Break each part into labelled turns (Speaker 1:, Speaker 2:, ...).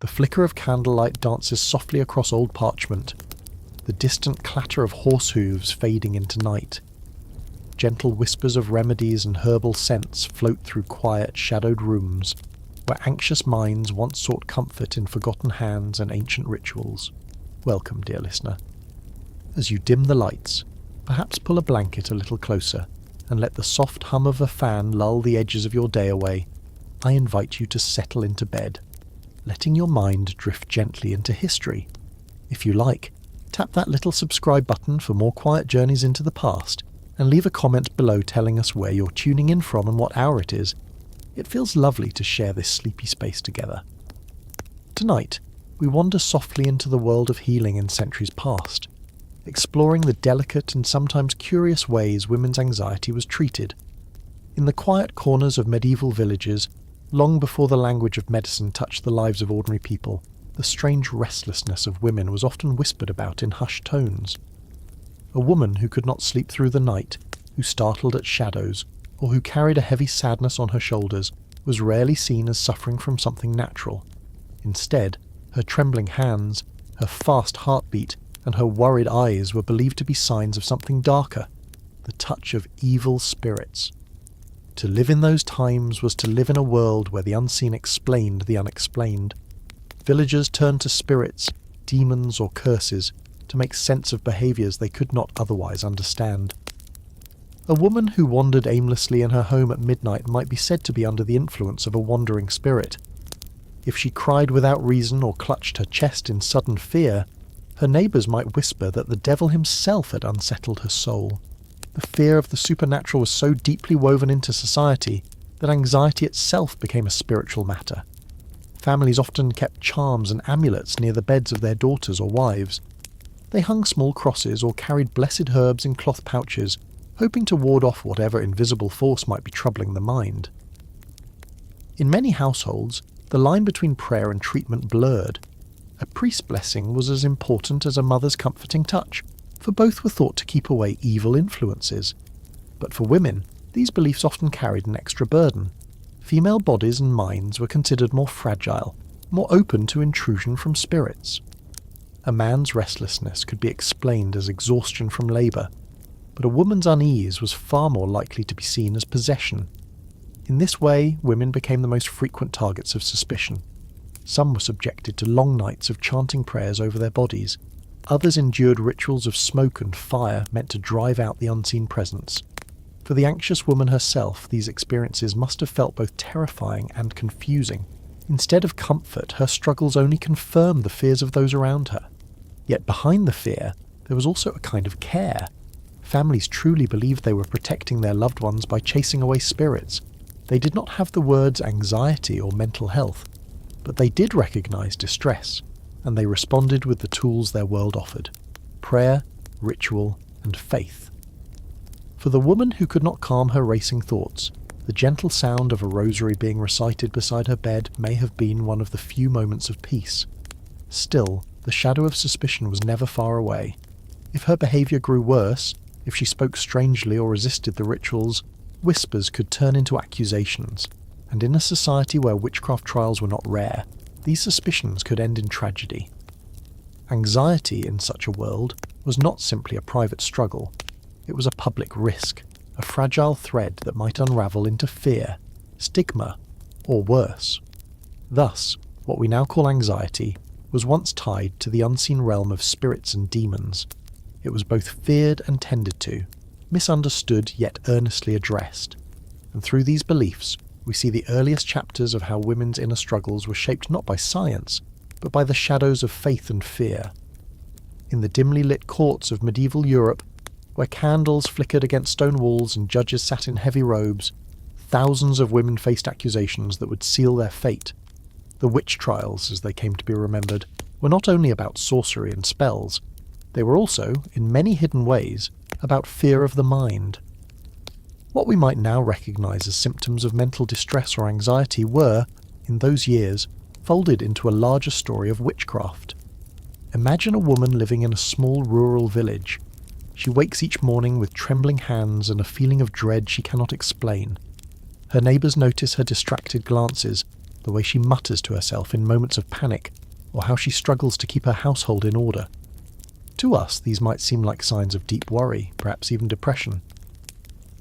Speaker 1: The flicker of candlelight dances softly across old parchment, the distant clatter of horse hooves fading into night. Gentle whispers of remedies and herbal scents float through quiet, shadowed rooms, where anxious minds once sought comfort in forgotten hands and ancient rituals. Welcome, dear listener. As you dim the lights, perhaps pull a blanket a little closer, and let the soft hum of a fan lull the edges of your day away. I invite you to settle into bed, letting your mind drift gently into history. If you like, tap that little subscribe button for more quiet journeys into the past, and leave a comment below telling us where you're tuning in from and what hour it is. It feels lovely to share this sleepy space together. Tonight, we wander softly into the world of healing in centuries past, exploring the delicate and sometimes curious ways women's anxiety was treated. In the quiet corners of medieval villages, long before the language of medicine touched the lives of ordinary people, the strange restlessness of women was often whispered about in hushed tones. A woman who could not sleep through the night, who startled at shadows, or who carried a heavy sadness on her shoulders, was rarely seen as suffering from something natural. Instead, her trembling hands, her fast heartbeat, and her worried eyes were believed to be signs of something darker, the touch of evil spirits. To live in those times was to live in a world where the unseen explained the unexplained. Villagers turned to spirits, demons, or curses to make sense of behaviours they could not otherwise understand. A woman who wandered aimlessly in her home at midnight might be said to be under the influence of a wandering spirit. If she cried without reason or clutched her chest in sudden fear, her neighbours might whisper that the devil himself had unsettled her soul. The fear of the supernatural was so deeply woven into society that anxiety itself became a spiritual matter. Families often kept charms and amulets near the beds of their daughters or wives. They hung small crosses or carried blessed herbs in cloth pouches, hoping to ward off whatever invisible force might be troubling the mind. In many households, the line between prayer and treatment blurred. A priest's blessing was as important as a mother's comforting touch, for both were thought to keep away evil influences. But for women, these beliefs often carried an extra burden. Female bodies and minds were considered more fragile, more open to intrusion from spirits. A man's restlessness could be explained as exhaustion from labour, but a woman's unease was far more likely to be seen as possession. In this way, women became the most frequent targets of suspicion. Some were subjected to long nights of chanting prayers over their bodies. Others endured rituals of smoke and fire meant to drive out the unseen presence. For the anxious woman herself, these experiences must have felt both terrifying and confusing. Instead of comfort, her struggles only confirmed the fears of those around her. Yet behind the fear, there was also a kind of care. Families truly believed they were protecting their loved ones by chasing away spirits. They did not have the words anxiety or mental health, but they did recognize distress, and they responded with the tools their world offered: prayer, ritual, and faith. For the woman who could not calm her racing thoughts, the gentle sound of a rosary being recited beside her bed may have been one of the few moments of peace. Still, the shadow of suspicion was never far away. If her behaviour grew worse, if she spoke strangely or resisted the rituals, whispers could turn into accusations, and in a society where witchcraft trials were not rare, these suspicions could end in tragedy. Anxiety in such a world was not simply a private struggle. It was a public risk, a fragile thread that might unravel into fear, stigma, or worse. Thus, what we now call anxiety was once tied to the unseen realm of spirits and demons. It was both feared and tended to, misunderstood yet earnestly addressed. And through these beliefs, we see the earliest chapters of how women's inner struggles were shaped not by science, but by the shadows of faith and fear. In the dimly lit courts of medieval Europe, where candles flickered against stone walls and judges sat in heavy robes, thousands of women faced accusations that would seal their fate. The witch trials, as they came to be remembered, were not only about sorcery and spells, they were also, in many hidden ways, about fear of the mind. What we might now recognise as symptoms of mental distress or anxiety were, in those years, folded into a larger story of witchcraft. Imagine a woman living in a small rural village. She wakes each morning with trembling hands and a feeling of dread she cannot explain. Her neighbours notice her distracted glances, the way she mutters to herself in moments of panic, or how she struggles to keep her household in order. To us, these might seem like signs of deep worry, perhaps even depression.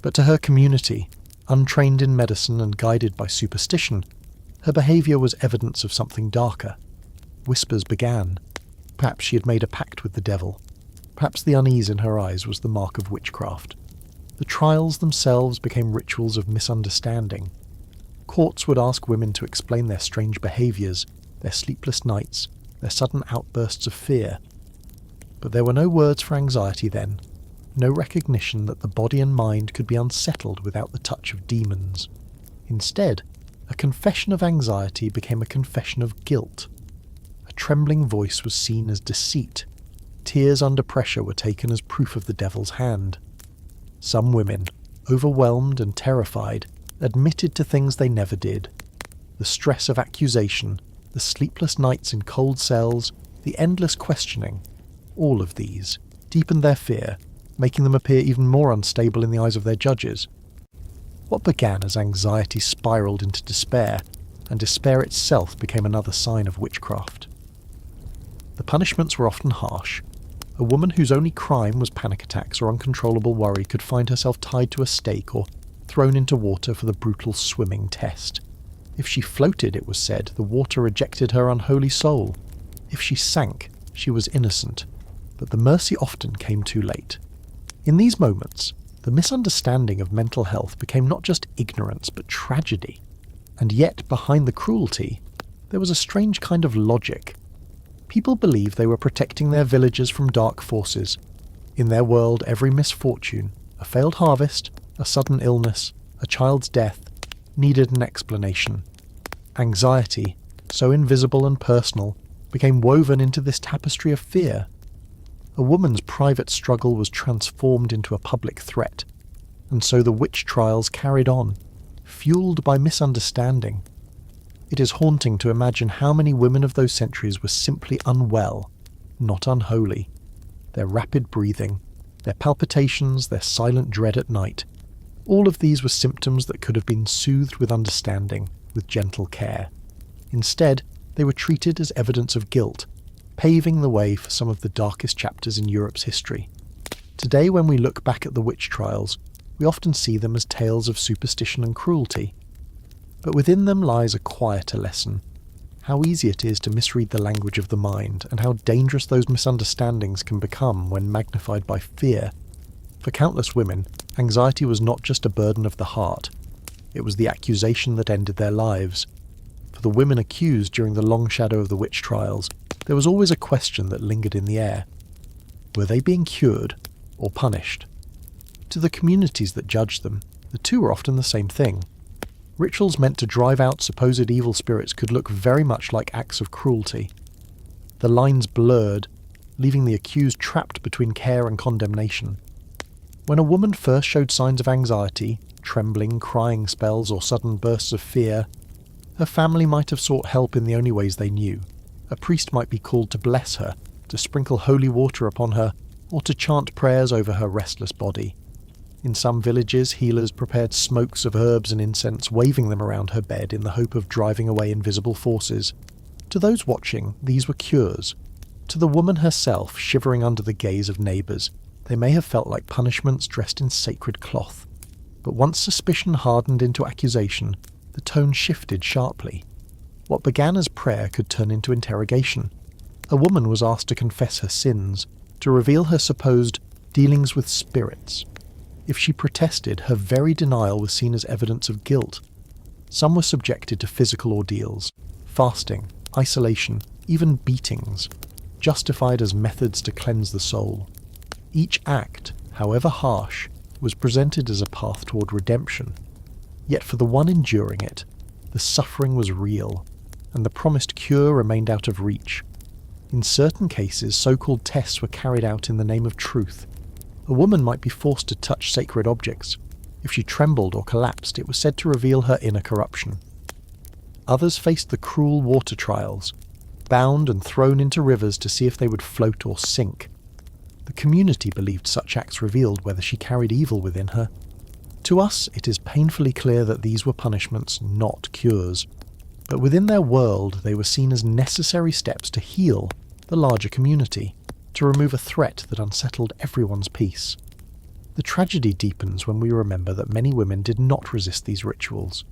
Speaker 1: But to her community, untrained in medicine and guided by superstition, her behaviour was evidence of something darker. Whispers began. Perhaps she had made a pact with the devil. Perhaps the unease in her eyes was the mark of witchcraft. The trials themselves became rituals of misunderstanding. Courts would ask women to explain their strange behaviours, their sleepless nights, their sudden outbursts of fear. But there were no words for anxiety then, no recognition that the body and mind could be unsettled without the touch of demons. Instead, a confession of anxiety became a confession of guilt. A trembling voice was seen as deceit. Tears under pressure were taken as proof of the devil's hand. Some women, overwhelmed and terrified, admitted to things they never did. The stress of accusation, the sleepless nights in cold cells, the endless questioning, all of these deepened their fear, making them appear even more unstable in the eyes of their judges. What began as anxiety spiraled into despair, and despair itself became another sign of witchcraft. The punishments were often harsh. A woman whose only crime was panic attacks or uncontrollable worry could find herself tied to a stake or thrown into water for the brutal swimming test. If she floated, it was said, the water rejected her unholy soul. If she sank, she was innocent. But the mercy often came too late. In these moments, the misunderstanding of mental health became not just ignorance but tragedy. And yet, behind the cruelty, there was a strange kind of logic. People believed they were protecting their villagers from dark forces. In their world, every misfortune, a failed harvest, a sudden illness, a child's death, needed an explanation. Anxiety, so invisible and personal, became woven into this tapestry of fear. A woman's private struggle was transformed into a public threat, and so the witch trials carried on, fueled by misunderstanding. It is haunting to imagine how many women of those centuries were simply unwell, not unholy. Their rapid breathing, their palpitations, their silent dread at night, all of these were symptoms that could have been soothed with understanding, with gentle care. Instead, they were treated as evidence of guilt, paving the way for some of the darkest chapters in Europe's history. Today, when we look back at the witch trials, we often see them as tales of superstition and cruelty. But within them lies a quieter lesson. How easy it is to misread the language of the mind, and how dangerous those misunderstandings can become when magnified by fear. For countless women, anxiety was not just a burden of the heart. It was the accusation that ended their lives. For the women accused during the long shadow of the witch trials, there was always a question that lingered in the air. Were they being cured or punished? To the communities that judged them, the two were often the same thing. Rituals meant to drive out supposed evil spirits could look very much like acts of cruelty. The lines blurred, leaving the accused trapped between care and condemnation. When a woman first showed signs of anxiety, trembling, crying spells, or sudden bursts of fear, her family might have sought help in the only ways they knew. A priest might be called to bless her, to sprinkle holy water upon her, or to chant prayers over her restless body. In some villages, healers prepared smokes of herbs and incense, waving them around her bed in the hope of driving away invisible forces. To those watching, these were cures. To the woman herself, shivering under the gaze of neighbours, they may have felt like punishments dressed in sacred cloth. But once suspicion hardened into accusation, the tone shifted sharply. What began as prayer could turn into interrogation. A woman was asked to confess her sins, to reveal her supposed dealings with spirits. If she protested, her very denial was seen as evidence of guilt. Some were subjected to physical ordeals, fasting, isolation, even beatings, justified as methods to cleanse the soul. Each act, however harsh, was presented as a path toward redemption. Yet for the one enduring it, the suffering was real, and the promised cure remained out of reach. In certain cases, so-called tests were carried out in the name of truth. A woman might be forced to touch sacred objects. If she trembled or collapsed, it was said to reveal her inner corruption. Others faced the cruel water trials, bound and thrown into rivers to see if they would float or sink. The community believed such acts revealed whether she carried evil within her. To us, it is painfully clear that these were punishments, not cures. But within their world they were seen as necessary steps to heal the larger community, to remove a threat that unsettled everyone's peace. The tragedy deepens when we remember that many women did not resist these rituals.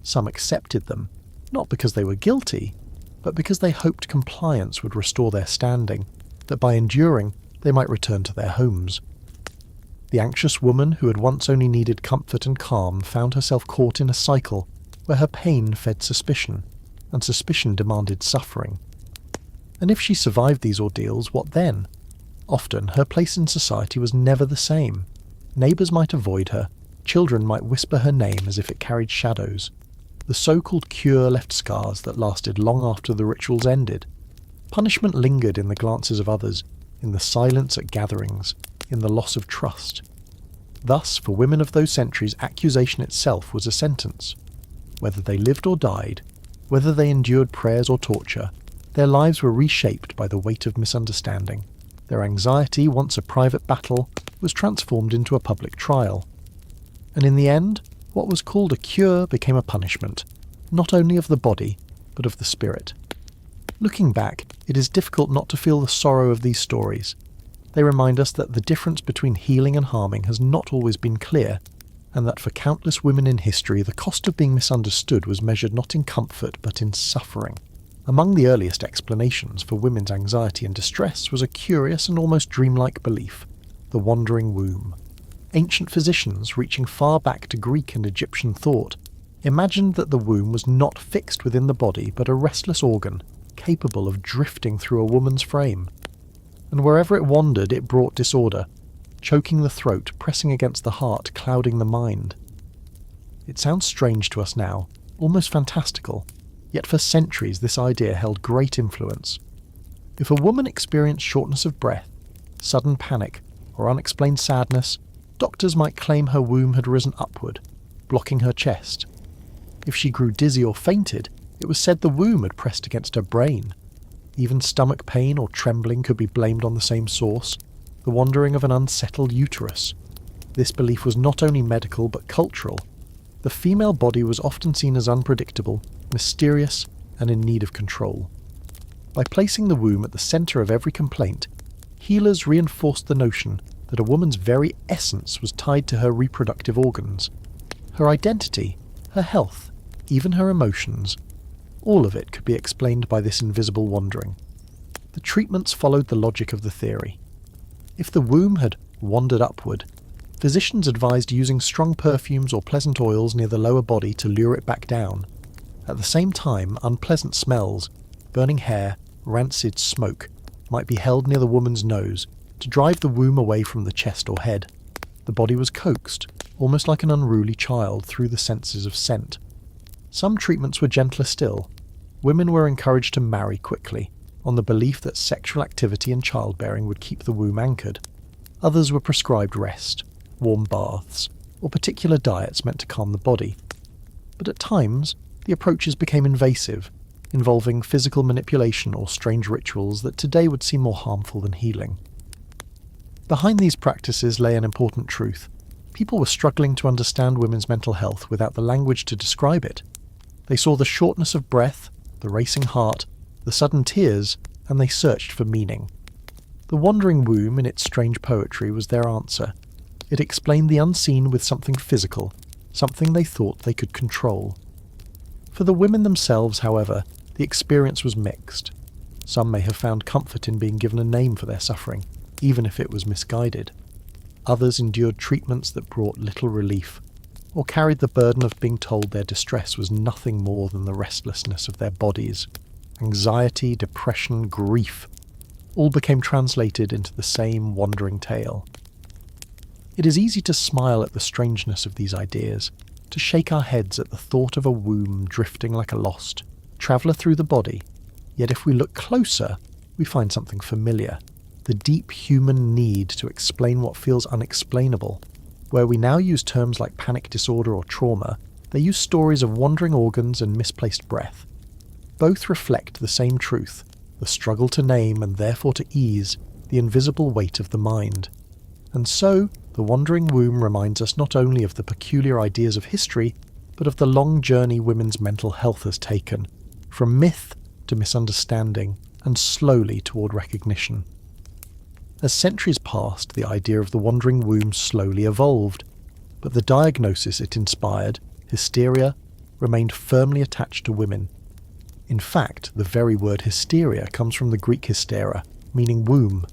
Speaker 1: Some accepted them, not because they were guilty, but because they hoped compliance would restore their standing, that by enduring they might return to their homes. The anxious woman who had once only needed comfort and calm found herself caught in a cycle where her pain fed suspicion, and suspicion demanded suffering. And if she survived these ordeals, what then? Often her place in society was never the same. Neighbours might avoid her, children might whisper her name as if it carried shadows. The so-called cure left scars that lasted long after the rituals ended. Punishment lingered in the glances of others, in the silence at gatherings, in the loss of trust. Thus, for women of those centuries, accusation itself was a sentence. Whether they lived or died, whether they endured prayers or torture, their lives were reshaped by the weight of misunderstanding. Their anxiety, once a private battle, was transformed into a public trial. And in the end, what was called a cure became a punishment, not only of the body, but of the spirit. Looking back, it is difficult not to feel the sorrow of these stories. They remind us that the difference between healing and harming has not always been clear, and that for countless women in history the cost of being misunderstood was measured not in comfort but in suffering. Among the earliest explanations for women's anxiety and distress was a curious and almost dreamlike belief: the wandering womb. Ancient physicians, reaching far back to Greek and Egyptian thought, imagined that the womb was not fixed within the body but a restless organ, capable of drifting through a woman's frame. And wherever it wandered it brought disorder, choking the throat, pressing against the heart, clouding the mind. It sounds strange to us now, almost fantastical, yet for centuries this idea held great influence. If a woman experienced shortness of breath, sudden panic, or unexplained sadness, doctors might claim her womb had risen upward, blocking her chest. If she grew dizzy or fainted, it was said the womb had pressed against her brain. Even stomach pain or trembling could be blamed on the same source: the wandering of an unsettled uterus. This belief was not only medical but cultural. The female body was often seen as unpredictable, mysterious, and in need of control. By placing the womb at the centre of every complaint, healers reinforced the notion that a woman's very essence was tied to her reproductive organs. Her identity, her health, even her emotions, all of it could be explained by this invisible wandering. The treatments followed the logic of the theory. If the womb had wandered upward, physicians advised using strong perfumes or pleasant oils near the lower body to lure it back down. At the same time, unpleasant smells, burning hair, rancid smoke, might be held near the woman's nose to drive the womb away from the chest or head. The body was coaxed, almost like an unruly child, through the senses of scent. Some treatments were gentler still. Women were encouraged to marry quickly, on the belief that sexual activity and childbearing would keep the womb anchored. Others were prescribed rest, warm baths, or particular diets meant to calm the body. But at times, the approaches became invasive, involving physical manipulation or strange rituals that today would seem more harmful than healing. Behind these practices lay an important truth. People were struggling to understand women's mental health without the language to describe it. They saw the shortness of breath, the racing heart, the sudden tears, and they searched for meaning. The wandering womb, in its strange poetry, was their answer. It explained the unseen with something physical, something they thought they could control. For the women themselves, however, the experience was mixed. Some may have found comfort in being given a name for their suffering, even if it was misguided. Others endured treatments that brought little relief, or carried the burden of being told their distress was nothing more than the restlessness of their bodies. Anxiety, depression, grief, all became translated into the same wandering tale. It is easy to smile at the strangeness of these ideas, to shake our heads at the thought of a womb drifting like a lost traveller through the body. Yet if we look closer, we find something familiar: the deep human need to explain what feels unexplainable. Where we now use terms like panic disorder or trauma, they use stories of wandering organs and misplaced breath. Both reflect the same truth: the struggle to name and therefore to ease the invisible weight of the mind. And so, the wandering womb reminds us not only of the peculiar ideas of history, but of the long journey women's mental health has taken, from myth to misunderstanding, and slowly toward recognition. As centuries passed, the idea of the wandering womb slowly evolved, but the diagnosis it inspired, hysteria, remained firmly attached to women. In fact, the very word hysteria comes from the Greek hystera, meaning womb.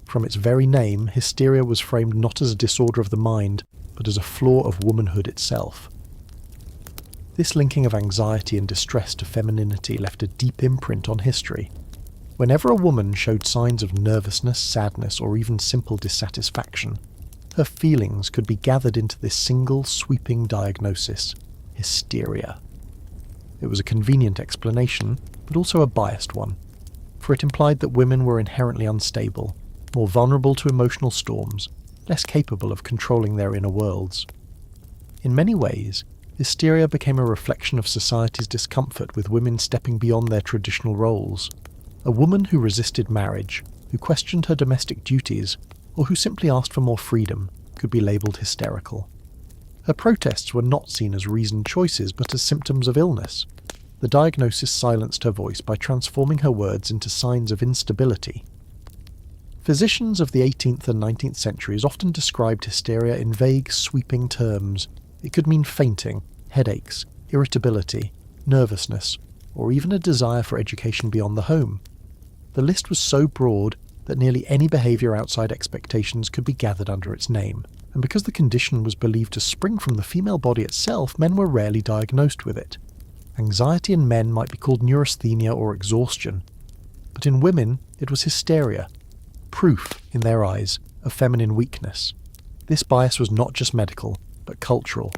Speaker 1: From its very name, hysteria was framed not as a disorder of the mind, but as a flaw of womanhood itself. This linking of anxiety and distress to femininity left a deep imprint on history. Whenever a woman showed signs of nervousness, sadness, or even simple dissatisfaction, her feelings could be gathered into this single sweeping diagnosis: hysteria. It was a convenient explanation, but also a biased one, for it implied that women were inherently unstable, more vulnerable to emotional storms, less capable of controlling their inner worlds. In many ways, hysteria became a reflection of society's discomfort with women stepping beyond their traditional roles. A woman who resisted marriage, who questioned her domestic duties, or who simply asked for more freedom, could be labelled hysterical. Her protests were not seen as reasoned choices, but as symptoms of illness. The diagnosis silenced her voice by transforming her words into signs of instability. Physicians of the 18th and 19th centuries often described hysteria in vague, sweeping terms. It could mean fainting, headaches, irritability, nervousness, or even a desire for education beyond the home. The list was so broad that nearly any behaviour outside expectations could be gathered under its name, and because the condition was believed to spring from the female body itself, men were rarely diagnosed with it. Anxiety in men might be called neurasthenia or exhaustion, but in women it was hysteria, proof, in their eyes, of feminine weakness. This bias was not just medical, but cultural.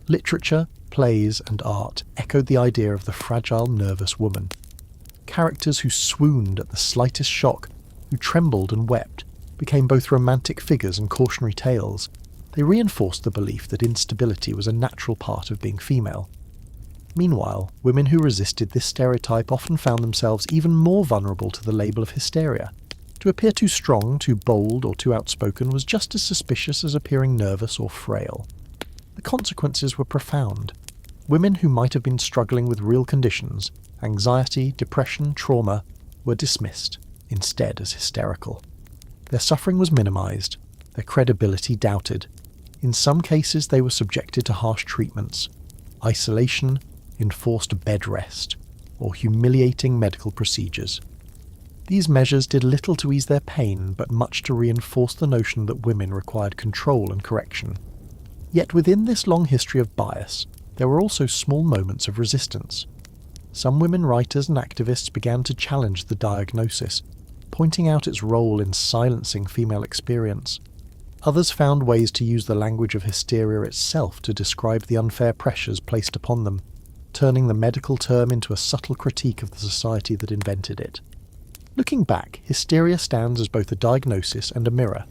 Speaker 1: Literature, plays, and art echoed the idea of the fragile, nervous woman. Characters who swooned at the slightest shock, who trembled and wept, became both romantic figures and cautionary tales. They reinforced the belief that instability was a natural part of being female. Meanwhile, women who resisted this stereotype often found themselves even more vulnerable to the label of hysteria. To appear too strong, too bold, or too outspoken was just as suspicious as appearing nervous or frail. The consequences were profound. Women who might have been struggling with real conditions, anxiety, depression, trauma, were dismissed, instead as hysterical. Their suffering was minimized, their credibility doubted. In some cases they were subjected to harsh treatments, isolation, enforced bed rest, or humiliating medical procedures. These measures did little to ease their pain, but much to reinforce the notion that women required control and correction. Yet within this long history of bias, there were also small moments of resistance. Some women writers and activists began to challenge the diagnosis, pointing out its role in silencing female experience. Others found ways to use the language of hysteria itself to describe the unfair pressures placed upon them, turning the medical term into a subtle critique of the society that invented it. Looking back, hysteria stands as both a diagnosis and a mirror.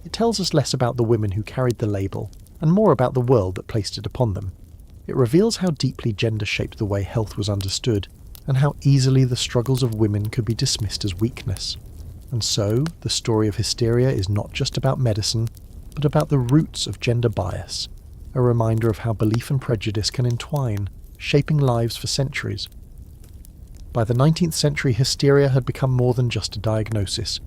Speaker 1: It tells us less about the women who carried the label, and more about the world that placed it upon them. It reveals how deeply gender shaped the way health was understood, and how easily the struggles of women could be dismissed as weakness. And so, the story of hysteria is not just about medicine, but about the roots of gender bias, a reminder of how belief and prejudice can entwine, shaping lives for centuries. By the 19th century, hysteria had become more than just a diagnosis.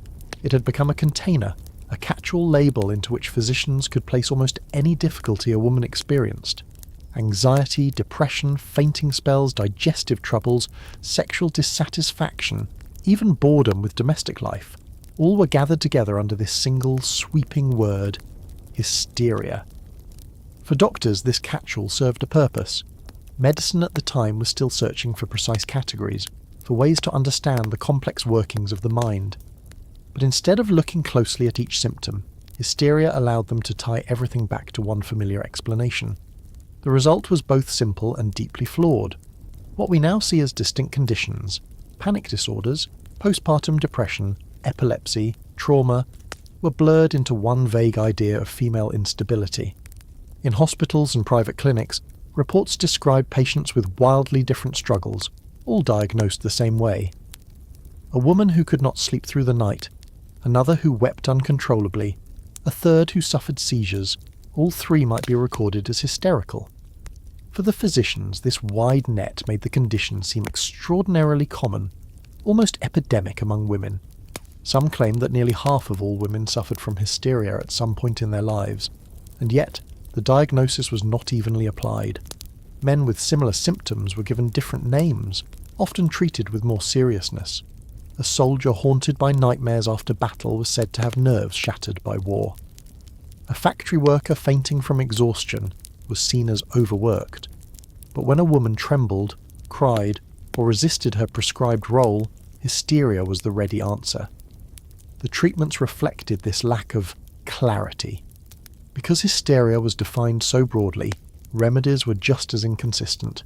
Speaker 1: It had become a container, a catch-all label into which physicians could place almost any difficulty a woman experienced. Anxiety, depression, fainting spells, digestive troubles, sexual dissatisfaction, even boredom with domestic life, all were gathered together under this single sweeping word: hysteria. For doctors, this catch-all served a purpose. Medicine at the time was still searching for precise categories, for ways to understand the complex workings of the mind. But instead of looking closely at each symptom, hysteria allowed them to tie everything back to one familiar explanation. The result was both simple and deeply flawed. What we now see as distinct conditions, panic disorders, postpartum depression, epilepsy, trauma, were blurred into one vague idea of female instability. In hospitals and private clinics, reports described patients with wildly different struggles, all diagnosed the same way. A woman who could not sleep through the night, another who wept uncontrollably, a third who suffered seizures, all three might be recorded as hysterical. For the physicians, this wide net made the condition seem extraordinarily common, almost epidemic among women. Some claimed that nearly half of all women suffered from hysteria at some point in their lives, and yet the diagnosis was not evenly applied. Men with similar symptoms were given different names, often treated with more seriousness. A soldier haunted by nightmares after battle was said to have nerves shattered by war. A factory worker fainting from exhaustion was seen as overworked. But when a woman trembled, cried, or resisted her prescribed role, hysteria was the ready answer. The treatments reflected this lack of clarity. Because hysteria was defined so broadly, remedies were just as inconsistent.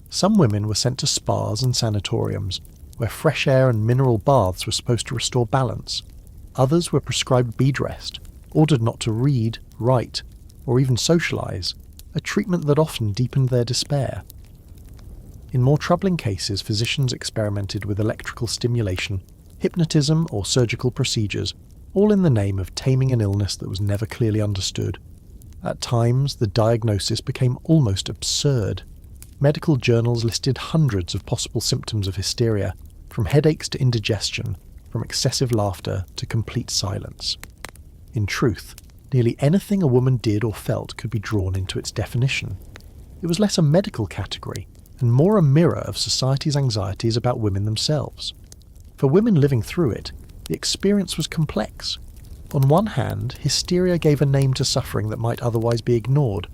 Speaker 1: Some women were sent to spas and sanatoriums, where fresh air and mineral baths were supposed to restore balance. Others were prescribed bead rest, ordered not to read, write, or even socialise, a treatment that often deepened their despair. In more troubling cases, physicians experimented with electrical stimulation, hypnotism, or surgical procedures, all in the name of taming an illness that was never clearly understood. At times, the diagnosis became almost absurd. Medical journals listed hundreds of possible symptoms of hysteria, from headaches to indigestion, from excessive laughter to complete silence. In truth, nearly anything a woman did or felt could be drawn into its definition. It was less a medical category, and more a mirror of society's anxieties about women themselves. For women living through it, the experience was complex. On one hand, hysteria gave a name to suffering that might otherwise be ignored.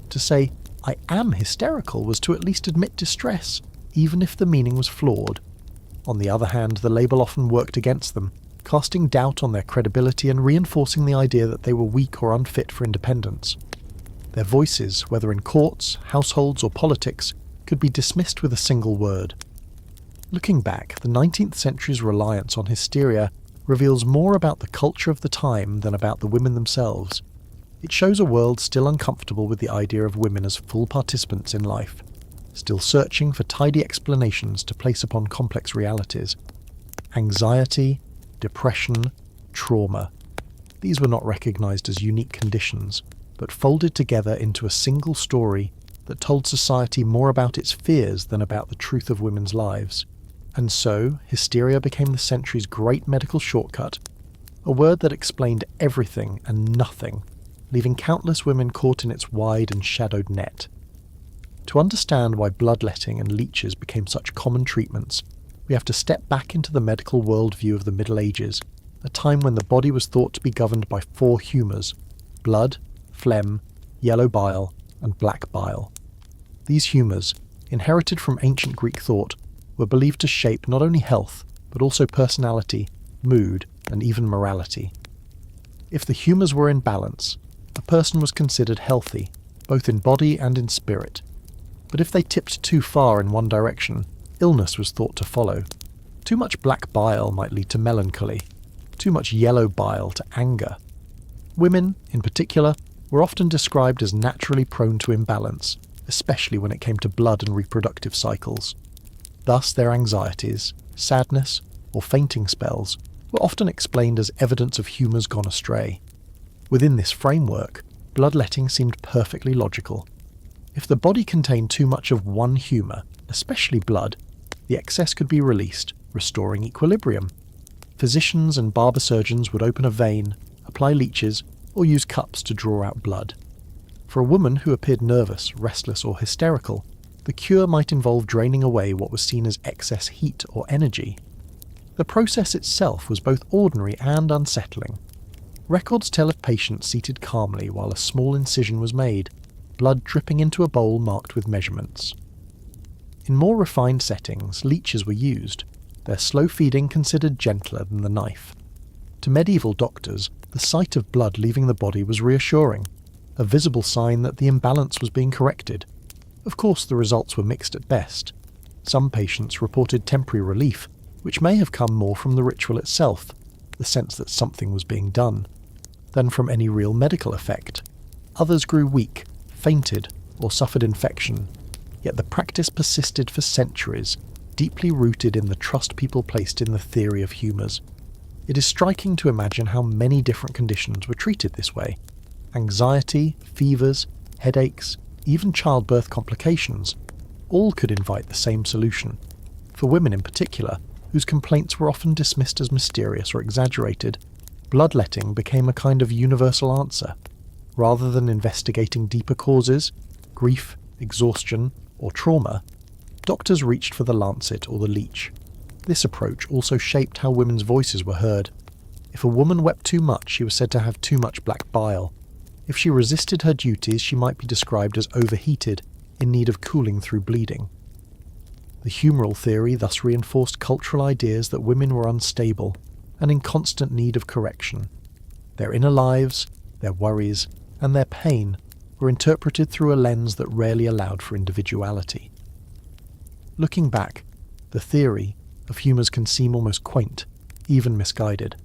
Speaker 1: To say, "I am hysterical," was to at least admit distress, even if the meaning was flawed. On the other hand, the label often worked against them, casting doubt on their credibility and reinforcing the idea that they were weak or unfit for independence. Their voices, whether in courts, households, or politics, could be dismissed with a single word. Looking back, the 19th century's reliance on hysteria reveals more about the culture of the time than about the women themselves. It shows a world still uncomfortable with the idea of women as full participants in life, still searching for tidy explanations to place upon complex realities. Anxiety, depression, trauma. These were not recognized as unique conditions, but folded together into a single story that told society more about its fears than about the truth of women's lives. And so, hysteria became the century's great medical shortcut, a word that explained everything and nothing, leaving countless women caught in its wide and shadowed net. To understand why bloodletting and leeches became such common treatments, we have to step back into the medical worldview of the Middle Ages, a time when the body was thought to be governed by 4 humours: blood, phlegm, yellow bile, and black bile. These humours, inherited from ancient Greek thought, were believed to shape not only health, but also personality, mood, and even morality. If the humours were in balance, a person was considered healthy, both in body and in spirit. But if they tipped too far in one direction, illness was thought to follow. Too much black bile might lead to melancholy, too much yellow bile to anger. Women, in particular, were often described as naturally prone to imbalance, especially when it came to blood and reproductive cycles. Thus their anxieties, sadness, or fainting spells were often explained as evidence of humours gone astray. Within this framework, bloodletting seemed perfectly logical. If the body contained too much of one humour, especially blood, the excess could be released, restoring equilibrium. Physicians and barber surgeons would open a vein, apply leeches, or use cups to draw out blood. For a woman who appeared nervous, restless, or hysterical, the cure might involve draining away what was seen as excess heat or energy. The process itself was both ordinary and unsettling. Records tell of patients seated calmly while a small incision was made, blood dripping into a bowl marked with measurements. In more refined settings, leeches were used, their slow feeding considered gentler than the knife. To medieval doctors, the sight of blood leaving the body was reassuring, a visible sign that the imbalance was being corrected. Of course, the results were mixed at best. Some patients reported temporary relief, which may have come more from the ritual itself, the sense that something was being done, than from any real medical effect. Others grew weak, fainted, or suffered infection, yet the practice persisted for centuries, deeply rooted in the trust people placed in the theory of humours. It is striking to imagine how many different conditions were treated this way. Anxiety, fevers, headaches, even childbirth complications, all could invite the same solution. For women in particular, whose complaints were often dismissed as mysterious or exaggerated, bloodletting became a kind of universal answer. Rather than investigating deeper causes, grief, exhaustion, or trauma, doctors reached for the lancet or the leech. This approach also shaped how women's voices were heard. If a woman wept too much, she was said to have too much black bile. If she resisted her duties, she might be described as overheated, in need of cooling through bleeding. The humoral theory thus reinforced cultural ideas that women were unstable and in constant need of correction. Their inner lives, their worries, and their pain were interpreted through a lens that rarely allowed for individuality. Looking back, the theory of humours can seem almost quaint, even misguided.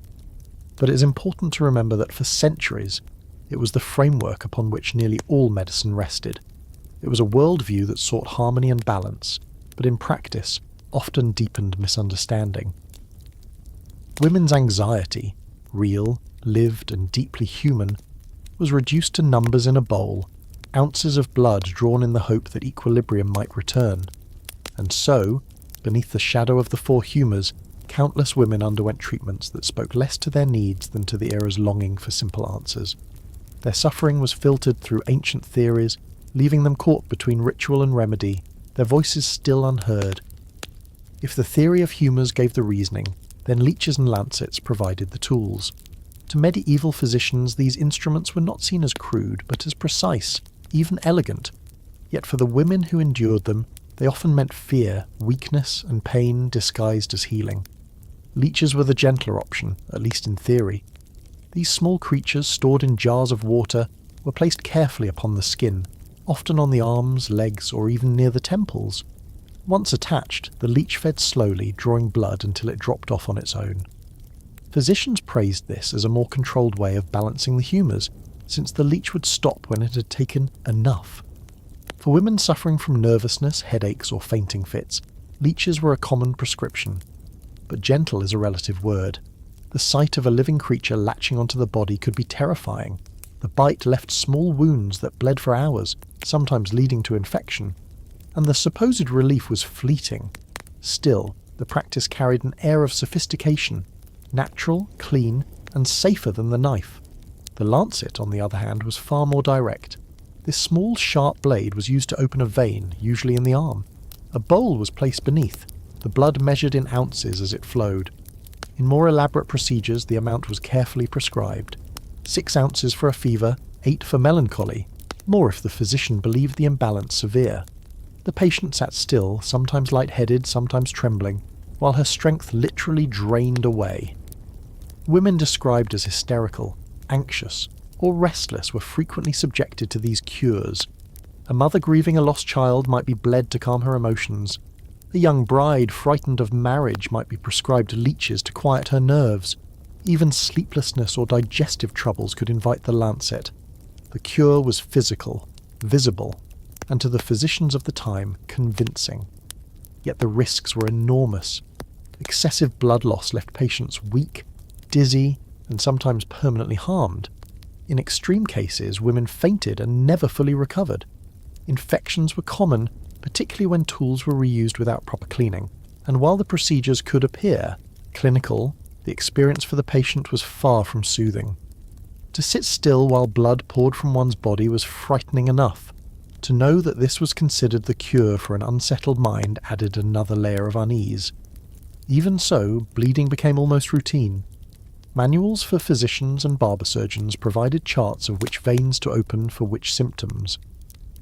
Speaker 1: But it is important to remember that for centuries, it was the framework upon which nearly all medicine rested. It was a worldview that sought harmony and balance, but in practice often deepened misunderstanding. Women's anxiety, real, lived and deeply human, was reduced to numbers in a bowl, ounces of blood drawn in the hope that equilibrium might return. And so, beneath the shadow of the four humours, countless women underwent treatments that spoke less to their needs than to the era's longing for simple answers. Their suffering was filtered through ancient theories, leaving them caught between ritual and remedy, their voices still unheard. If the theory of humours gave the reasoning, then leeches and lancets provided the tools. To medieval physicians, these instruments were not seen as crude, but as precise, even elegant. Yet for the women who endured them, they often meant fear, weakness, and pain disguised as healing. Leeches were the gentler option, at least in theory. These small creatures, stored in jars of water, were placed carefully upon the skin, often on the arms, legs, or even near the temples. Once attached, the leech fed slowly, drawing blood until it dropped off on its own. Physicians praised this as a more controlled way of balancing the humours, since the leech would stop when it had taken enough. For women suffering from nervousness, headaches, or fainting fits, leeches were a common prescription. But gentle is a relative word. The sight of a living creature latching onto the body could be terrifying. The bite left small wounds that bled for hours, sometimes leading to infection. And the supposed relief was fleeting. Still, the practice carried an air of sophistication, natural, clean, and safer than the knife. The lancet, on the other hand, was far more direct. This small, sharp blade was used to open a vein, usually in the arm. A bowl was placed beneath, the blood measured in ounces as it flowed. In more elaborate procedures, the amount was carefully prescribed. 6 ounces for a fever, 8 for melancholy, more if the physician believed the imbalance severe. The patient sat still, sometimes lightheaded, sometimes trembling, while her strength literally drained away. Women described as hysterical, anxious, or restless were frequently subjected to these cures. A mother grieving a lost child might be bled to calm her emotions. A young bride frightened of marriage might be prescribed leeches to quiet her nerves. Even sleeplessness or digestive troubles could invite the lancet. The cure was physical, visible, and to the physicians of the time, convincing. Yet the risks were enormous. Excessive blood loss left patients weak, dizzy, and sometimes permanently harmed. In extreme cases, women fainted and never fully recovered. Infections were common, particularly when tools were reused without proper cleaning, and while the procedures could appear clinical, the experience for the patient was far from soothing. To sit still while blood poured from one's body was frightening enough. To know that this was considered the cure for an unsettled mind added another layer of unease. Even so, bleeding became almost routine. Manuals for physicians and barber surgeons provided charts of which veins to open for which symptoms.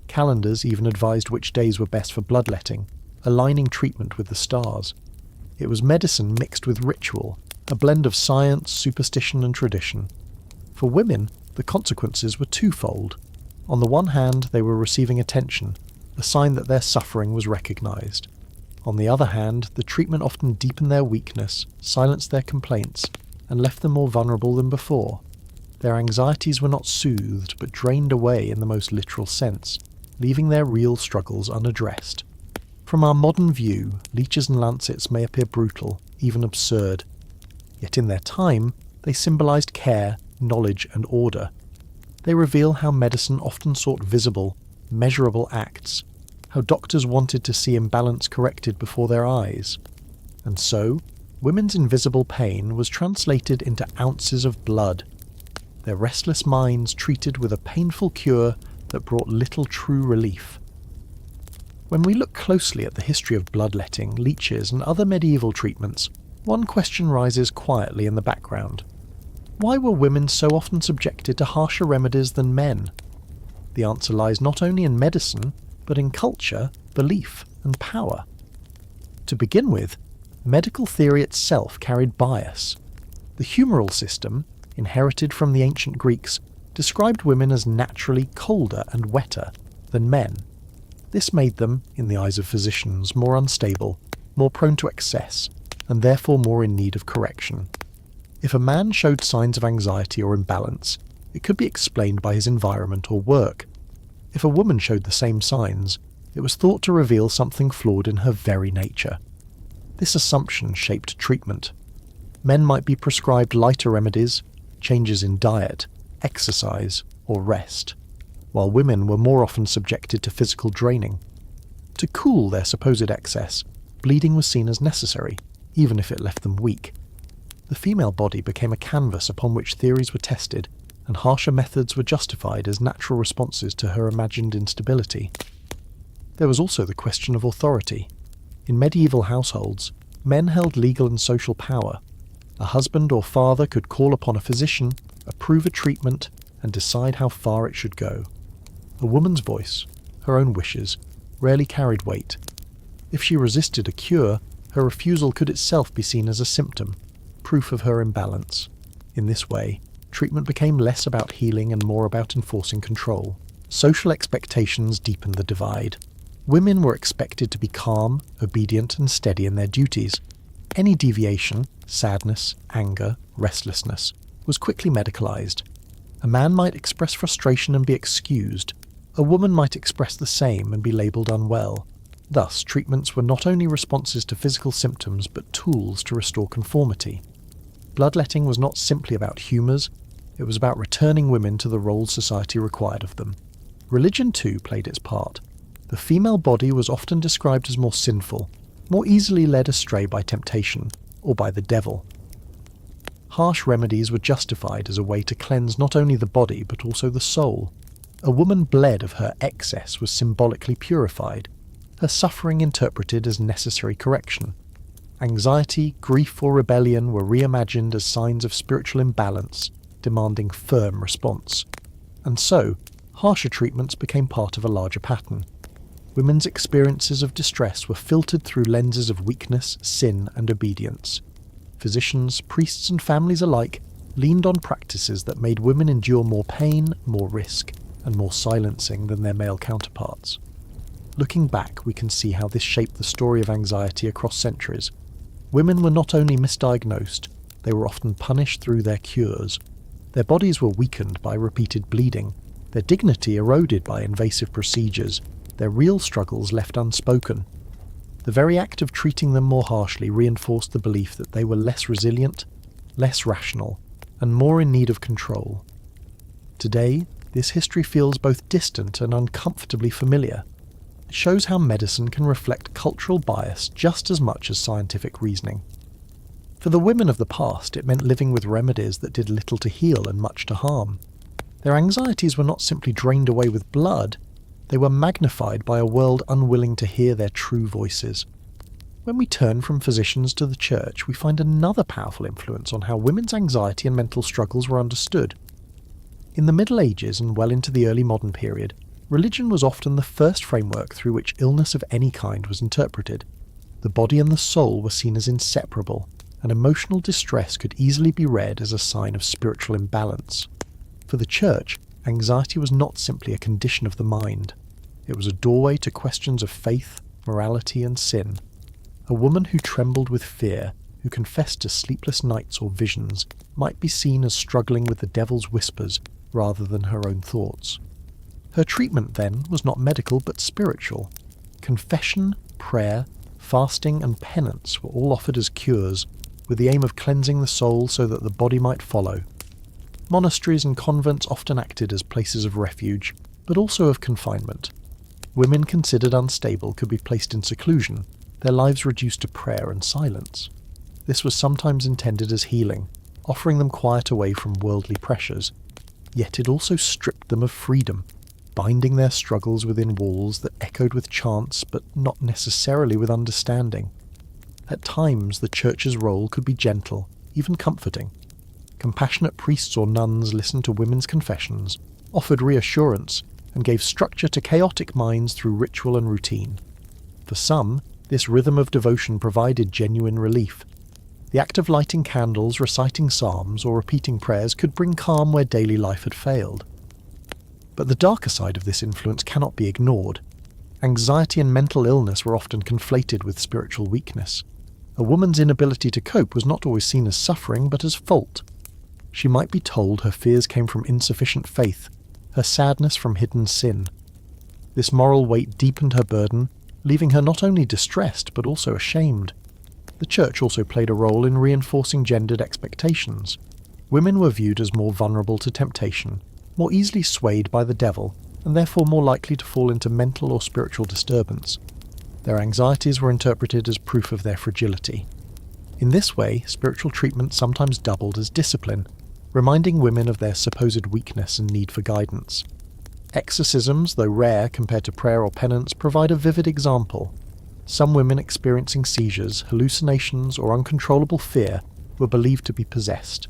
Speaker 1: Calendars even advised which days were best for bloodletting, aligning treatment with the stars. It was medicine mixed with ritual, a blend of science, superstition and tradition. For women, the consequences were twofold. On the one hand, they were receiving attention, a sign that their suffering was recognized. On the other hand, the treatment often deepened their weakness, silenced their complaints, and left them more vulnerable than before. Their anxieties were not soothed, but drained away in the most literal sense, leaving their real struggles unaddressed. From our modern view, leeches and lancets may appear brutal, even absurd. Yet in their time, they symbolized care, knowledge, and order. They reveal how medicine often sought visible, measurable acts, how doctors wanted to see imbalance corrected before their eyes. And so, women's invisible pain was translated into ounces of blood, their restless minds treated with a painful cure that brought little true relief. When we look closely at the history of bloodletting, leeches, and other medieval treatments, one question rises quietly in the background. Why were women so often subjected to harsher remedies than men? The answer lies not only in medicine, but in culture, belief, and power. To begin with, medical theory itself carried bias. The humoral system, inherited from the ancient Greeks, described women as naturally colder and wetter than men. This made them, in the eyes of physicians, more unstable, more prone to excess, and therefore more in need of correction. If a man showed signs of anxiety or imbalance, it could be explained by his environment or work. If a woman showed the same signs, it was thought to reveal something flawed in her very nature. This assumption shaped treatment. Men might be prescribed lighter remedies, changes in diet, exercise, or rest, while women were more often subjected to physical draining. To cool their supposed excess, bleeding was seen as necessary, even if it left them weak. The female body became a canvas upon which theories were tested, and harsher methods were justified as natural responses to her imagined instability. There was also the question of authority. In medieval households, men held legal and social power. A husband or father could call upon a physician, approve a treatment, and decide how far it should go. A woman's voice, her own wishes, rarely carried weight. If she resisted a cure, her refusal could itself be seen as a symptom, proof of her imbalance. In this way, treatment became less about healing and more about enforcing control. Social expectations deepened the divide. Women were expected to be calm, obedient, and steady in their duties. Any deviation, sadness, anger, restlessness, was quickly medicalized. A man might express frustration and be excused. A woman might express the same and be labeled unwell. Thus, treatments were not only responses to physical symptoms, but tools to restore conformity. Bloodletting was not simply about humours, it was about returning women to the roles society required of them. Religion, too, played its part. The female body was often described as more sinful, more easily led astray by temptation, or by the devil. Harsh remedies were justified as a way to cleanse not only the body but also the soul. A woman bled of her excess was symbolically purified, her suffering interpreted as necessary correction. Anxiety, grief, or rebellion were reimagined as signs of spiritual imbalance, demanding firm response. And so, harsher treatments became part of a larger pattern. Women's experiences of distress were filtered through lenses of weakness, sin, and obedience. Physicians, priests, and families alike leaned on practices that made women endure more pain, more risk, and more silencing than their male counterparts. Looking back, we can see how this shaped the story of anxiety across centuries. Women were not only misdiagnosed, they were often punished through their cures. Their bodies were weakened by repeated bleeding, their dignity eroded by invasive procedures, their real struggles left unspoken. The very act of treating them more harshly reinforced the belief that they were less resilient, less rational, and more in need of control. Today, this history feels both distant and uncomfortably familiar. It shows how medicine can reflect cultural bias just as much as scientific reasoning. For the women of the past, it meant living with remedies that did little to heal and much to harm. Their anxieties were not simply drained away with blood, they were magnified by a world unwilling to hear their true voices. When we turn from physicians to the church, we find another powerful influence on how women's anxiety and mental struggles were understood. In the Middle Ages and well into the early modern period, religion was often the first framework through which illness of any kind was interpreted. The body and the soul were seen as inseparable, and emotional distress could easily be read as a sign of spiritual imbalance. For the church, anxiety was not simply a condition of the mind. It was a doorway to questions of faith, morality, and sin. A woman who trembled with fear, who confessed to sleepless nights or visions, might be seen as struggling with the devil's whispers rather than her own thoughts. Her treatment, then, was not medical but spiritual. Confession, prayer, fasting, and penance were all offered as cures, with the aim of cleansing the soul so that the body might follow. Monasteries and convents often acted as places of refuge, but also of confinement. Women considered unstable could be placed in seclusion, their lives reduced to prayer and silence. This was sometimes intended as healing, offering them quiet away from worldly pressures. Yet it also stripped them of freedom, binding their struggles within walls that echoed with chants but not necessarily with understanding. At times, the church's role could be gentle, even comforting. Compassionate priests or nuns listened to women's confessions, offered reassurance, and gave structure to chaotic minds through ritual and routine. For some, this rhythm of devotion provided genuine relief. The act of lighting candles, reciting psalms, or repeating prayers could bring calm where daily life had failed. But the darker side of this influence cannot be ignored. Anxiety and mental illness were often conflated with spiritual weakness. A woman's inability to cope was not always seen as suffering, but as fault. She might be told her fears came from insufficient faith, her sadness from hidden sin. This moral weight deepened her burden, leaving her not only distressed but also ashamed. The church also played a role in reinforcing gendered expectations. Women were viewed as more vulnerable to temptation, more easily swayed by the devil, and therefore more likely to fall into mental or spiritual disturbance. Their anxieties were interpreted as proof of their fragility. In this way, spiritual treatment sometimes doubled as discipline, reminding women of their supposed weakness and need for guidance. Exorcisms, though rare compared to prayer or penance, provide a vivid example. Some women experiencing seizures, hallucinations, or uncontrollable fear were believed to be possessed.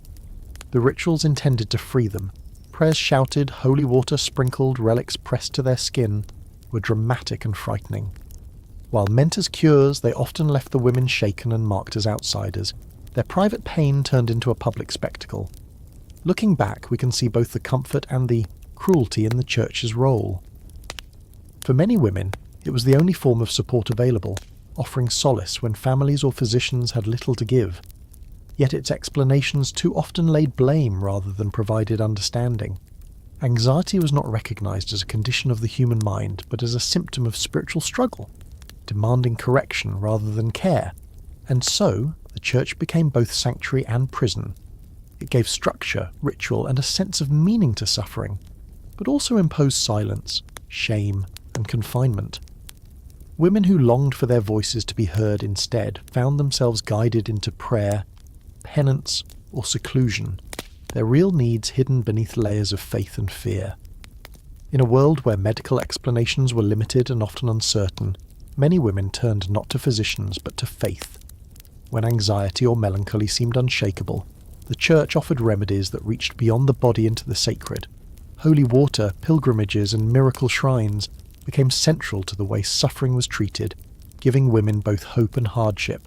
Speaker 1: The rituals intended to free them, prayers shouted, holy water sprinkled, relics pressed to their skin, were dramatic and frightening. While meant as cures, they often left the women shaken and marked as outsiders. Their private pain turned into a public spectacle. Looking back, we can see both the comfort and the cruelty in the church's role. For many women, it was the only form of support available, offering solace when families or physicians had little to give. Yet its explanations too often laid blame rather than provided understanding. Anxiety was not recognized as a condition of the human mind, but as a symptom of spiritual struggle, demanding correction rather than care. And so, the church became both sanctuary and prison. It gave structure, ritual, and a sense of meaning to suffering, but also imposed silence, shame, and confinement. Women who longed for their voices to be heard instead found themselves guided into prayer, penance, or seclusion, their real needs hidden beneath layers of faith and fear. In a world where medical explanations were limited and often uncertain, many women turned not to physicians but to faith. When anxiety or melancholy seemed unshakable, the church offered remedies that reached beyond the body into the sacred. Holy water, pilgrimages, and miracle shrines became central to the way suffering was treated, giving women both hope and hardship.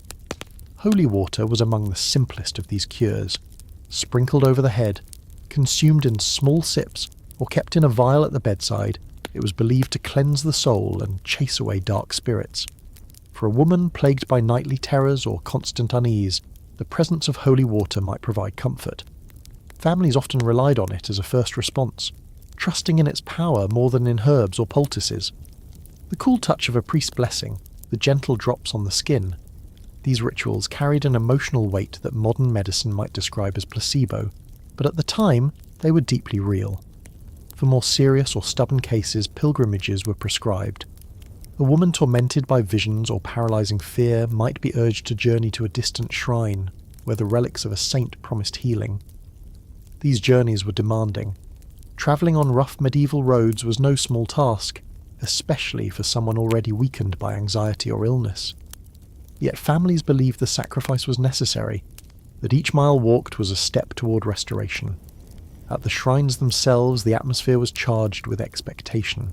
Speaker 1: Holy water was among the simplest of these cures. Sprinkled over the head, consumed in small sips, or kept in a vial at the bedside, it was believed to cleanse the soul and chase away dark spirits. For a woman plagued by nightly terrors or constant unease, the presence of holy water might provide comfort. Families often relied on it as a first response, trusting in its power more than in herbs or poultices. The cool touch of a priest's blessing, the gentle drops on the skin, these rituals carried an emotional weight that modern medicine might describe as placebo, but at the time they were deeply real. For more serious or stubborn cases, pilgrimages were prescribed. A woman tormented by visions or paralyzing fear might be urged to journey to a distant shrine, where the relics of a saint promised healing. These journeys were demanding. Travelling on rough medieval roads was no small task, especially for someone already weakened by anxiety or illness. Yet families believed the sacrifice was necessary, that each mile walked was a step toward restoration. At the shrines themselves, the atmosphere was charged with expectation.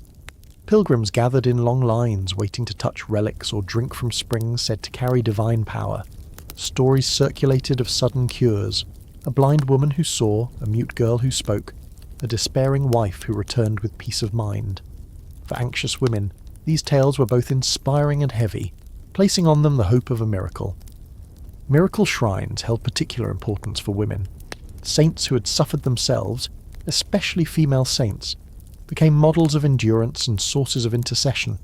Speaker 1: Pilgrims gathered in long lines, waiting to touch relics or drink from springs said to carry divine power. Stories circulated of sudden cures, a blind woman who saw, a mute girl who spoke, a despairing wife who returned with peace of mind. For anxious women, these tales were both inspiring and heavy, placing on them the hope of a miracle. Miracle shrines held particular importance for women. Saints who had suffered themselves, especially female saints, became models of endurance and sources of intercession.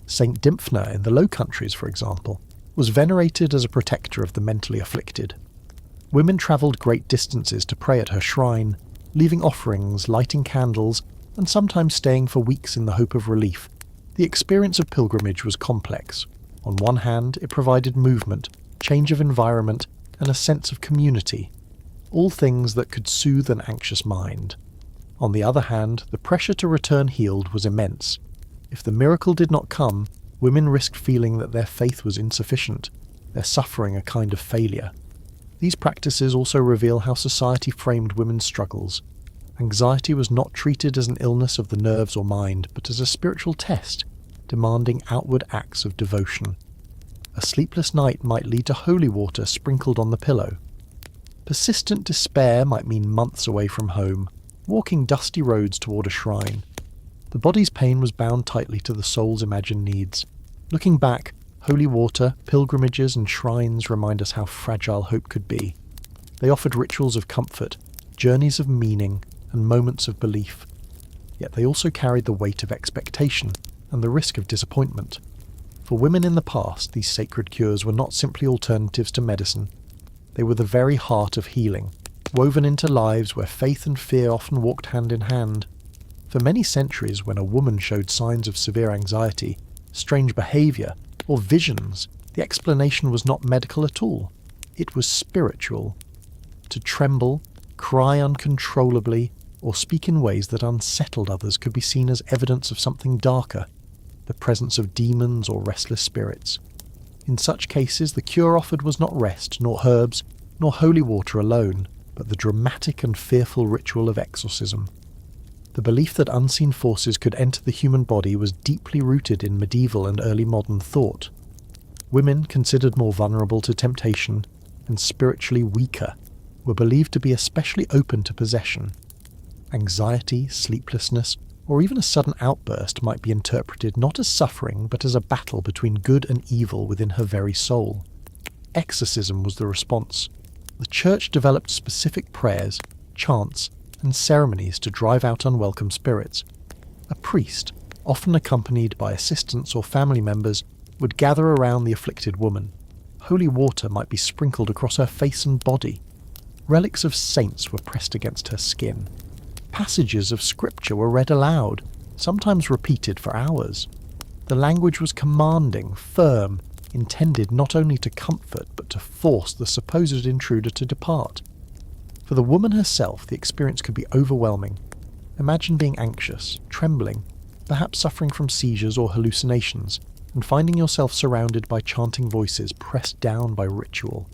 Speaker 1: Saint Dymphna in the Low Countries, for example, was venerated as a protector of the mentally afflicted. Women travelled great distances to pray at her shrine, leaving offerings, lighting candles, and sometimes staying for weeks in the hope of relief. The experience of pilgrimage was complex. On one hand, it provided movement, change of environment, and a sense of community, all things that could soothe an anxious mind. On the other hand, the pressure to return healed was immense. If the miracle did not come, women risked feeling that their faith was insufficient, their suffering a kind of failure. These practices also reveal how society framed women's struggles. Anxiety was not treated as an illness of the nerves or mind, but as a spiritual test, demanding outward acts of devotion. A sleepless night might lead to holy water sprinkled on the pillow. Persistent despair might mean months away from home, walking dusty roads toward a shrine. The body's pain was bound tightly to the soul's imagined needs. Looking back, holy water, pilgrimages, and shrines remind us how fragile hope could be. They offered rituals of comfort, journeys of meaning, and moments of belief. Yet they also carried the weight of expectation and the risk of disappointment. For women in the past, these sacred cures were not simply alternatives to medicine. They were the very heart of healing, woven into lives where faith and fear often walked hand in hand. For many centuries, when a woman showed signs of severe anxiety, strange behaviour, or visions, the explanation was not medical at all. It was spiritual. To tremble, cry uncontrollably, or speak in ways that unsettled others could be seen as evidence of something darker, the presence of demons or restless spirits. In such cases, the cure offered was not rest, nor herbs, nor holy water alone, but the dramatic and fearful ritual of exorcism. The belief that unseen forces could enter the human body was deeply rooted in medieval and early modern thought. Women, considered more vulnerable to temptation and spiritually weaker, were believed to be especially open to possession. Anxiety, sleeplessness, or even a sudden outburst might be interpreted not as suffering but as a battle between good and evil within her very soul. Exorcism was the response. The Church developed specific prayers, chants, and ceremonies to drive out unwelcome spirits. A priest, often accompanied by assistants or family members, would gather around the afflicted woman. Holy water might be sprinkled across her face and body. Relics of saints were pressed against her skin. Passages of scripture were read aloud, sometimes repeated for hours. The language was commanding, firm, intended not only to comfort but to force the supposed intruder to depart. For the woman herself, the experience could be overwhelming. Imagine being anxious, trembling, perhaps suffering from seizures or hallucinations, and finding yourself surrounded by chanting voices pressed down by ritual.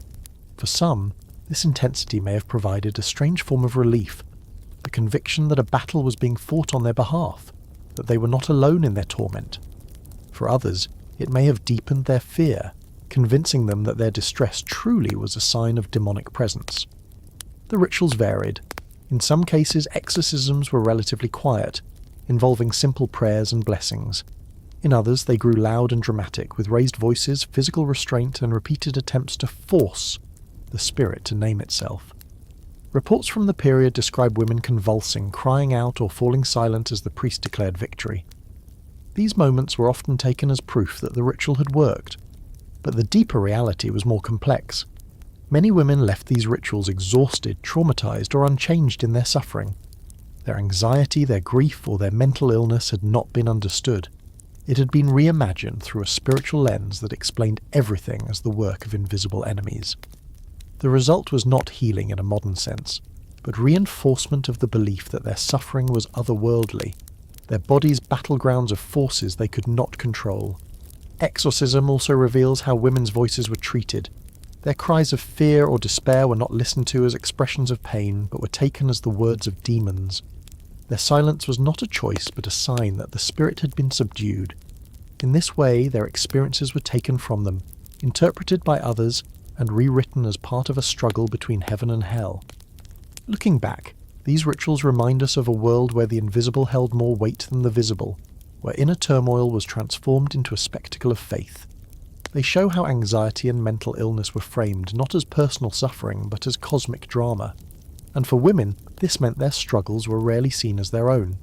Speaker 1: For some, this intensity may have provided a strange form of relief, the conviction that a battle was being fought on their behalf, that they were not alone in their torment. For others, it may have deepened their fear, convincing them that their distress truly was a sign of demonic presence. The rituals varied. In some cases, exorcisms were relatively quiet, involving simple prayers and blessings. In others, they grew loud and dramatic, with raised voices, physical restraint, and repeated attempts to force the spirit to name itself. Reports from the period describe women convulsing, crying out, or falling silent as the priest declared victory. These moments were often taken as proof that the ritual had worked, but the deeper reality was more complex. Many women left these rituals exhausted, traumatized, or unchanged in their suffering. Their anxiety, their grief, or their mental illness had not been understood. It had been reimagined through a spiritual lens that explained everything as the work of invisible enemies. The result was not healing in a modern sense, but reinforcement of the belief that their suffering was otherworldly, their bodies battlegrounds of forces they could not control. Exorcism also reveals how women's voices were treated. Their cries of fear or despair were not listened to as expressions of pain, but were taken as the words of demons. Their silence was not a choice, but a sign that the spirit had been subdued. In this way, their experiences were taken from them, interpreted by others, and rewritten as part of a struggle between heaven and hell. Looking back, these rituals remind us of a world where the invisible held more weight than the visible, where inner turmoil was transformed into a spectacle of faith. They show how anxiety and mental illness were framed not as personal suffering, but as cosmic drama. And for women, this meant their struggles were rarely seen as their own.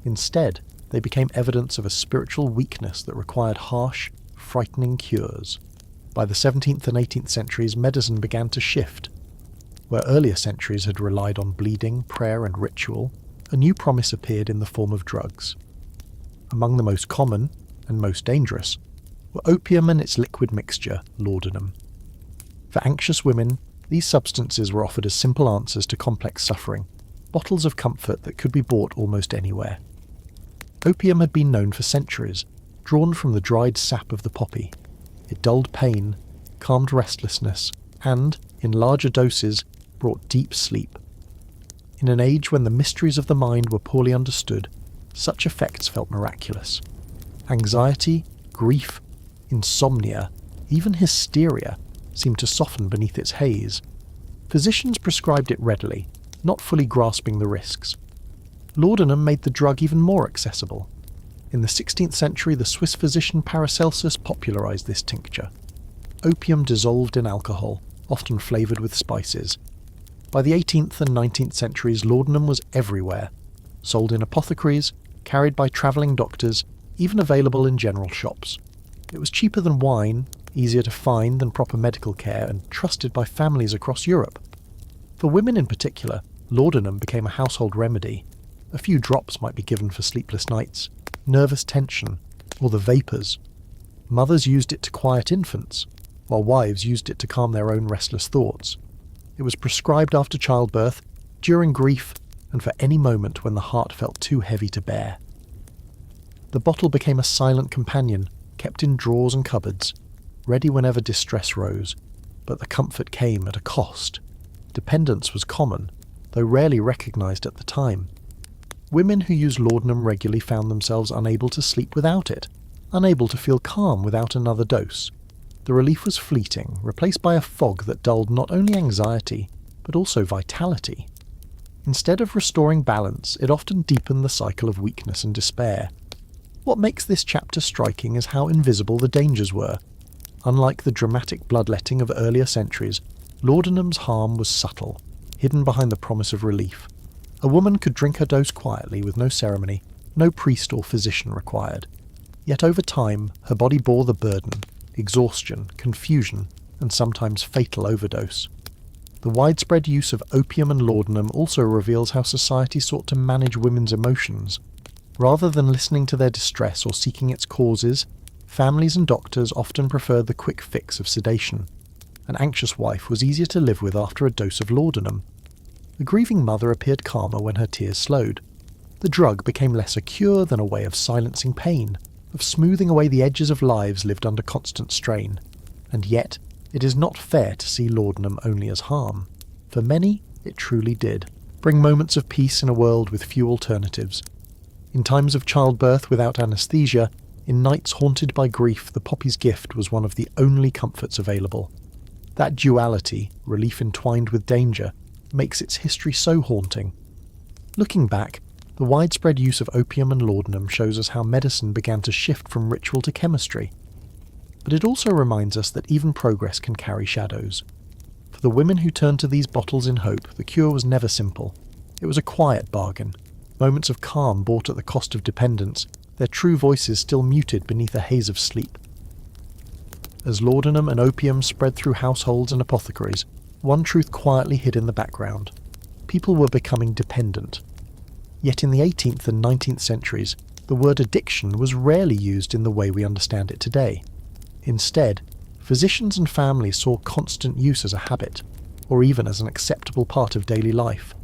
Speaker 1: Instead, they became evidence of a spiritual weakness that required harsh, frightening cures. By the 17th and 18th centuries, medicine began to shift. Where earlier centuries had relied on bleeding, prayer, and ritual, a new promise appeared in the form of drugs. Among the most common, and most dangerous, were opium and its liquid mixture, laudanum. For anxious women, these substances were offered as simple answers to complex suffering, bottles of comfort that could be bought almost anywhere. Opium had been known for centuries, drawn from the dried sap of the poppy. It dulled pain, calmed restlessness, and, in larger doses, brought deep sleep. In an age when the mysteries of the mind were poorly understood, such effects felt miraculous. Anxiety, grief, insomnia, even hysteria seemed to soften beneath its haze. Physicians prescribed it readily, not fully grasping the risks. Laudanum made the drug even more accessible. In the 16th century, the Swiss physician Paracelsus popularized this tincture. Opium dissolved in alcohol, often flavored with spices. By the 18th and 19th centuries, laudanum was everywhere, sold in apothecaries, carried by travelling doctors, even available in general shops. It was cheaper than wine, easier to find than proper medical care, and trusted by families across Europe. For women in particular, laudanum became a household remedy. A few drops might be given for sleepless nights, nervous tension, or the vapours. Mothers used it to quiet infants, while wives used it to calm their own restless thoughts. It was prescribed after childbirth, during grief, and for any moment when the heart felt too heavy to bear. The bottle became a silent companion, kept in drawers and cupboards, ready whenever distress rose, but the comfort came at a cost. Dependence was common, though rarely recognised at the time. Women who used laudanum regularly found themselves unable to sleep without it, unable to feel calm without another dose. The relief was fleeting, replaced by a fog that dulled not only anxiety, but also vitality. Instead of restoring balance, it often deepened the cycle of weakness and despair. What makes this chapter striking is how invisible the dangers were. Unlike the dramatic bloodletting of earlier centuries, laudanum's harm was subtle, hidden behind the promise of relief. A woman could drink her dose quietly with no ceremony, no priest or physician required. Yet over time, her body bore the burden, exhaustion, confusion, and sometimes fatal overdose. The widespread use of opium and laudanum also reveals how society sought to manage women's emotions. Rather than listening to their distress or seeking its causes, families and doctors often preferred the quick fix of sedation. An anxious wife was easier to live with after a dose of laudanum. The grieving mother appeared calmer when her tears slowed. The drug became less a cure than a way of silencing pain, of smoothing away the edges of lives lived under constant strain. And yet, it is not fair to see laudanum only as harm. For many, it truly did bring moments of peace in a world with few alternatives. In times of childbirth without anesthesia, in nights haunted by grief, the poppy's gift was one of the only comforts available. That duality, relief entwined with danger, makes its history so haunting. Looking back, the widespread use of opium and laudanum shows us how medicine began to shift from ritual to chemistry. But it also reminds us that even progress can carry shadows. For the women who turned to these bottles in hope, the cure was never simple. It was a quiet bargain, moments of calm bought at the cost of dependence, their true voices still muted beneath a haze of sleep. As laudanum and opium spread through households and apothecaries, one truth quietly hid in the background. People were becoming dependent. Yet in the 18th and 19th centuries, the word addiction was rarely used in the way we understand it today. Instead, physicians and families saw constant use as a habit, or even as an acceptable part of daily life.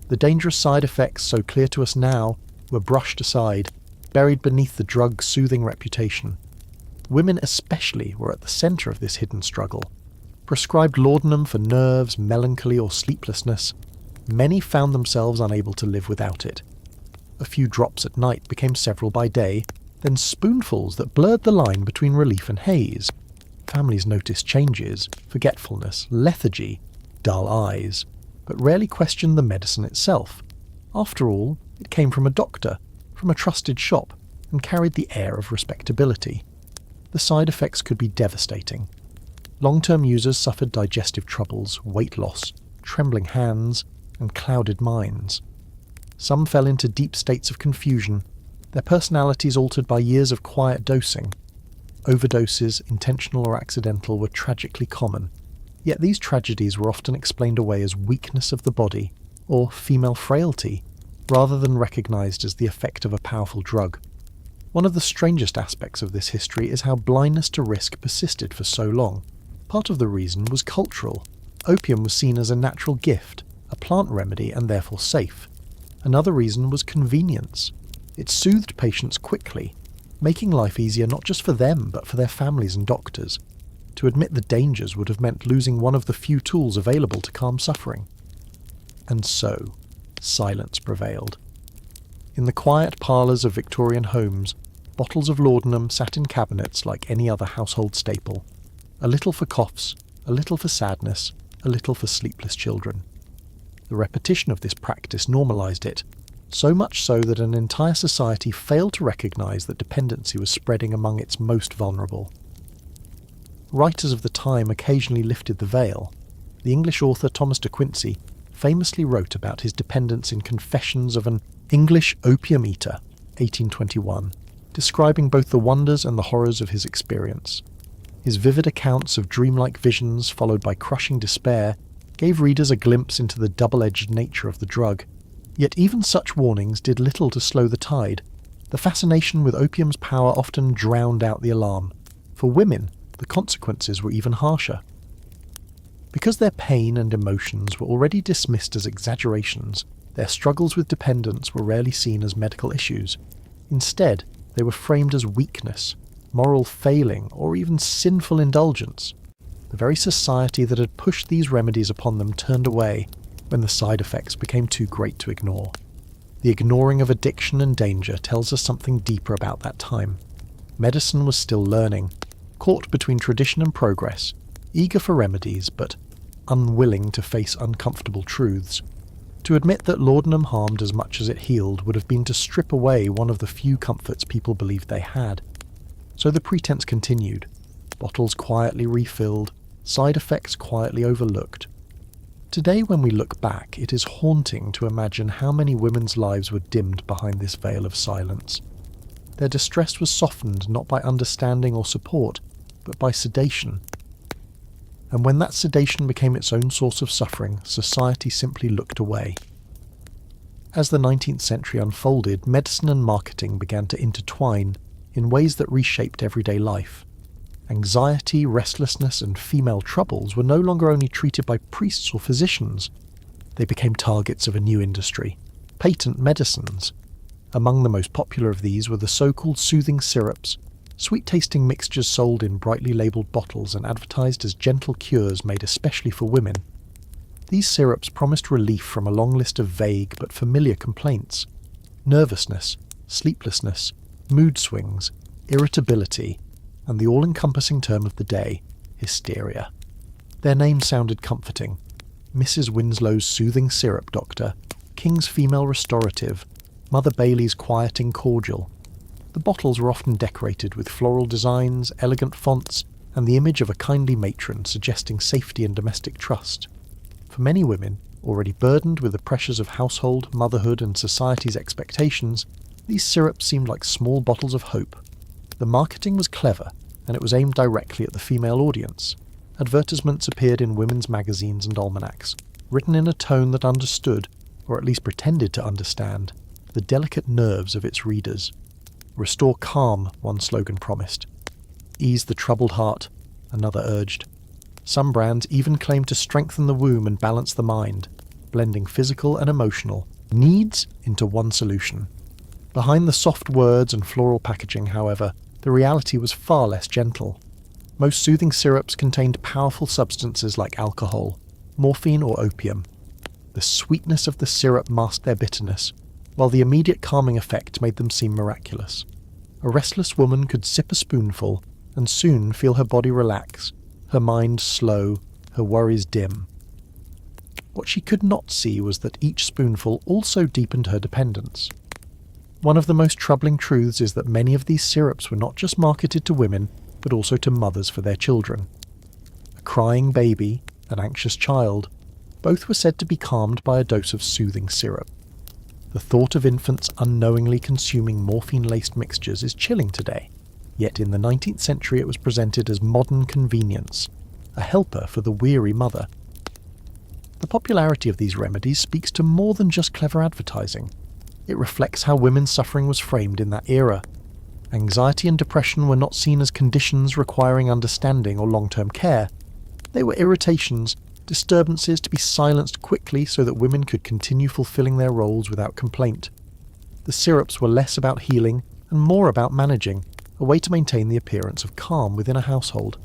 Speaker 1: The dangerous side effects so clear to us now were brushed aside, buried beneath the drug's soothing reputation. Women especially were at the centre of this hidden struggle. Prescribed laudanum for nerves, melancholy or sleeplessness, many found themselves unable to live without it. A few drops at night became several by day, then spoonfuls that blurred the line between relief and haze. Families noticed changes, forgetfulness, lethargy, dull eyes, but rarely questioned the medicine itself. After all, it came from a doctor, from a trusted shop, and carried the air of respectability. The side effects could be devastating. Long-term users suffered digestive troubles, weight loss, trembling hands, and clouded minds. Some fell into deep states of confusion, their personalities altered by years of quiet dosing. Overdoses, intentional or accidental, were tragically common, yet these tragedies were often explained away as weakness of the body or female frailty. rather than recognised as the effect of a powerful drug. One of the strangest aspects of this history is how blindness to risk persisted for so long. Part of the reason was cultural. Opium was seen as a natural gift, a plant remedy and therefore safe. Another reason was convenience. It soothed patients quickly, making life easier not just for them but for their families and doctors. To admit the dangers would have meant losing one of the few tools available to calm suffering. And so, silence prevailed. In the quiet parlours of Victorian homes, bottles of laudanum sat in cabinets like any other household staple. A little for coughs, a little for sadness, a little for sleepless children. The repetition of this practice normalised it, so much so that an entire society failed to recognise that dependency was spreading among its most vulnerable. Writers of the time occasionally lifted the veil. The English author Thomas de Quincey famously wrote about his dependence in Confessions of an English Opium Eater, 1821, describing both the wonders and the horrors of his experience. His vivid accounts of dreamlike visions followed by crushing despair gave readers a glimpse into the double-edged nature of the drug. Yet even such warnings did little to slow the tide. The fascination with opium's power often drowned out the alarm. For women, the consequences were even harsher. Because their pain and emotions were already dismissed as exaggerations, their struggles with dependence were rarely seen as medical issues. Instead, they were framed as weakness, moral failing, or even sinful indulgence. The very society that had pushed these remedies upon them turned away when the side effects became too great to ignore. The ignoring of addiction and danger tells us something deeper about that time. Medicine was still learning, caught between tradition and progress, eager for remedies but unwilling to face uncomfortable truths. To admit that laudanum harmed as much as it healed would have been to strip away one of the few comforts people believed they had. So the pretense continued, bottles quietly refilled, side effects quietly overlooked. Today, when we look back, it is haunting to imagine how many women's lives were dimmed behind this veil of silence. Their distress was softened not by understanding or support, but by sedation. And when that sedation became its own source of suffering, society simply looked away. As the 19th century unfolded, medicine and marketing began to intertwine in ways that reshaped everyday life. Anxiety, restlessness, and female troubles were no longer only treated by priests or physicians. They became targets of a new industry, patent medicines. Among the most popular of these were the so-called soothing syrups, sweet-tasting mixtures sold in brightly labelled bottles and advertised as gentle cures made especially for women. These syrups promised relief from a long list of vague but familiar complaints: nervousness, sleeplessness, mood swings, irritability, and the all-encompassing term of the day, hysteria. Their names sounded comforting: Mrs. Winslow's soothing syrup doctor, King's female restorative, Mother Bailey's quieting cordial. The bottles were often decorated with floral designs, elegant fonts, and the image of a kindly matron suggesting safety and domestic trust. For many women, already burdened with the pressures of household, motherhood, and society's expectations, these syrups seemed like small bottles of hope. The marketing was clever, and it was aimed directly at the female audience. Advertisements appeared in women's magazines and almanacs, written in a tone that understood, or at least pretended to understand, the delicate nerves of its readers. "Restore calm," one slogan promised. "Ease the troubled heart," another urged. Some brands even claimed to strengthen the womb and balance the mind, blending physical and emotional needs into one solution. Behind the soft words and floral packaging, however, the reality was far less gentle. Most soothing syrups contained powerful substances like alcohol, morphine or opium. The sweetness of the syrup masked their bitterness, while the immediate calming effect made them seem miraculous. A restless woman could sip a spoonful and soon feel her body relax, her mind slow, her worries dim. What she could not see was that each spoonful also deepened her dependence. One of the most troubling truths is that many of these syrups were not just marketed to women, but also to mothers for their children. A crying baby, an anxious child, both were said to be calmed by a dose of soothing syrup. The thought of infants unknowingly consuming morphine-laced mixtures is chilling today, yet in the 19th century it was presented as modern convenience, a helper for the weary mother. The popularity of these remedies speaks to more than just clever advertising. It reflects how women's suffering was framed in that era. Anxiety and depression were not seen as conditions requiring understanding or long-term care. They were irritations, disturbances to be silenced quickly so that women could continue fulfilling their roles without complaint. The syrups were less about healing and more about managing, a way to maintain the appearance of calm within a household.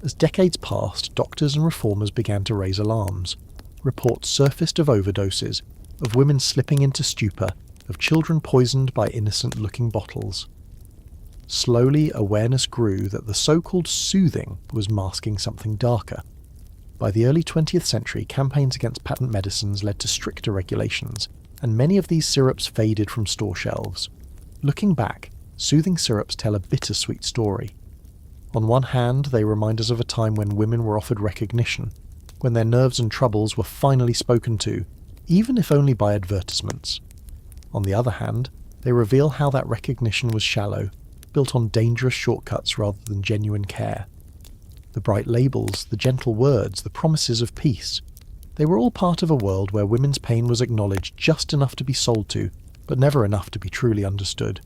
Speaker 1: As decades passed, doctors and reformers began to raise alarms. Reports surfaced of overdoses, of women slipping into stupor, of children poisoned by innocent-looking bottles. Slowly, awareness grew that the so-called soothing was masking something darker. By the early 20th century, campaigns against patent medicines led to stricter regulations, and many of these syrups faded from store shelves. Looking back, soothing syrups tell a bittersweet story. On one hand, they remind us of a time when women were offered recognition, when their nerves and troubles were finally spoken to, even if only by advertisements. On the other hand, they reveal how that recognition was shallow, built on dangerous shortcuts rather than genuine care. The bright labels, the gentle words, the promises of peace. They were all part of a world where women's pain was acknowledged just enough to be sold to, but never enough to be truly understood.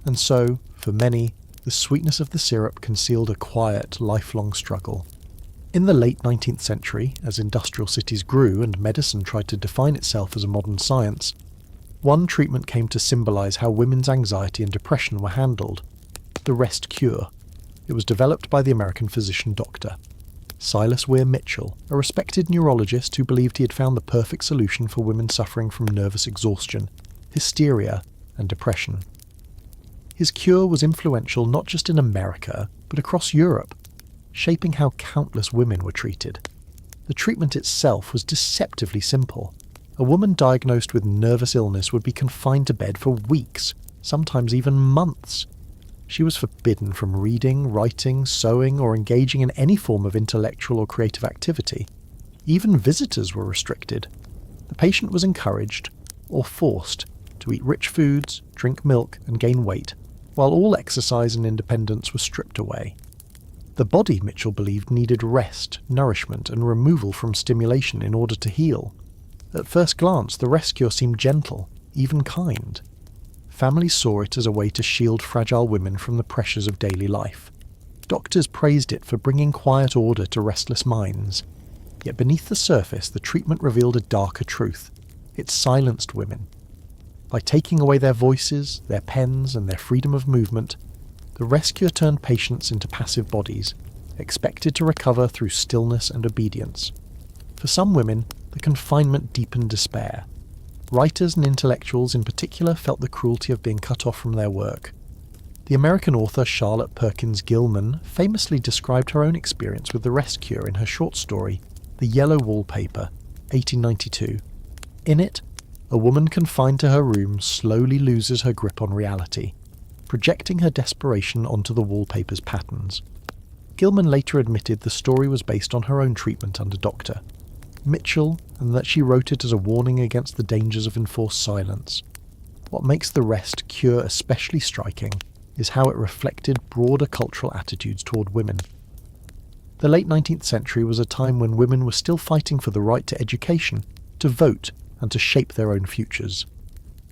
Speaker 1: And so, for many, the sweetness of the syrup concealed a quiet, lifelong struggle. In the late 19th century, as industrial cities grew and medicine tried to define itself as a modern science, one treatment came to symbolize how women's anxiety and depression were handled: the rest cure. It was developed by the American physician Dr. Silas Weir Mitchell, a respected neurologist who believed he had found the perfect solution for women suffering from nervous exhaustion, hysteria, and depression. His cure was influential not just in America, but across Europe, shaping how countless women were treated. The treatment itself was deceptively simple. A woman diagnosed with nervous illness would be confined to bed for weeks, sometimes even months. She was forbidden from reading, writing, sewing, or engaging in any form of intellectual or creative activity. Even visitors were restricted. The patient was encouraged, or forced, to eat rich foods, drink milk, and gain weight, while all exercise and independence were stripped away. The body, Mitchell believed, needed rest, nourishment, and removal from stimulation in order to heal. At first glance, the rest cure seemed gentle, even kind. Families saw it as a way to shield fragile women from the pressures of daily life. Doctors praised it for bringing quiet order to restless minds. Yet beneath the surface, the treatment revealed a darker truth. It silenced women. By taking away their voices, their pens, and their freedom of movement, the rest cure turned patients into passive bodies, expected to recover through stillness and obedience. For some women, the confinement deepened despair. Writers and intellectuals in particular felt the cruelty of being cut off from their work. The American author Charlotte Perkins Gilman famously described her own experience with the rest cure in her short story, The Yellow Wallpaper, 1892. In it, a woman confined to her room slowly loses her grip on reality, projecting her desperation onto the wallpaper's patterns. Gilman later admitted the story was based on her own treatment under Dr. Mitchell, and that she wrote it as a warning against the dangers of enforced silence. What makes the rest cure especially striking is how it reflected broader cultural attitudes toward women. The late 19th century was a time when women were still fighting for the right to education, to vote, and to shape their own futures.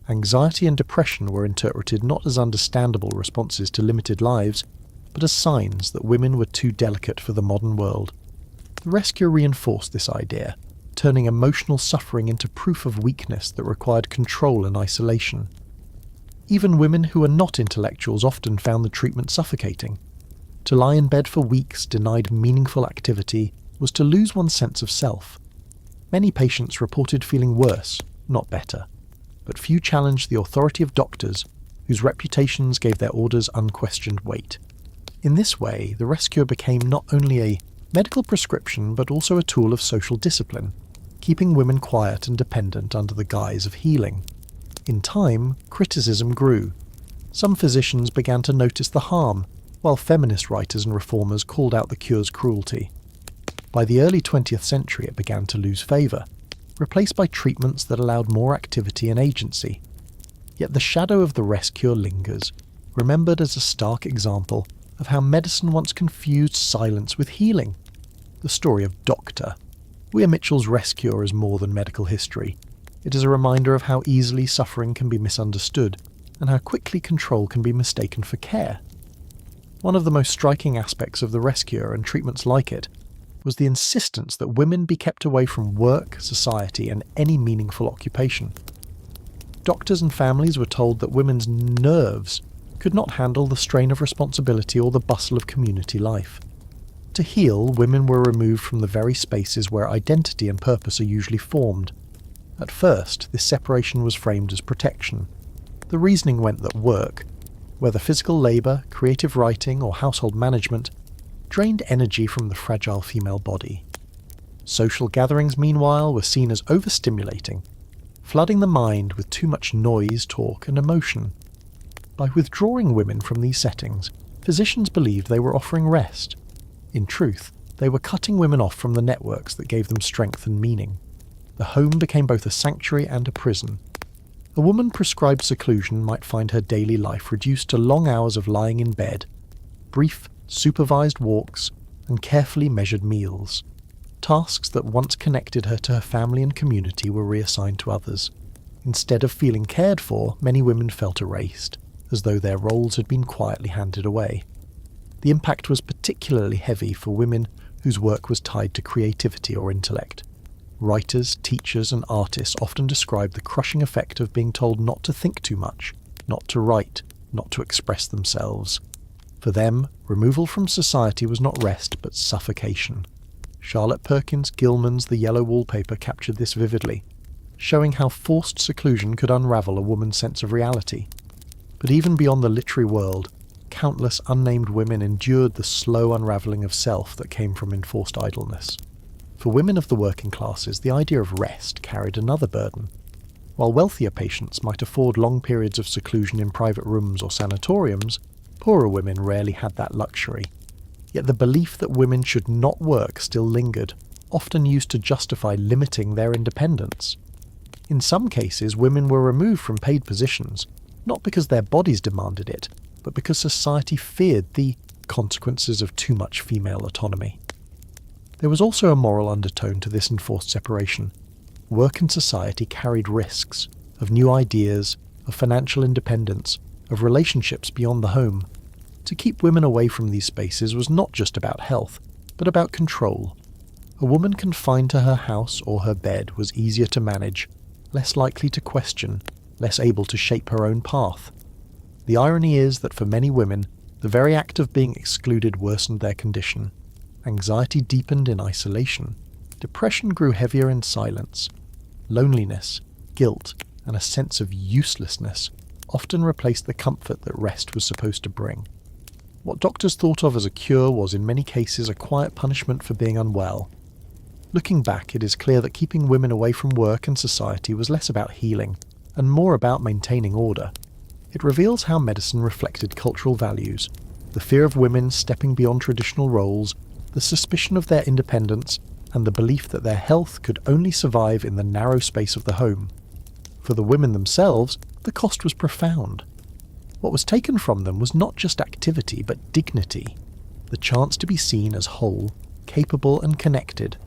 Speaker 1: Anxiety and depression were interpreted not as understandable responses to limited lives, but as signs that women were too delicate for the modern world. The rest cure reinforced this idea, turning emotional suffering into proof of weakness that required control and isolation. Even women who were not intellectuals often found the treatment suffocating. To lie in bed for weeks denied meaningful activity was to lose one's sense of self. Many patients reported feeling worse, not better, but few challenged the authority of doctors, whose reputations gave their orders unquestioned weight. In this way, the rest cure became not only a medical prescription but also a tool of social discipline, keeping women quiet and dependent under the guise of healing. In time, criticism grew. Some physicians began to notice the harm, while feminist writers and reformers called out the cure's cruelty. By the early 20th century, it began to lose favour, replaced by treatments that allowed more activity and agency. Yet the shadow of the rest cure lingers, remembered as a stark example of how medicine once confused silence with healing. The story of Dr. Weir Mitchell's rest cure is more than medical history. It is a reminder of how easily suffering can be misunderstood and how quickly control can be mistaken for care. One of the most striking aspects of the rest cure and treatments like it was the insistence that women be kept away from work, society, and any meaningful occupation. Doctors and families were told that women's nerves could not handle the strain of responsibility or the bustle of community life. To heal, women were removed from the very spaces where identity and purpose are usually formed. At first, this separation was framed as protection. The reasoning went that work, whether physical labour, creative writing, or household management, drained energy from the fragile female body. Social gatherings, meanwhile, were seen as overstimulating, flooding the mind with too much noise, talk, and emotion. By withdrawing women from these settings, physicians believed they were offering rest. In truth, they were cutting women off from the networks that gave them strength and meaning. The home became both a sanctuary and a prison. A woman prescribed seclusion might find her daily life reduced to long hours of lying in bed, brief, supervised walks, and carefully measured meals. Tasks that once connected her to her family and community were reassigned to others. Instead of feeling cared for, many women felt erased, as though their roles had been quietly handed away. The impact was particularly heavy for women whose work was tied to creativity or intellect. Writers, teachers, and artists often describe the crushing effect of being told not to think too much, not to write, not to express themselves. For them, removal from society was not rest but suffocation. Charlotte Perkins Gilman's The Yellow Wallpaper captured this vividly, showing how forced seclusion could unravel a woman's sense of reality. But even beyond the literary world, countless unnamed women endured the slow unravelling of self that came from enforced idleness. For women of the working classes, the idea of rest carried another burden. While wealthier patients might afford long periods of seclusion in private rooms or sanatoriums, poorer women rarely had that luxury. Yet the belief that women should not work still lingered, often used to justify limiting their independence. In some cases, women were removed from paid positions, not because their bodies demanded it, but because society feared the consequences of too much female autonomy. There was also a moral undertone to this enforced separation. Work and society carried risks of new ideas, of financial independence, of relationships beyond the home. To keep women away from these spaces was not just about health, but about control. A woman confined to her house or her bed was easier to manage, less likely to question, less able to shape her own path. The irony is that for many women, the very act of being excluded worsened their condition. Anxiety deepened in isolation. Depression grew heavier in silence. Loneliness, guilt, and a sense of uselessness often replaced the comfort that rest was supposed to bring. What doctors thought of as a cure was in many cases a quiet punishment for being unwell. Looking back, it is clear that keeping women away from work and society was less about healing, and more about maintaining order. It reveals how medicine reflected cultural values, the fear of women stepping beyond traditional roles, the suspicion of their independence, and the belief that their health could only survive in the narrow space of the home. For the women themselves, the cost was profound. What was taken from them was not just activity, but dignity, the chance to be seen as whole, capable and connected.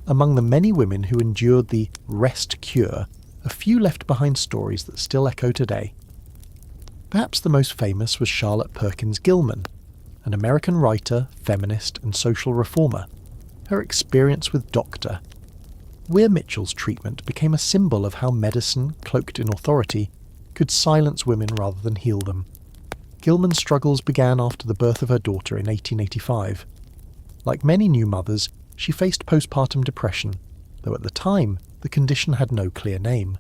Speaker 1: Among the many women who endured the rest cure, a few left behind stories that still echo today. Perhaps the most famous was Charlotte Perkins Gilman, an American writer, feminist, and social reformer. Her experience with Dr. Weir Mitchell's treatment became a symbol of how medicine, cloaked in authority, could silence women rather than heal them. Gilman's struggles began after the birth of her daughter in 1885. Like many new mothers, she faced postpartum depression, though at the time the condition had no clear name.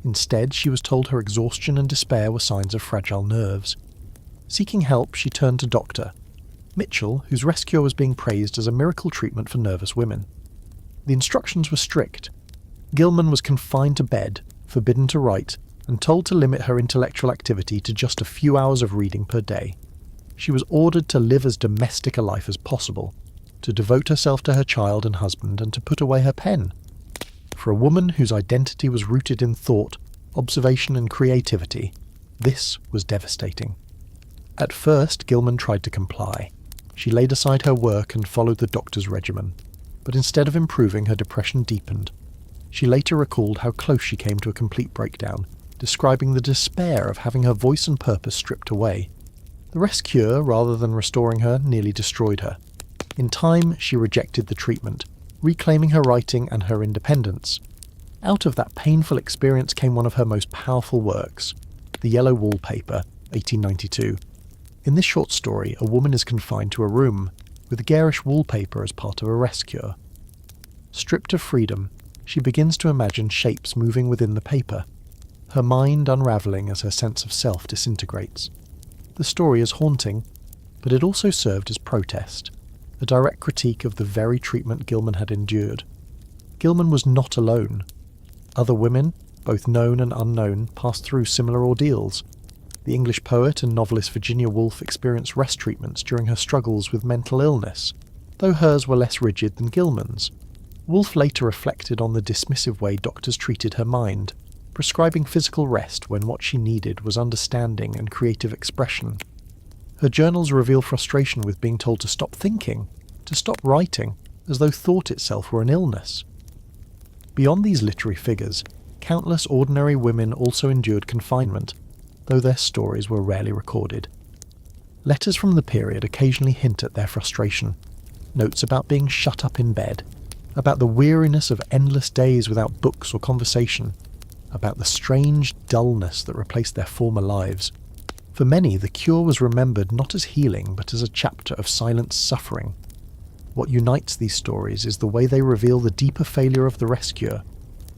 Speaker 1: Instead, she was told her exhaustion and despair were signs of fragile nerves. Seeking help, she turned to Dr. Mitchell, whose rest cure was being praised as a miracle treatment for nervous women. The instructions were strict. Gilman was confined to bed, forbidden to write, and told to limit her intellectual activity to just a few hours of reading per day. She was ordered to live as domestic a life as possible, to devote herself to her child and husband, and to put away her pen. For a woman whose identity was rooted in thought, observation, and creativity, this was devastating. At first, Gilman tried to comply. She laid aside her work and followed the doctor's regimen, but instead of improving, her depression deepened. She later recalled how close she came to a complete breakdown, describing the despair of having her voice and purpose stripped away. The rest cure, rather than restoring her, nearly destroyed her. In time, she rejected the treatment, reclaiming her writing and her independence. Out of that painful experience came one of her most powerful works, The Yellow Wallpaper, 1892. In this short story, a woman is confined to a room, with garish wallpaper as part of a rest cure. Stripped of freedom, she begins to imagine shapes moving within the paper, her mind unravelling as her sense of self disintegrates. The story is haunting, but it also served as protest, a direct critique of the very treatment Gilman had endured. Gilman was not alone. Other women, both known and unknown, passed through similar ordeals. The English poet and novelist Virginia Woolf experienced rest treatments during her struggles with mental illness, though hers were less rigid than Gilman's. Woolf later reflected on the dismissive way doctors treated her mind, prescribing physical rest when what she needed was understanding and creative expression. Her journals reveal frustration with being told to stop thinking, to stop writing, as though thought itself were an illness. Beyond these literary figures, countless ordinary women also endured confinement, though their stories were rarely recorded. Letters from the period occasionally hint at their frustration. Notes about being shut up in bed, about the weariness of endless days without books or conversation, about the strange dullness that replaced their former lives. For many, the cure was remembered not as healing, but as a chapter of silent suffering. What unites these stories is the way they reveal the deeper failure of the rest cure.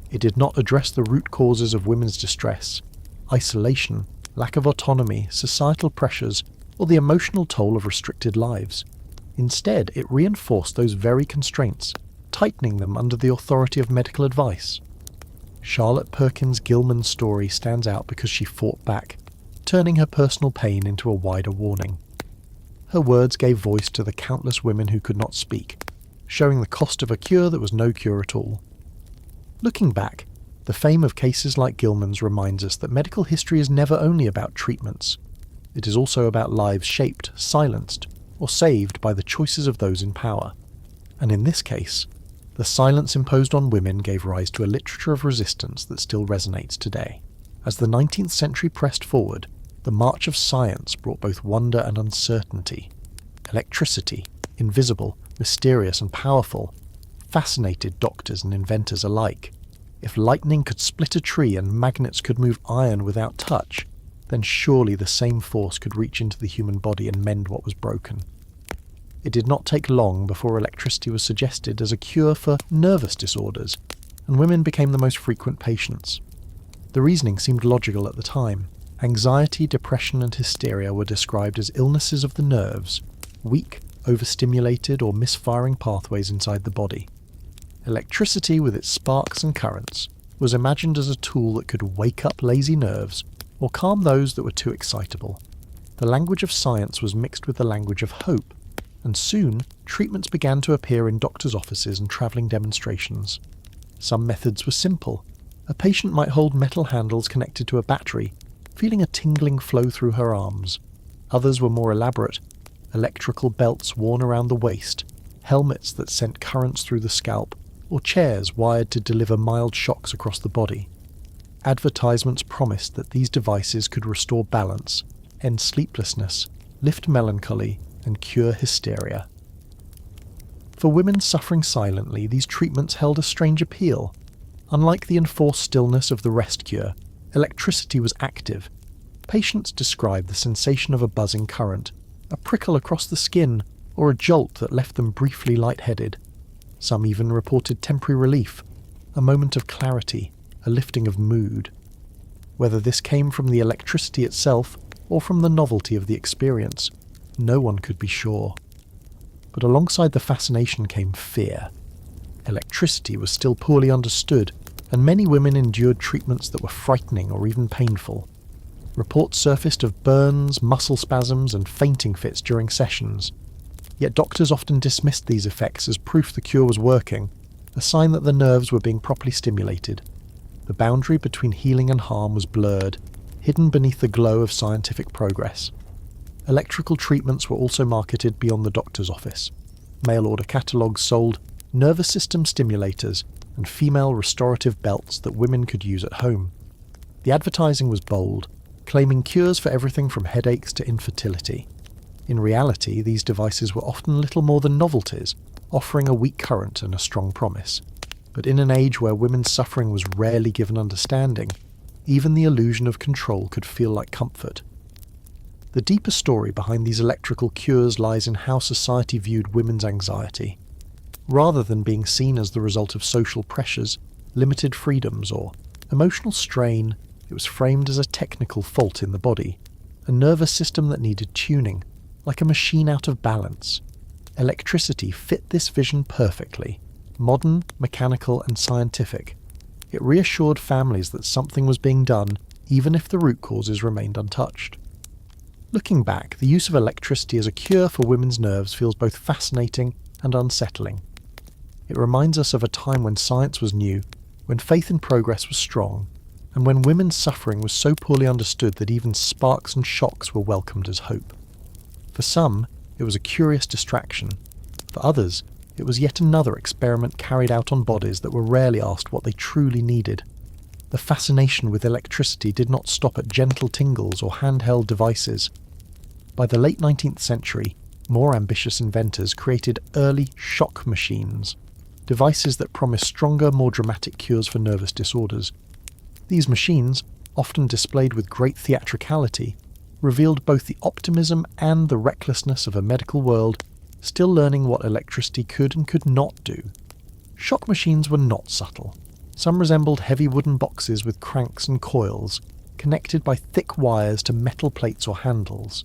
Speaker 1: It did not address the root causes of women's distress: isolation, lack of autonomy, societal pressures, or the emotional toll of restricted lives. Instead, it reinforced those very constraints, tightening them under the authority of medical advice. Charlotte Perkins Gilman's story stands out because she fought back, turning her personal pain into a wider warning. Her words gave voice to the countless women who could not speak, showing the cost of a cure that was no cure at all. Looking back, the fame of cases like Gilman's reminds us that medical history is never only about treatments. It is also about lives shaped, silenced, or saved by the choices of those in power. And in this case, the silence imposed on women gave rise to a literature of resistance that still resonates today. As the 19th century pressed forward, the march of science brought both wonder and uncertainty. Electricity, invisible, mysterious and powerful, fascinated doctors and inventors alike. If lightning could split a tree and magnets could move iron without touch, then surely the same force could reach into the human body and mend what was broken. It did not take long before electricity was suggested as a cure for nervous disorders, and women became the most frequent patients. The reasoning seemed logical at the time. Anxiety, depression and hysteria were described as illnesses of the nerves, weak, overstimulated or misfiring pathways inside the body. Electricity, with its sparks and currents, was imagined as a tool that could wake up lazy nerves or calm those that were too excitable. The language of science was mixed with the language of hope, and soon treatments began to appear in doctors' offices and travelling demonstrations. Some methods were simple. A patient might hold metal handles connected to a battery, feeling a tingling flow through her arms. Others were more elaborate: electrical belts worn around the waist, helmets that sent currents through the scalp, or chairs wired to deliver mild shocks across the body. Advertisements promised that these devices could restore balance, end sleeplessness, lift melancholy, and cure hysteria. For women suffering silently, these treatments held a strange appeal. Unlike the enforced stillness of the rest cure, electricity was active. Patients described the sensation of a buzzing current, a prickle across the skin, or a jolt that left them briefly lightheaded. Some even reported temporary relief, a moment of clarity, a lifting of mood. Whether this came from the electricity itself or from the novelty of the experience, no one could be sure. But alongside the fascination came fear. Electricity was still poorly understood, and many women endured treatments that were frightening or even painful. Reports surfaced of burns, muscle spasms, and fainting fits during sessions. Yet doctors often dismissed these effects as proof the cure was working, a sign that the nerves were being properly stimulated. The boundary between healing and harm was blurred, hidden beneath the glow of scientific progress. Electrical treatments were also marketed beyond the doctor's office. Mail-order catalogues sold nervous system stimulators, and female restorative belts that women could use at home. The advertising was bold, claiming cures for everything from headaches to infertility. In reality, these devices were often little more than novelties, offering a weak current and a strong promise. But in an age where women's suffering was rarely given understanding, even the illusion of control could feel like comfort. The deeper story behind these electrical cures lies in how society viewed women's anxiety. Rather than being seen as the result of social pressures, limited freedoms, or emotional strain, it was framed as a technical fault in the body, a nervous system that needed tuning, like a machine out of balance. Electricity fit this vision perfectly, modern, mechanical, and scientific. It reassured families that something was being done, even if the root causes remained untouched. Looking back, the use of electricity as a cure for women's nerves feels both fascinating and unsettling. It reminds us of a time when science was new, when faith in progress was strong, and when women's suffering was so poorly understood that even sparks and shocks were welcomed as hope. For some, it was a curious distraction. For others, it was yet another experiment carried out on bodies that were rarely asked what they truly needed. The fascination with electricity did not stop at gentle tingles or handheld devices. By the late 19th century, more ambitious inventors created early shock machines, devices that promised stronger, more dramatic cures for nervous disorders. These machines, often displayed with great theatricality, revealed both the optimism and the recklessness of a medical world still learning what electricity could and could not do. Shock machines were not subtle. Some resembled heavy wooden boxes with cranks and coils, connected by thick wires to metal plates or handles.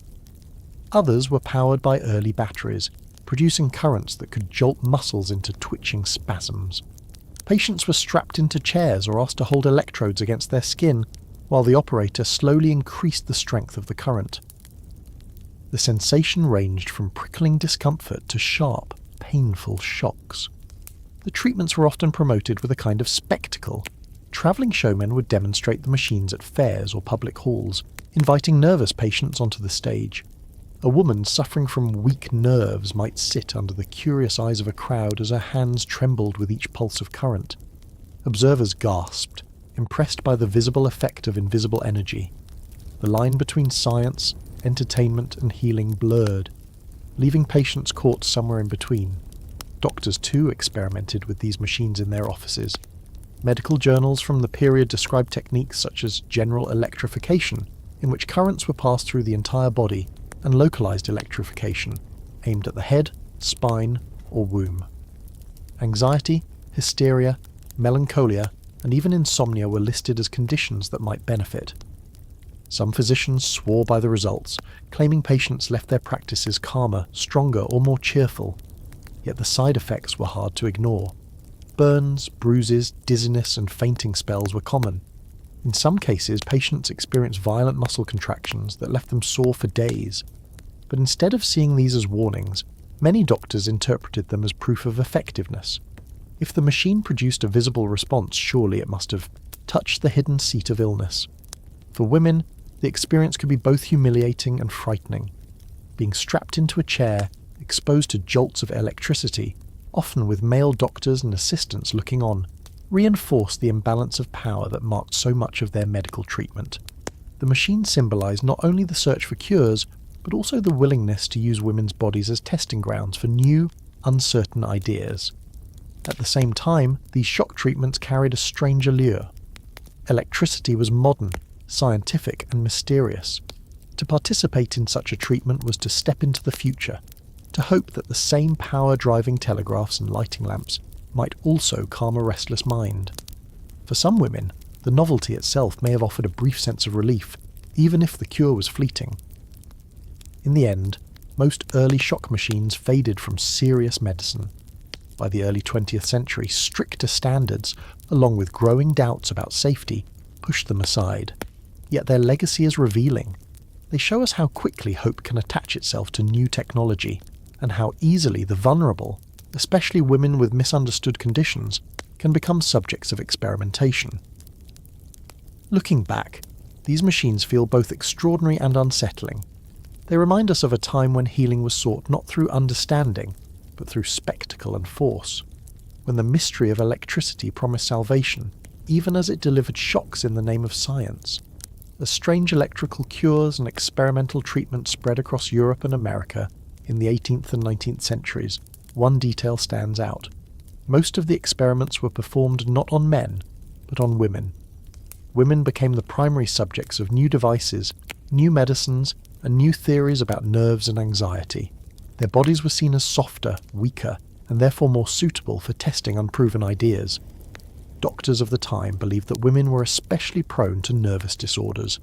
Speaker 1: Others were powered by early batteries, producing currents that could jolt muscles into twitching spasms. Patients were strapped into chairs or asked to hold electrodes against their skin, while the operator slowly increased the strength of the current. The sensation ranged from prickling discomfort to sharp, painful shocks. The treatments were often promoted with a kind of spectacle. Travelling showmen would demonstrate the machines at fairs or public halls, inviting nervous patients onto the stage. A woman suffering from weak nerves might sit under the curious eyes of a crowd as her hands trembled with each pulse of current. Observers gasped, impressed by the visible effect of invisible energy. The line between science, entertainment, and healing blurred, leaving patients caught somewhere in between. Doctors too experimented with these machines in their offices. Medical journals from the period described techniques such as general electrification, in which currents were passed through the entire body, and localized electrification, aimed at the head, spine, or womb. Anxiety, hysteria, melancholia, and even insomnia were listed as conditions that might benefit. Some physicians swore by the results, claiming patients left their practices calmer, stronger, or more cheerful. Yet the side effects were hard to ignore. Burns, bruises, dizziness, and fainting spells were common. In some cases, patients experienced violent muscle contractions that left them sore for days. But instead of seeing these as warnings, many doctors interpreted them as proof of effectiveness. If the machine produced a visible response, surely it must have touched the hidden seat of illness. For women, the experience could be both humiliating and frightening. Being strapped into a chair, exposed to jolts of electricity, often with male doctors and assistants looking on, reinforced the imbalance of power that marked so much of their medical treatment. The machine symbolized not only the search for cures, but also the willingness to use women's bodies as testing grounds for new, uncertain ideas. At the same time, these shock treatments carried a strange allure. Electricity was modern, scientific, and mysterious. To participate in such a treatment was to step into the future, to hope that the same power-driving telegraphs and lighting lamps might also calm a restless mind. For some women, the novelty itself may have offered a brief sense of relief, even if the cure was fleeting. In the end, most early shock machines faded from serious medicine. By the early 20th century, stricter standards, along with growing doubts about safety, pushed them aside. Yet their legacy is revealing. They show us how quickly hope can attach itself to new technology, and how easily the vulnerable, especially women with misunderstood conditions, can become subjects of experimentation. Looking back, these machines feel both extraordinary and unsettling. They remind us of a time when healing was sought not through understanding, but through spectacle and force, when the mystery of electricity promised salvation, even as it delivered shocks in the name of science. As strange electrical cures and experimental treatments spread across Europe and America in the 18th and 19th centuries, one detail stands out. Most of the experiments were performed not on men, but on women. Women became the primary subjects of new devices, new medicines, and new theories about nerves and anxiety. Their bodies were seen as softer, weaker, and therefore more suitable for testing unproven ideas. Doctors of the time believed that women were especially prone to nervous disorders.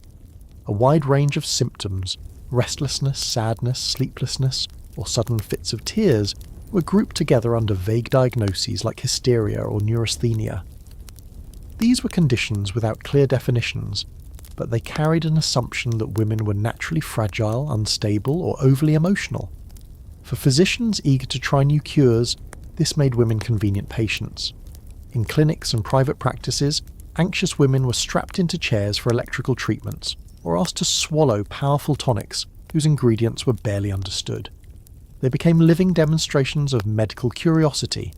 Speaker 1: A wide range of symptoms, restlessness, sadness, sleeplessness, or sudden fits of tears, were grouped together under vague diagnoses like hysteria or neurasthenia. These were conditions without clear definitions, but they carried an assumption that women were naturally fragile, unstable, or overly emotional. For physicians eager to try new cures, this made women convenient patients. In clinics and private practices, anxious women were strapped into chairs for electrical treatments, or asked to swallow powerful tonics whose ingredients were barely understood. They became living demonstrations of medical curiosity,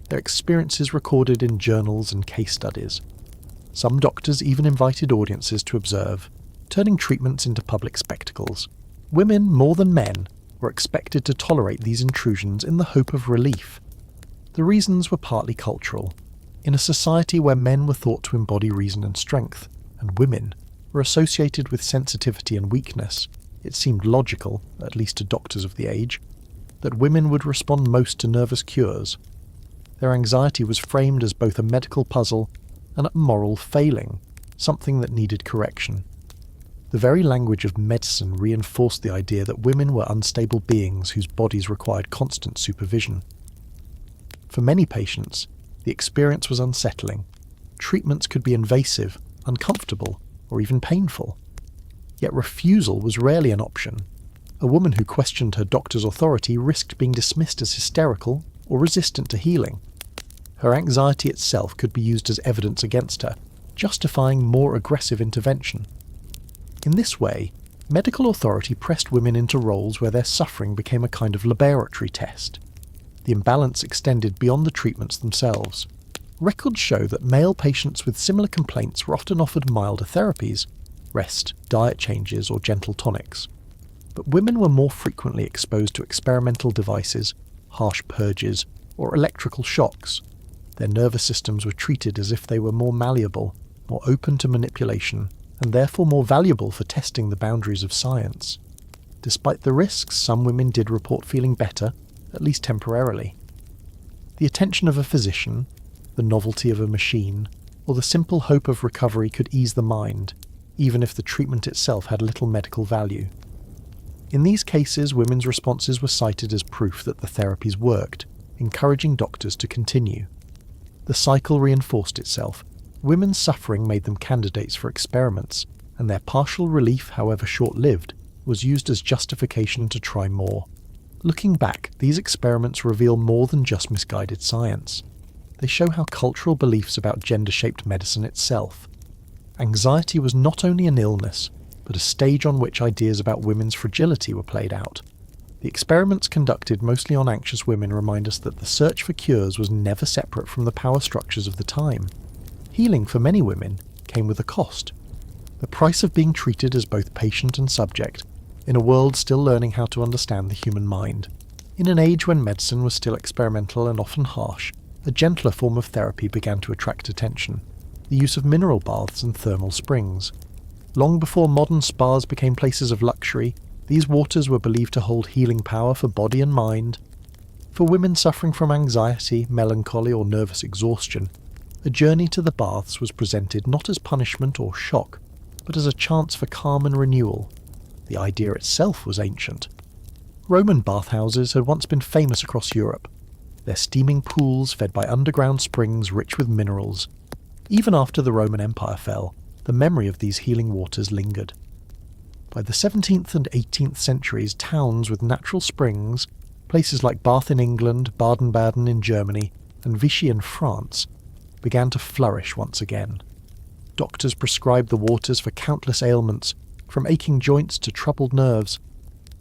Speaker 1: their experiences recorded in journals and case studies. Some doctors even invited audiences to observe, turning treatments into public spectacles. Women, more than men, were expected to tolerate these intrusions in the hope of relief. The reasons were partly cultural. In a society where men were thought to embody reason and strength, and women were associated with sensitivity and weakness, it seemed logical, at least to doctors of the age, that women would respond most to nervous cures. Their anxiety was framed as both a medical puzzle and a moral failing, something that needed correction. The very language of medicine reinforced the idea that women were unstable beings whose bodies required constant supervision. For many patients, the experience was unsettling. Treatments could be invasive, uncomfortable, or even painful. Yet refusal was rarely an option. A woman who questioned her doctor's authority risked being dismissed as hysterical or resistant to healing. Her anxiety itself could be used as evidence against her, justifying more aggressive intervention. In this way, medical authority pressed women into roles where their suffering became a kind of laboratory test. The imbalance extended beyond the treatments themselves. Records show that male patients with similar complaints were often offered milder therapies, rest, diet changes, or gentle tonics. But women were more frequently exposed to experimental devices, harsh purges, or electrical shocks. Their nervous systems were treated as if they were more malleable, more open to manipulation, and therefore more valuable for testing the boundaries of science. Despite the risks, some women did report feeling better, at least temporarily. The attention of a physician, the novelty of a machine, or the simple hope of recovery could ease the mind, even if the treatment itself had little medical value. In these cases, women's responses were cited as proof that the therapies worked, encouraging doctors to continue. The cycle reinforced itself. Women's suffering made them candidates for experiments, and their partial relief, however short-lived, was used as justification to try more. Looking back, these experiments reveal more than just misguided science. They show how cultural beliefs about gender-shaped medicine itself. Anxiety was not only an illness, but a stage on which ideas about women's fragility were played out. The experiments conducted mostly on anxious women remind us that the search for cures was never separate from the power structures of the time. Healing for many women came with a cost. The price of being treated as both patient and subject, in a world still learning how to understand the human mind. In an age when medicine was still experimental and often harsh, a gentler form of therapy began to attract attention: the use of mineral baths and thermal springs. Long before modern spas became places of luxury, these waters were believed to hold healing power for body and mind. For women suffering from anxiety, melancholy, or nervous exhaustion, a journey to the baths was presented not as punishment or shock, but as a chance for calm and renewal. The idea itself was ancient. Roman bathhouses had once been famous across Europe, their steaming pools fed by underground springs rich with minerals. Even after the Roman Empire fell, the memory of these healing waters lingered. By the 17th and 18th centuries, towns with natural springs, places like Bath in England, Baden-Baden in Germany, and Vichy in France, began to flourish once again. Doctors prescribed the waters for countless ailments, from aching joints to troubled nerves.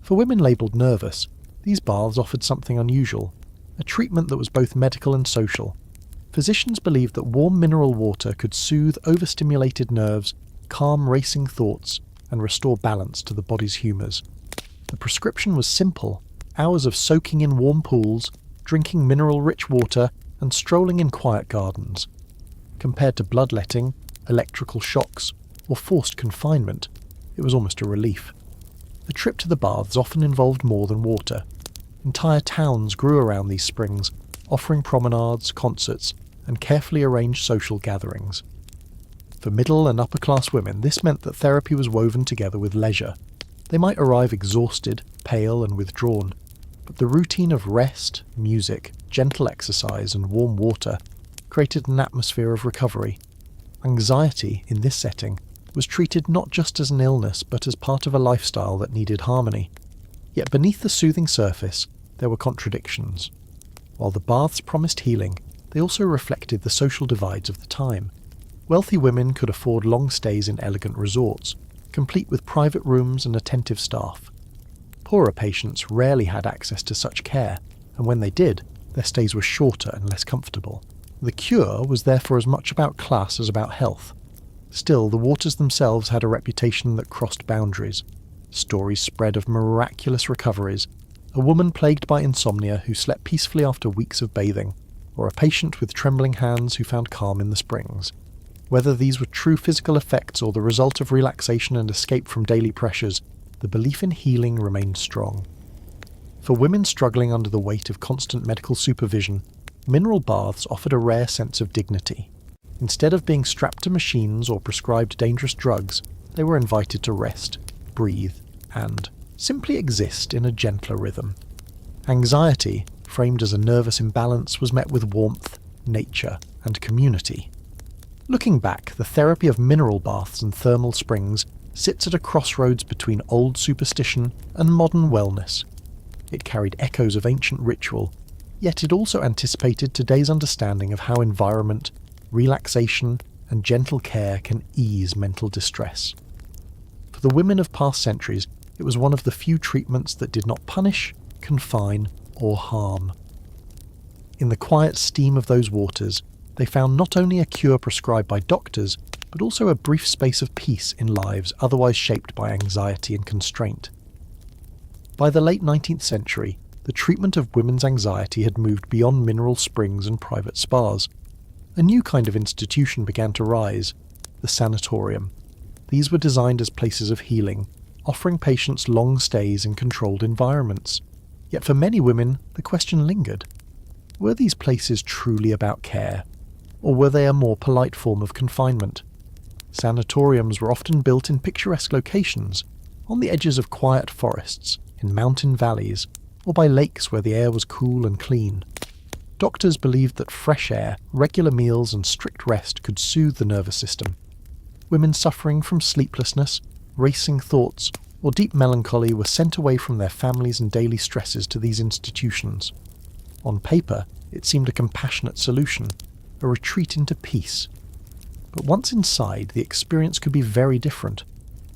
Speaker 1: For women labelled nervous, these baths offered something unusual, a treatment that was both medical and social. Physicians believed that warm mineral water could soothe overstimulated nerves, calm racing thoughts, and restore balance to the body's humours. The prescription was simple: hours of soaking in warm pools, drinking mineral-rich water, and strolling in quiet gardens. Compared to bloodletting, electrical shocks, or forced confinement, it was almost a relief. The trip to the baths often involved more than water. Entire towns grew around these springs, offering promenades, concerts, and carefully arranged social gatherings. For middle and upper-class women, this meant that therapy was woven together with leisure. They might arrive exhausted, pale, and withdrawn, but the routine of rest, music, gentle exercise, and warm water created an atmosphere of recovery. Anxiety, in this setting, was treated not just as an illness but as part of a lifestyle that needed harmony. Yet beneath the soothing surface, there were contradictions. While the baths promised healing, they also reflected the social divides of the time. Wealthy women could afford long stays in elegant resorts, complete with private rooms and attentive staff. Poorer patients rarely had access to such care, and when they did, their stays were shorter and less comfortable. The cure was therefore as much about class as about health. Still, the waters themselves had a reputation that crossed boundaries. Stories spread of miraculous recoveries, a woman plagued by insomnia who slept peacefully after weeks of bathing, or a patient with trembling hands who found calm in the springs. Whether these were true physical effects or the result of relaxation and escape from daily pressures, the belief in healing remained strong. For women struggling under the weight of constant medical supervision, mineral baths offered a rare sense of dignity. Instead of being strapped to machines or prescribed dangerous drugs, they were invited to rest, breathe, and simply exist in a gentler rhythm. Anxiety, framed as a nervous imbalance, was met with warmth, nature, and community. Looking back, the therapy of mineral baths and thermal springs sits at a crossroads between old superstition and modern wellness. It carried echoes of ancient ritual, yet it also anticipated today's understanding of how environment, relaxation, and gentle care can ease mental distress. For the women of past centuries, it was one of the few treatments that did not punish, confine, or harm. In the quiet steam of those waters, they found not only a cure prescribed by doctors, but also a brief space of peace in lives otherwise shaped by anxiety and constraint. By the late 19th century, the treatment of women's anxiety had moved beyond mineral springs and private spas. A new kind of institution began to rise, the sanatorium. These were designed as places of healing, offering patients long stays in controlled environments. Yet for many women, the question lingered. Were these places truly about care, or were they a more polite form of confinement? Sanatoriums were often built in picturesque locations, on the edges of quiet forests, in mountain valleys, or by lakes where the air was cool and clean. Doctors believed that fresh air, regular meals, and strict rest could soothe the nervous system. Women suffering from sleeplessness, racing thoughts, or deep melancholy were sent away from their families and daily stresses to these institutions. On paper, it seemed a compassionate solution, a retreat into peace. But once inside, the experience could be very different.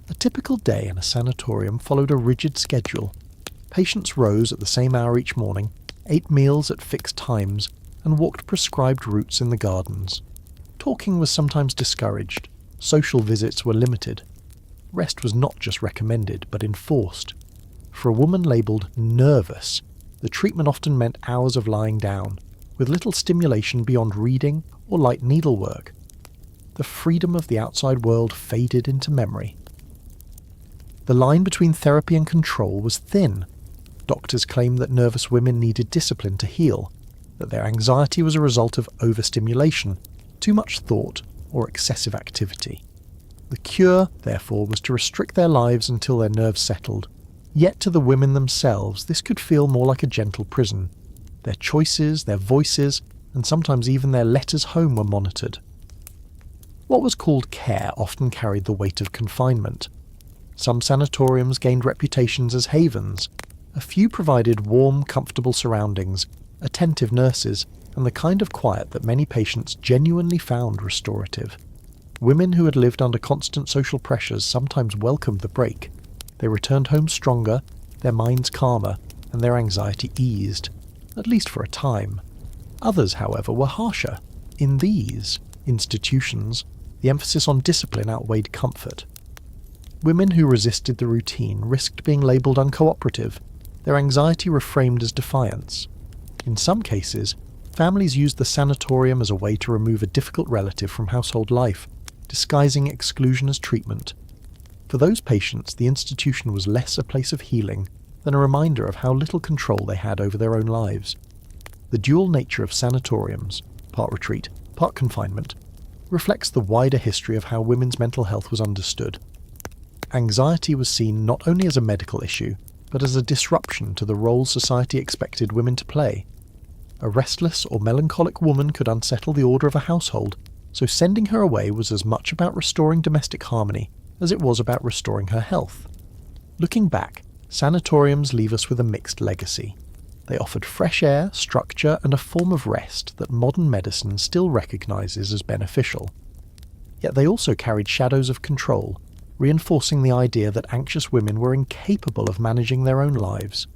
Speaker 1: A typical day in a sanatorium followed a rigid schedule. Patients rose at the same hour each morning, ate meals at fixed times, and walked prescribed routes in the gardens. Talking was sometimes discouraged. Social visits were limited. Rest was not just recommended, but enforced. For a woman labelled nervous, the treatment often meant hours of lying down, with little stimulation beyond reading or light needlework. The freedom of the outside world faded into memory. The line between therapy and control was thin. Doctors claimed that nervous women needed discipline to heal, that their anxiety was a result of overstimulation, too much thought, or excessive activity. The cure, therefore, was to restrict their lives until their nerves settled. Yet to the women themselves, this could feel more like a gentle prison. Their choices, their voices, and sometimes even their letters home were monitored. What was called care often carried the weight of confinement. Some sanatoriums gained reputations as havens. A few provided warm, comfortable surroundings, attentive nurses, and the kind of quiet that many patients genuinely found restorative. Women who had lived under constant social pressures sometimes welcomed the break. They returned home stronger, their minds calmer, and their anxiety eased, at least for a time. Others, however, were harsher. In these institutions, the emphasis on discipline outweighed comfort. Women who resisted the routine risked being labelled uncooperative, their anxiety reframed as defiance. In some cases, families used the sanatorium as a way to remove a difficult relative from household life, disguising exclusion as treatment. For those patients, the institution was less a place of healing than a reminder of how little control they had over their own lives. The dual nature of sanatoriums, part retreat, part confinement, reflects the wider history of how women's mental health was understood. Anxiety was seen not only as a medical issue, but as a disruption to the role society expected women to play. A restless or melancholic woman could unsettle the order of a household, so sending her away was as much about restoring domestic harmony as it was about restoring her health. Looking back, sanatoriums leave us with a mixed legacy. They offered fresh air, structure, and a form of rest that modern medicine still recognises as beneficial. Yet they also carried shadows of control, reinforcing the idea that anxious women were incapable of managing their own lives.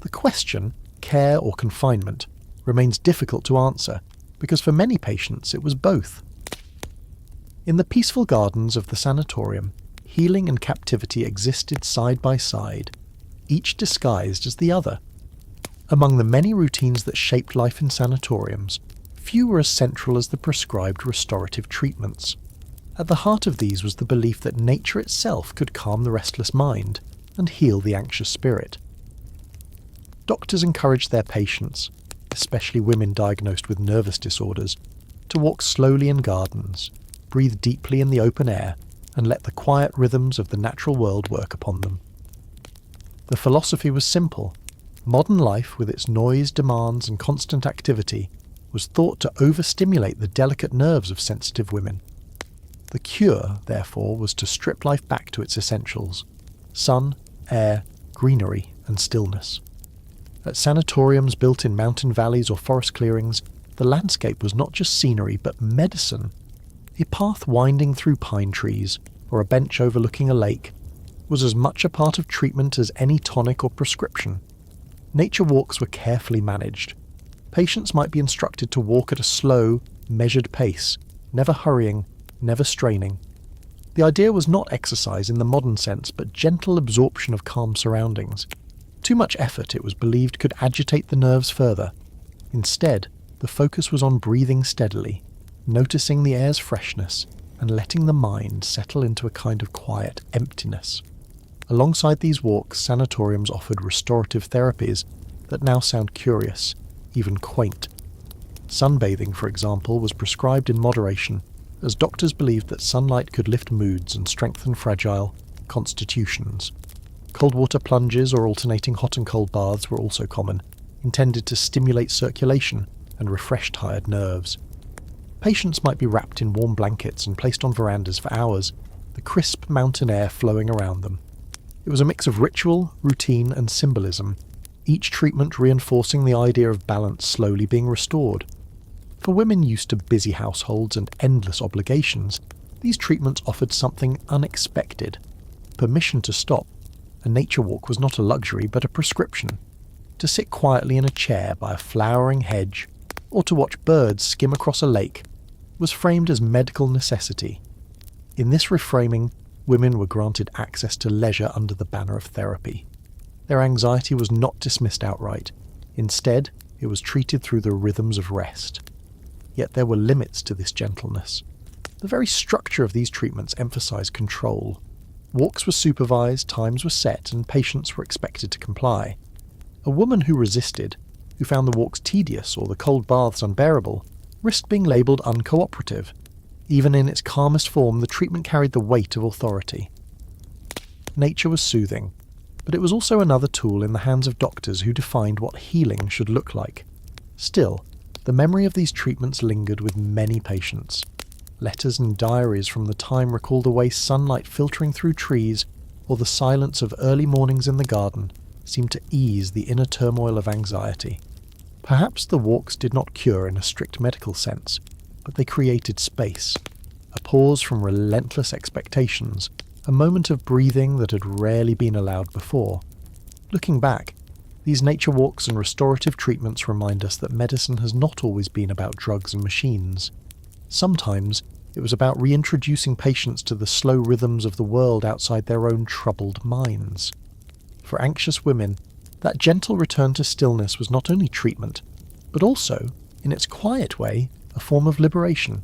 Speaker 1: The question, care or confinement, remains difficult to answer, because for many patients it was both. In the peaceful gardens of the sanatorium, healing and captivity existed side by side, each disguised as the other. Among the many routines that shaped life in sanatoriums, few were as central as the prescribed restorative treatments. At the heart of these was the belief that nature itself could calm the restless mind and heal the anxious spirit. Doctors encouraged their patients, especially women diagnosed with nervous disorders, to walk slowly in gardens, breathe deeply in the open air, and let the quiet rhythms of the natural world work upon them. The philosophy was simple. Modern life, with its noise, demands, and constant activity, was thought to overstimulate the delicate nerves of sensitive women. The cure, therefore, was to strip life back to its essentials: sun, air, greenery, and stillness. At sanatoriums built in mountain valleys or forest clearings, the landscape was not just scenery but medicine. A path winding through pine trees, or a bench overlooking a lake, was as much a part of treatment as any tonic or prescription. Nature walks were carefully managed. Patients might be instructed to walk at a slow, measured pace, never hurrying, never straining. The idea was not exercise in the modern sense, but gentle absorption of calm surroundings. Too much effort, it was believed, could agitate the nerves further. Instead, the focus was on breathing steadily, noticing the air's freshness, and letting the mind settle into a kind of quiet emptiness. Alongside these walks, sanatoriums offered restorative therapies that now sound curious, even quaint. Sunbathing, for example, was prescribed in moderation, as doctors believed that sunlight could lift moods and strengthen fragile constitutions. Cold water plunges or alternating hot and cold baths were also common, intended to stimulate circulation and refresh tired nerves. Patients might be wrapped in warm blankets and placed on verandas for hours, the crisp mountain air flowing around them. It was a mix of ritual, routine, and symbolism, each treatment reinforcing the idea of balance slowly being restored. For women used to busy households and endless obligations, these treatments offered something unexpected: permission to stop. A nature walk was not a luxury but a prescription. To sit quietly in a chair by a flowering hedge, or to watch birds skim across a lake, was framed as medical necessity. In this reframing, women were granted access to leisure under the banner of therapy. Their anxiety was not dismissed outright. Instead, it was treated through the rhythms of rest. Yet there were limits to this gentleness. The very structure of these treatments emphasized control. Walks were supervised, times were set, and patients were expected to comply. A woman who resisted, who found the walks tedious or the cold baths unbearable, risked being labelled uncooperative. Even in its calmest form, the treatment carried the weight of authority. Nature was soothing, but it was also another tool in the hands of doctors who defined what healing should look like. Still, the memory of these treatments lingered with many patients. Letters and diaries from the time recall the way sunlight filtering through trees or the silence of early mornings in the garden seemed to ease the inner turmoil of anxiety. Perhaps the walks did not cure in a strict medical sense, but they created space, a pause from relentless expectations, a moment of breathing that had rarely been allowed before. Looking back, These nature walks and restorative treatments remind us that medicine has not always been about drugs and machines. Sometimes it was about reintroducing patients to the slow rhythms of the world outside their own troubled minds. For anxious women, that gentle return to stillness was not only treatment, but also, in its quiet way, a form of liberation.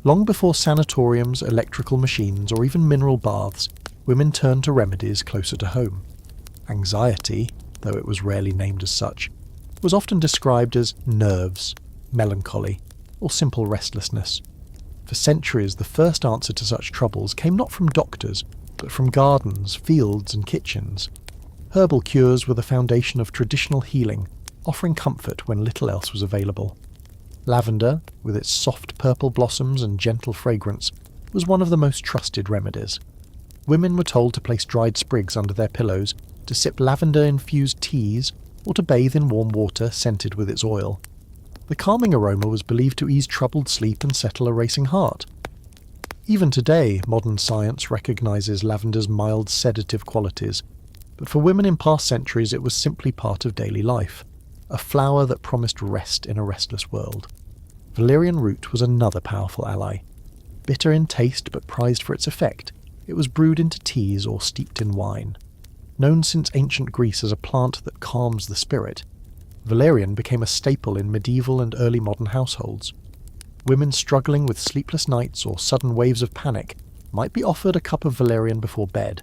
Speaker 1: Long before sanatoriums, electrical machines, or even mineral baths, women turned to remedies closer to home. Anxiety, though it was rarely named as such, was often described as nerves, melancholy, or simple restlessness. For centuries, the first answer to such troubles came not from doctors, but from gardens, fields, and kitchens. Herbal cures were the foundation of traditional healing, offering comfort when little else was available. Lavender, with its soft purple blossoms and gentle fragrance, was one of the most trusted remedies. Women were told to place dried sprigs under their pillows, to sip lavender-infused teas, or to bathe in warm water scented with its oil. The calming aroma was believed to ease troubled sleep and settle a racing heart. Even today, modern science recognizes lavender's mild sedative qualities, but for women in past centuries it was simply part of daily life, a flower that promised rest in a restless world. Valerian root was another powerful ally. Bitter in taste but prized for its effect, it was brewed into teas or steeped in wine. Known since ancient Greece as a plant that calms the spirit, valerian became a staple in medieval and early modern households. Women struggling with sleepless nights or sudden waves of panic might be offered a cup of valerian before bed.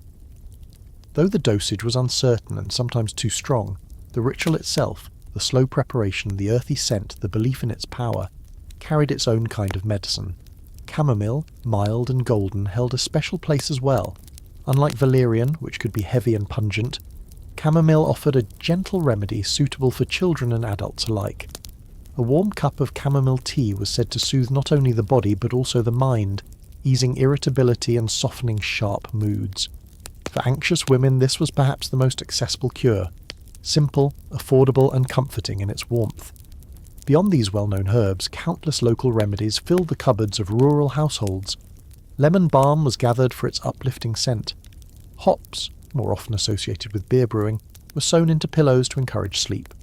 Speaker 1: Though the dosage was uncertain and sometimes too strong, the ritual itself, the slow preparation, the earthy scent, the belief in its power, carried its own kind of medicine. Chamomile, mild and golden, held a special place as well. Unlike valerian, which could be heavy and pungent, chamomile offered a gentle remedy suitable for children and adults alike. A warm cup of chamomile tea was said to soothe not only the body but also the mind, easing irritability and softening sharp moods. For anxious women, this was perhaps the most accessible cure, simple, affordable, and comforting in its warmth. Beyond these well-known herbs, countless local remedies filled the cupboards of rural households. Lemon balm was gathered for its uplifting scent. Hops, more often associated with beer brewing, were sewn into pillows to encourage sleep.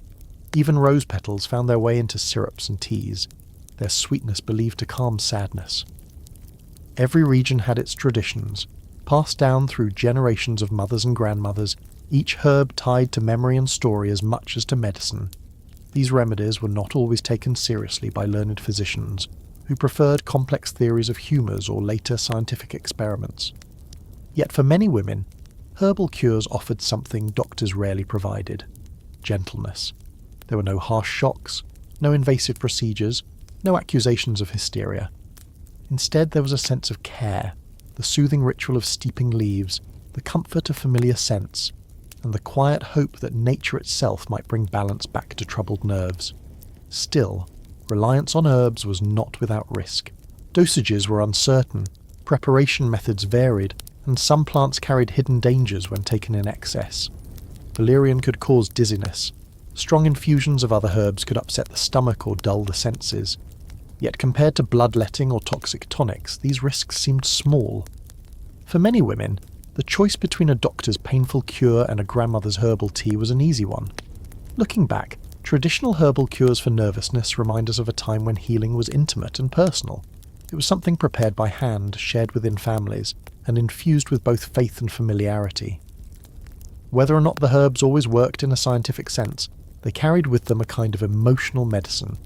Speaker 1: Even rose petals found their way into syrups and teas, their sweetness believed to calm sadness. Every region had its traditions, passed down through generations of mothers and grandmothers, each herb tied to memory and story as much as to medicine. These remedies were not always taken seriously by learned physicians, who preferred complex theories of humours or later scientific experiments. Yet for many women, herbal cures offered something doctors rarely provided: gentleness. There were no harsh shocks, no invasive procedures, no accusations of hysteria. Instead, there was a sense of care, the soothing ritual of steeping leaves, the comfort of familiar scents, and the quiet hope that nature itself might bring balance back to troubled nerves. Still, reliance on herbs was not without risk. Dosages were uncertain, preparation methods varied, and some plants carried hidden dangers when taken in excess. Valerian could cause dizziness. Strong infusions of other herbs could upset the stomach or dull the senses. Yet compared to bloodletting or toxic tonics, these risks seemed small. For many women, the choice between a doctor's painful cure and a grandmother's herbal tea was an easy one. Looking back, traditional herbal cures for nervousness remind us of a time when healing was intimate and personal. It was something prepared by hand, shared within families, and infused with both faith and familiarity. Whether or not the herbs always worked in a scientific sense, they carried with them a kind of emotional medicine,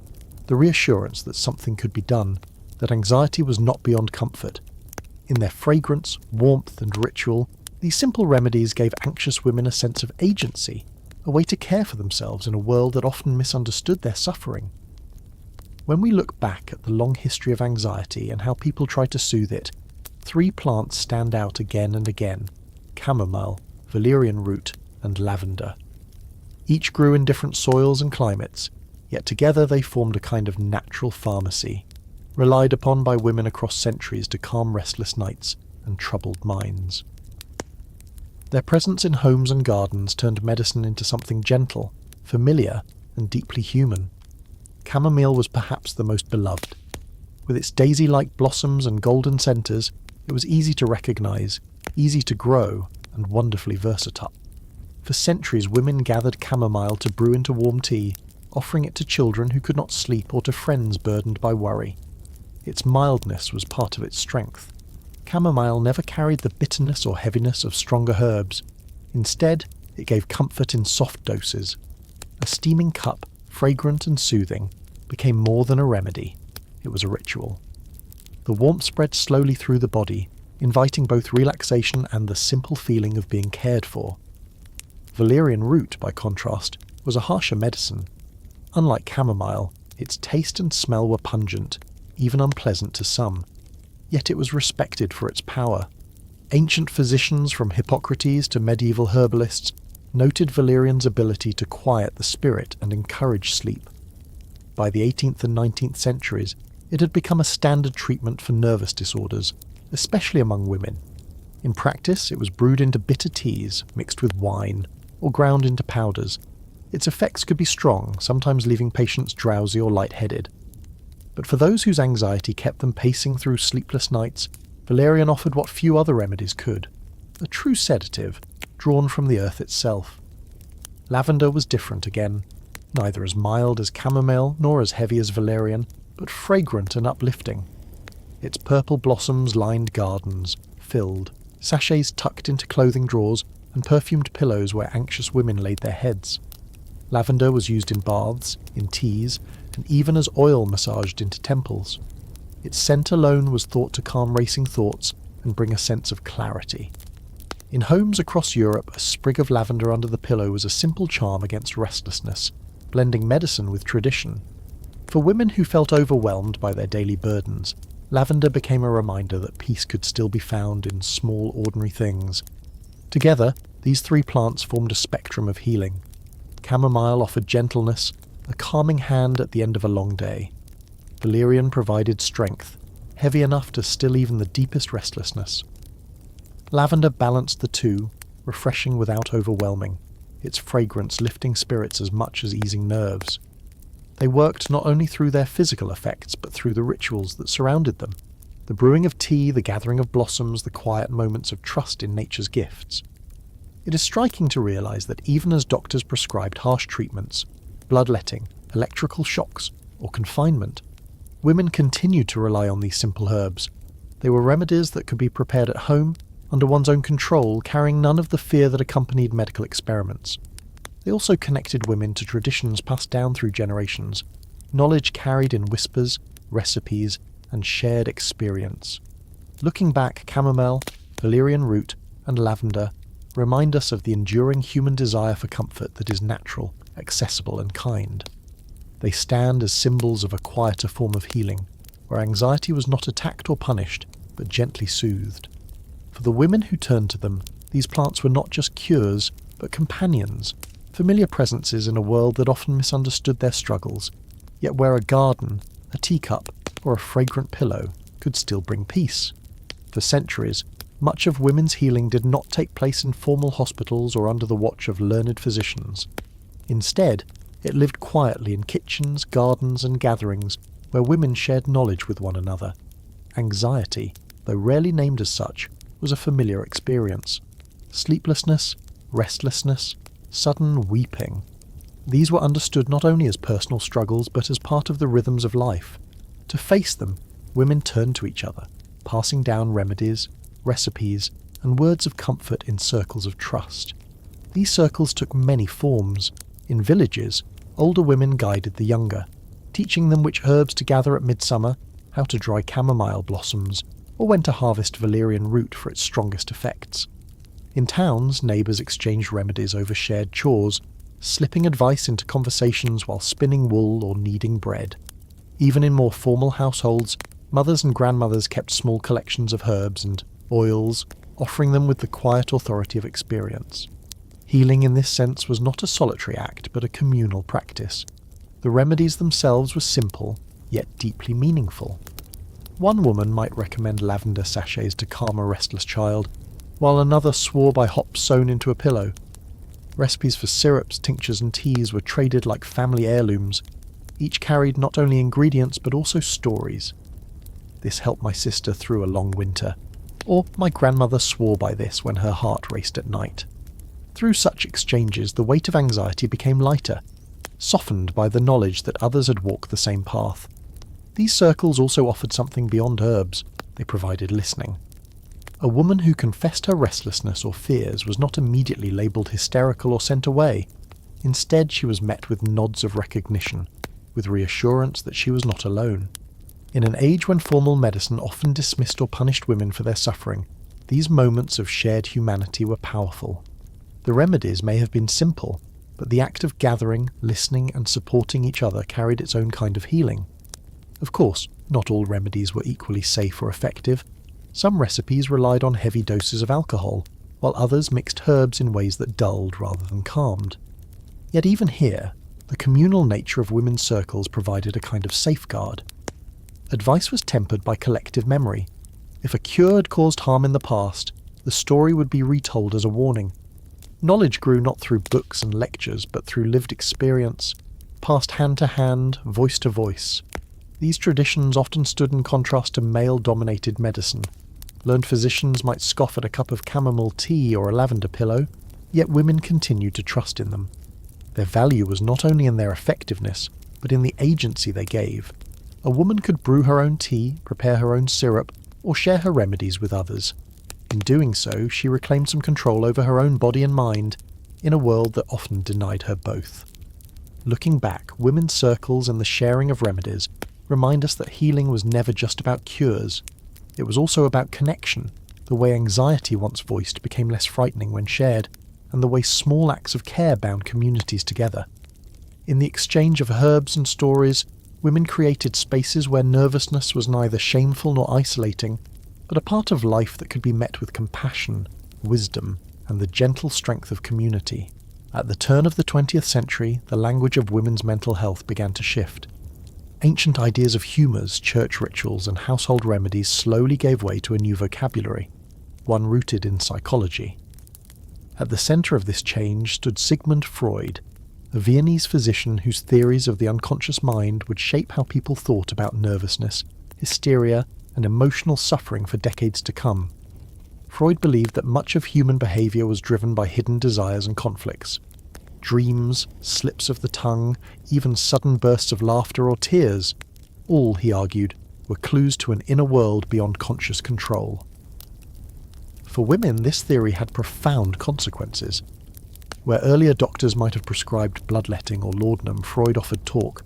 Speaker 1: the reassurance that something could be done, that anxiety was not beyond comfort. In their fragrance, warmth, and ritual, these simple remedies gave anxious women a sense of agency, a way to care for themselves in a world that often misunderstood their suffering. When we look back at the long history of anxiety and how people try to soothe it, 3 plants stand out again and again: chamomile, valerian root, and lavender. Each grew in different soils and climates, yet together they formed a kind of natural pharmacy, relied upon by women across centuries to calm restless nights and troubled minds. Their presence in homes and gardens turned medicine into something gentle, familiar, and deeply human. Chamomile was perhaps the most beloved. With its daisy-like blossoms and golden centres, it was easy to recognise, easy to grow, and wonderfully versatile. For centuries, women gathered chamomile to brew into warm tea, offering it to children who could not sleep or to friends burdened by worry. Its mildness was part of its strength. Chamomile never carried the bitterness or heaviness of stronger herbs. Instead, it gave comfort in soft doses. A steaming cup, fragrant and soothing, became more than a remedy. It was a ritual. The warmth spread slowly through the body, inviting both relaxation and the simple feeling of being cared for. Valerian root, by contrast, was a harsher medicine. Unlike chamomile, its taste and smell were pungent, even unpleasant to some. Yet it was respected for its power. Ancient physicians, from Hippocrates to medieval herbalists, noted valerian's ability to quiet the spirit and encourage sleep. By the 18th and 19th centuries, it had become a standard treatment for nervous disorders, especially among women. In practice, it was brewed into bitter teas, mixed with wine, or ground into powders. Its effects could be strong, sometimes leaving patients drowsy or lightheaded. But for those whose anxiety kept them pacing through sleepless nights, valerian offered what few other remedies could: a true sedative, drawn from the earth itself. Lavender was different again, neither as mild as chamomile nor as heavy as valerian, but fragrant and uplifting. Its purple blossoms lined gardens, filled, sachets tucked into clothing drawers, and perfumed pillows where anxious women laid their heads. Lavender was used in baths, in teas, and even as oil massaged into temples. Its scent alone was thought to calm racing thoughts and bring a sense of clarity. In homes across Europe, a sprig of lavender under the pillow was a simple charm against restlessness, blending medicine with tradition. For women who felt overwhelmed by their daily burdens, lavender became a reminder that peace could still be found in small, ordinary things. Together, these three plants formed a spectrum of healing. Chamomile offered gentleness, a calming hand at the end of a long day. Valerian provided strength, heavy enough to still even the deepest restlessness. Lavender balanced the two, refreshing without overwhelming, its fragrance lifting spirits as much as easing nerves. They worked not only through their physical effects, but through the rituals that surrounded them. The brewing of tea, the gathering of blossoms, the quiet moments of trust in nature's gifts. It is striking to realise that even as doctors prescribed harsh treatments, bloodletting, electrical shocks, or confinement, women continued to rely on these simple herbs. They were remedies that could be prepared at home, under one's own control, carrying none of the fear that accompanied medical experiments. They also connected women to traditions passed down through generations, knowledge carried in whispers, recipes, and shared experience. Looking back, chamomile, valerian root, and lavender remind us of the enduring human desire for comfort that is natural, accessible, and kind. They stand as symbols of a quieter form of healing, where anxiety was not attacked or punished, but gently soothed. For the women who turned to them, these plants were not just cures, but companions, familiar presences in a world that often misunderstood their struggles, yet where a garden, a teacup, or a fragrant pillow could still bring peace. For centuries, much of women's healing did not take place in formal hospitals or under the watch of learned physicians. Instead, it lived quietly in kitchens, gardens, and gatherings where women shared knowledge with one another. Anxiety, though rarely named as such, was a familiar experience. Sleeplessness, restlessness, sudden weeping. These were understood not only as personal struggles, but as part of the rhythms of life. To face them, women turned to each other, passing down remedies, recipes, and words of comfort in circles of trust. These circles took many forms. In villages, older women guided the younger, teaching them which herbs to gather at midsummer, how to dry chamomile blossoms, or when to harvest valerian root for its strongest effects. In towns, neighbours exchanged remedies over shared chores, slipping advice into conversations while spinning wool or kneading bread. Even in more formal households, mothers and grandmothers kept small collections of herbs and oils, offering them with the quiet authority of experience. Healing in this sense was not a solitary act, but a communal practice. The remedies themselves were simple, yet deeply meaningful. One woman might recommend lavender sachets to calm a restless child, while another swore by hops sewn into a pillow. Recipes for syrups, tinctures, and teas were traded like family heirlooms. Each carried not only ingredients but also stories. This helped my sister through a long winter, or my grandmother swore by this when her heart raced at night. Through such exchanges, the weight of anxiety became lighter, softened by the knowledge that others had walked the same path. These circles also offered something beyond herbs. They provided listening. A woman who confessed her restlessness or fears was not immediately labelled hysterical or sent away. Instead, she was met with nods of recognition, with reassurance that she was not alone. In an age when formal medicine often dismissed or punished women for their suffering, these moments of shared humanity were powerful. The remedies may have been simple, but the act of gathering, listening, and supporting each other carried its own kind of healing. Of course, not all remedies were equally safe or effective. Some recipes relied on heavy doses of alcohol, while others mixed herbs in ways that dulled rather than calmed. Yet even here, the communal nature of women's circles provided a kind of safeguard. Advice was tempered by collective memory. If a cure had caused harm in the past, the story would be retold as a warning. Knowledge grew not through books and lectures, but through lived experience, passed hand to hand, voice to voice. These traditions often stood in contrast to male-dominated medicine. Learned physicians might scoff at a cup of chamomile tea or a lavender pillow, yet women continued to trust in them. Their value was not only in their effectiveness, but in the agency they gave. A woman could brew her own tea, prepare her own syrup, or share her remedies with others. In doing so, she reclaimed some control over her own body and mind, in a world that often denied her both. Looking back, women's circles and the sharing of remedies remind us that healing was never just about cures. It was also about connection, the way anxiety once voiced became less frightening when shared, and the way small acts of care bound communities together. In the exchange of herbs and stories, women created spaces where nervousness was neither shameful nor isolating, but a part of life that could be met with compassion, wisdom, and the gentle strength of community. At the turn of the 20th century, the language of women's mental health began to shift. Ancient ideas of humours, church rituals, and household remedies slowly gave way to a new vocabulary, one rooted in psychology. At the centre of this change stood Sigmund Freud, a Viennese physician whose theories of the unconscious mind would shape how people thought about nervousness, hysteria, and emotional suffering for decades to come. Freud believed that much of human behaviour was driven by hidden desires and conflicts. Dreams, slips of the tongue, even sudden bursts of laughter or tears, all, he argued, were clues to an inner world beyond conscious control. For women, this theory had profound consequences. Where earlier doctors might have prescribed bloodletting or laudanum, Freud offered talk.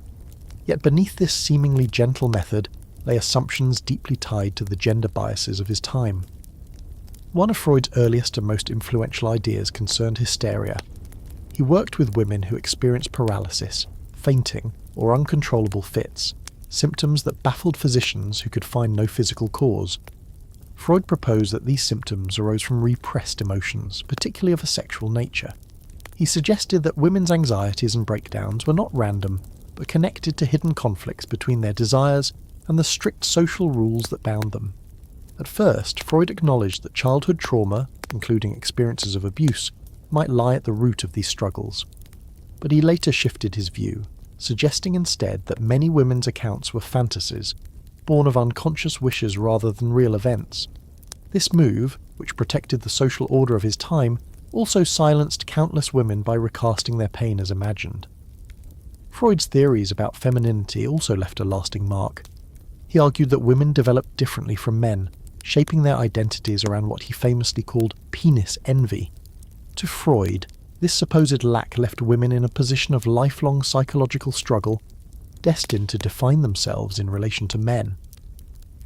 Speaker 1: Yet beneath this seemingly gentle method lay assumptions deeply tied to the gender biases of his time. One of Freud's earliest and most influential ideas concerned hysteria. He worked with women who experienced paralysis, fainting, or uncontrollable fits, symptoms that baffled physicians who could find no physical cause. Freud proposed that these symptoms arose from repressed emotions, particularly of a sexual nature. He suggested that women's anxieties and breakdowns were not random, but connected to hidden conflicts between their desires and the strict social rules that bound them. At first, Freud acknowledged that childhood trauma, including experiences of abuse, might lie at the root of these struggles. But he later shifted his view, suggesting instead that many women's accounts were fantasies, born of unconscious wishes rather than real events. This move, which protected the social order of his time, also silenced countless women by recasting their pain as imagined. Freud's theories about femininity also left a lasting mark. He argued that women developed differently from men, shaping their identities around what he famously called penis envy. To Freud, this supposed lack left women in a position of lifelong psychological struggle, destined to define themselves in relation to men.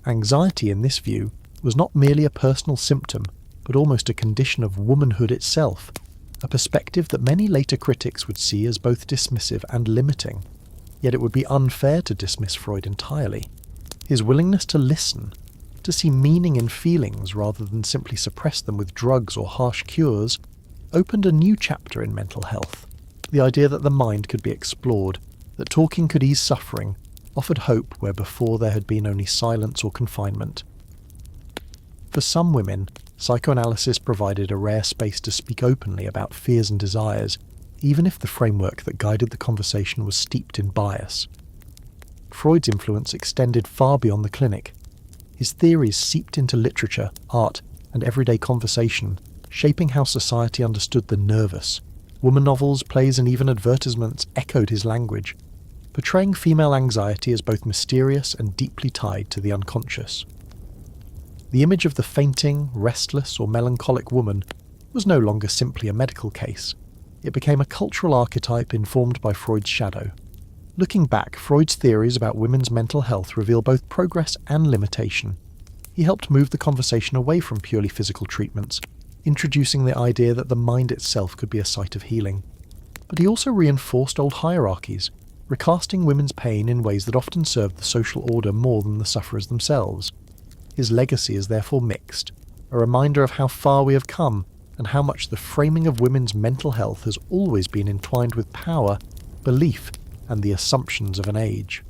Speaker 1: Anxiety, in this view, was not merely a personal symptom, but almost a condition of womanhood itself, a perspective that many later critics would see as both dismissive and limiting. Yet it would be unfair to dismiss Freud entirely. His willingness to listen, to see meaning in feelings rather than simply suppress them with drugs or harsh cures, opened a new chapter in mental health. The idea that the mind could be explored, that talking could ease suffering, offered hope where before there had been only silence or confinement. For some women, psychoanalysis provided a rare space to speak openly about fears and desires, even if the framework that guided the conversation was steeped in bias. Freud's influence extended far beyond the clinic. His theories seeped into literature, art, and everyday conversation, shaping how society understood the nervous. Woman novels, plays, and even advertisements echoed his language, portraying female anxiety as both mysterious and deeply tied to the unconscious. The image of the fainting, restless, or melancholic woman was no longer simply a medical case. It became a cultural archetype informed by Freud's shadow. Looking back, Freud's theories about women's mental health reveal both progress and limitation. He helped move the conversation away from purely physical treatments, introducing the idea that the mind itself could be a site of healing. But he also reinforced old hierarchies, recasting women's pain in ways that often served the social order more than the sufferers themselves. His legacy is therefore mixed, a reminder of how far we have come and how much the framing of women's mental health has always been entwined with power, belief, and the assumptions of an age.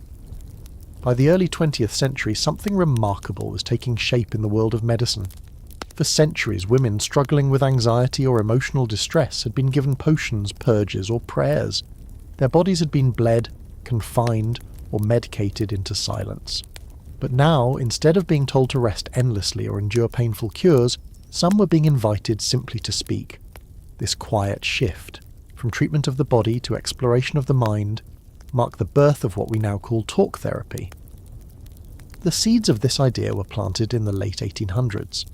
Speaker 1: By the early 20th century, something remarkable was taking shape in the world of medicine. For centuries, women struggling with anxiety or emotional distress had been given potions, purges, or prayers. Their bodies had been bled, confined, or medicated into silence. But now, instead of being told to rest endlessly or endure painful cures, some were being invited simply to speak. This quiet shift, from treatment of the body to exploration of the mind, marked the birth of what we now call talk therapy. The seeds of this idea were planted in the late 1800s.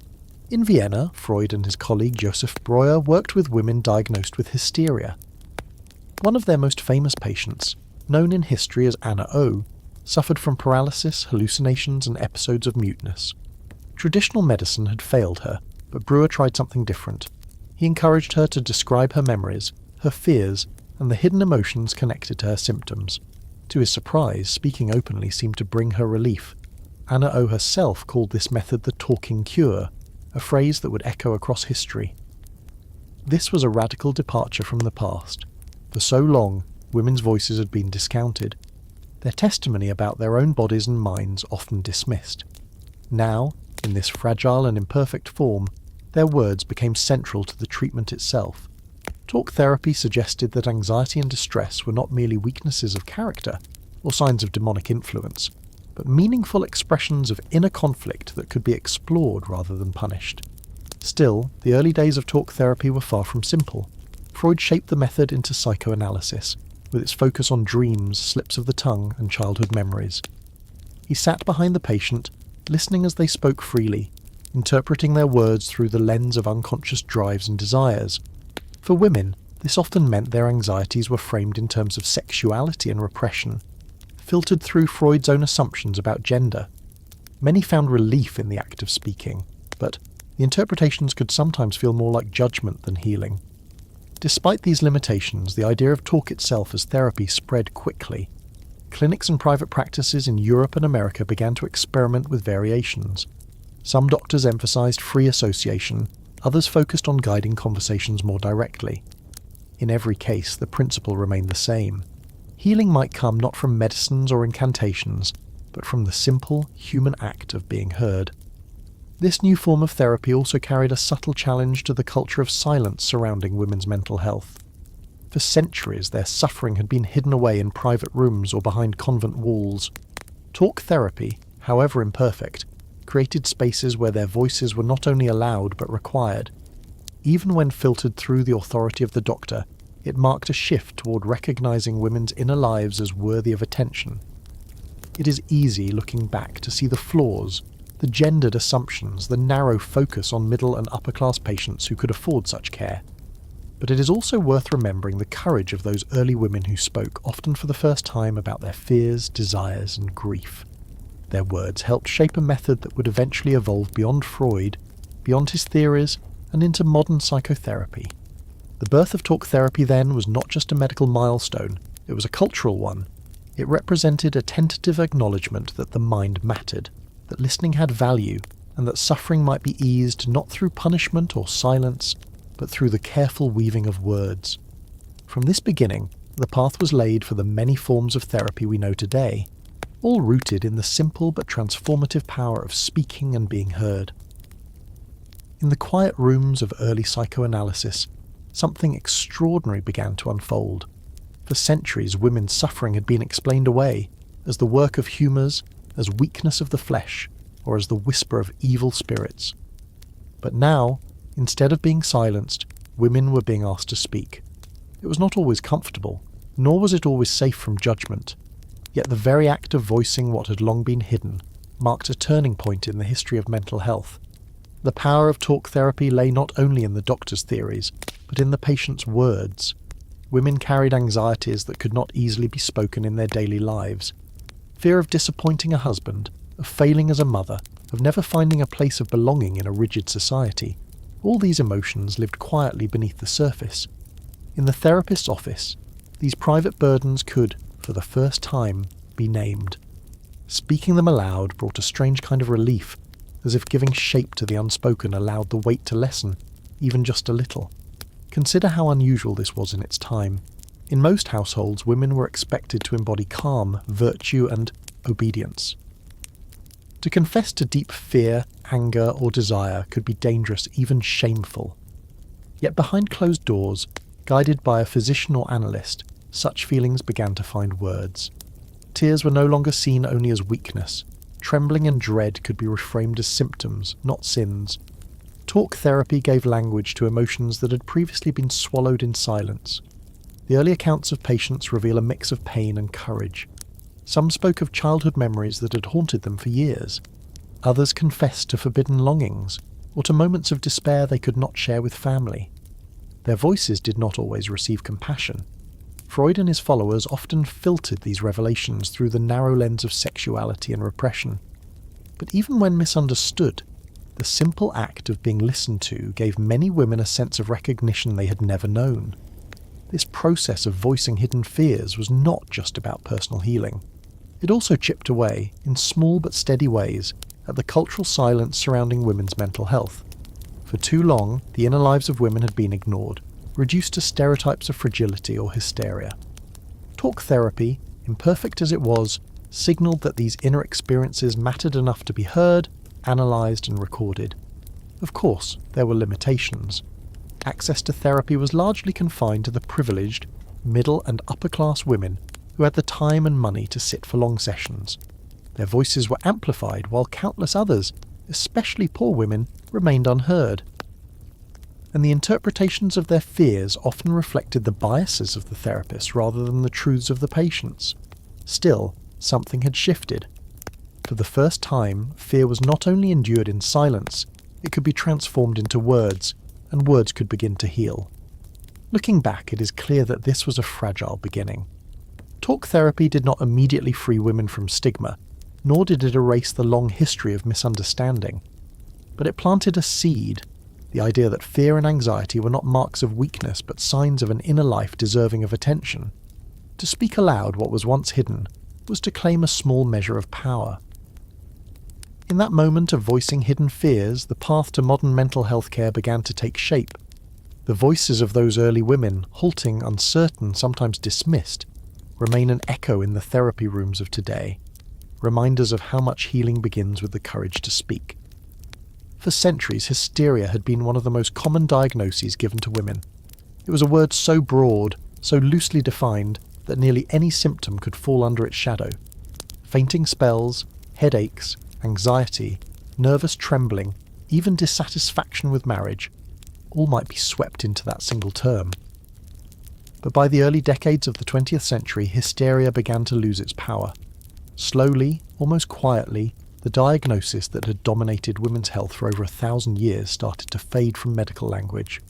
Speaker 1: In Vienna, Freud and his colleague Joseph Breuer worked with women diagnosed with hysteria. One of their most famous patients, known in history as Anna O, suffered from paralysis, hallucinations, and episodes of muteness. Traditional medicine had failed her, but Breuer tried something different. He encouraged her to describe her memories, her fears, and the hidden emotions connected to her symptoms. To his surprise, speaking openly seemed to bring her relief. Anna O herself called this method the talking cure, a phrase that would echo across history. This was a radical departure from the past. For so long, women's voices had been discounted, their testimony about their own bodies and minds often dismissed. Now, in this fragile and imperfect form, their words became central to the treatment itself. Talk therapy suggested that anxiety and distress were not merely weaknesses of character or signs of demonic influence, but meaningful expressions of inner conflict that could be explored rather than punished. Still, the early days of talk therapy were far from simple. Freud shaped the method into psychoanalysis, with its focus on dreams, slips of the tongue, and childhood memories. He sat behind the patient, listening as they spoke freely, interpreting their words through the lens of unconscious drives and desires. For women, this often meant their anxieties were framed in terms of sexuality and repression, filtered through Freud's own assumptions about gender. Many found relief in the act of speaking, but the interpretations could sometimes feel more like judgment than healing. Despite these limitations, the idea of talk itself as therapy spread quickly. Clinics and private practices in Europe and America began to experiment with variations. Some doctors emphasized free association, others focused on guiding conversations more directly. In every case, the principle remained the same. Healing might come not from medicines or incantations, but from the simple, human act of being heard. This new form of therapy also carried a subtle challenge to the culture of silence surrounding women's mental health. For centuries, their suffering had been hidden away in private rooms or behind convent walls. Talk therapy, however imperfect, created spaces where their voices were not only allowed but required. Even when filtered through the authority of the doctor, it marked a shift toward recognizing women's inner lives as worthy of attention. It is easy, looking back, to see the flaws, the gendered assumptions, the narrow focus on middle and upper-class patients who could afford such care. But it is also worth remembering the courage of those early women who spoke, often for the first time, about their fears, desires, and grief. Their words helped shape a method that would eventually evolve beyond Freud, beyond his theories, and into modern psychotherapy. The birth of talk therapy then was not just a medical milestone, it was a cultural one. It represented a tentative acknowledgement that the mind mattered, that listening had value, and that suffering might be eased not through punishment or silence, but through the careful weaving of words. From this beginning, the path was laid for the many forms of therapy we know today, all rooted in the simple but transformative power of speaking and being heard. In the quiet rooms of early psychoanalysis, something extraordinary began to unfold. For centuries, women's suffering had been explained away as the work of humours, as weakness of the flesh, or as the whisper of evil spirits. But now, Instead of being silenced, women were being asked to speak. It was not always comfortable, nor was it always safe from judgment. Yet the very act of voicing what had long been hidden marked a turning point in the history of mental health. The power of talk therapy lay not only in the doctor's theories, but in the patient's words. Women carried anxieties that could not easily be spoken in their daily lives. Fear of disappointing a husband, of failing as a mother, of never finding a place of belonging in a rigid society. All these emotions lived quietly beneath the surface. In the therapist's office, these private burdens could, for the first time, be named. Speaking them aloud brought a strange kind of relief, as if giving shape to the unspoken allowed the weight to lessen, even just a little. Consider how unusual this was in its time. In most households, women were expected to embody calm, virtue, and obedience. To confess to deep fear, anger, or desire could be dangerous, even shameful. Yet behind closed doors, guided by a physician or analyst, such feelings began to find words. Tears were no longer seen only as weakness. Trembling and dread could be reframed as symptoms, not sins. Talk therapy gave language to emotions that had previously been swallowed in silence. The early accounts of patients reveal a mix of pain and courage. Some spoke of childhood memories that had haunted them for years. Others confessed to forbidden longings, or to moments of despair they could not share with family. Their voices did not always receive compassion. Freud and his followers often filtered these revelations through the narrow lens of sexuality and repression. But even when misunderstood, the simple act of being listened to gave many women a sense of recognition they had never known. This process of voicing hidden fears was not just about personal healing. It also chipped away, in small but steady ways, at the cultural silence surrounding women's mental health. For too long, the inner lives of women had been ignored, reduced to stereotypes of fragility or hysteria. Talk therapy, imperfect as it was, signalled that these inner experiences mattered enough to be heard, analysed and recorded. Of course, there were limitations. Access to therapy was largely confined to the privileged, middle and upper-class women who had the time and money to sit for long sessions. Their voices were amplified while countless others, especially poor women, remained unheard. And the interpretations of their fears often reflected the biases of the therapist rather than the truths of the patients. Still, something had shifted. For the first time, fear was not only endured in silence, it could be transformed into words, and words could begin to heal. Looking back, it is clear that this was a fragile beginning. Talk therapy did not immediately free women from stigma, nor did it erase the long history of misunderstanding. But it planted a seed, the idea that fear and anxiety were not marks of weakness but signs of an inner life deserving of attention. To speak aloud what was once hidden was to claim a small measure of power. In that moment of voicing hidden fears, the path to modern mental health care began to take shape. The voices of those early women, halting, uncertain, sometimes dismissed, remain an echo in the therapy rooms of today, reminders of how much healing begins with the courage to speak. For centuries, hysteria had been one of the most common diagnoses given to women. It was a word so broad, so loosely defined, that nearly any symptom could fall under its shadow. Fainting spells, headaches, anxiety, nervous trembling, even dissatisfaction with marriage, all might be swept into that single term. But by the early decades of the 20th century, hysteria began to lose its power. Slowly, almost quietly, the diagnosis that had dominated women's health for over 1,000 years started to fade from medical language.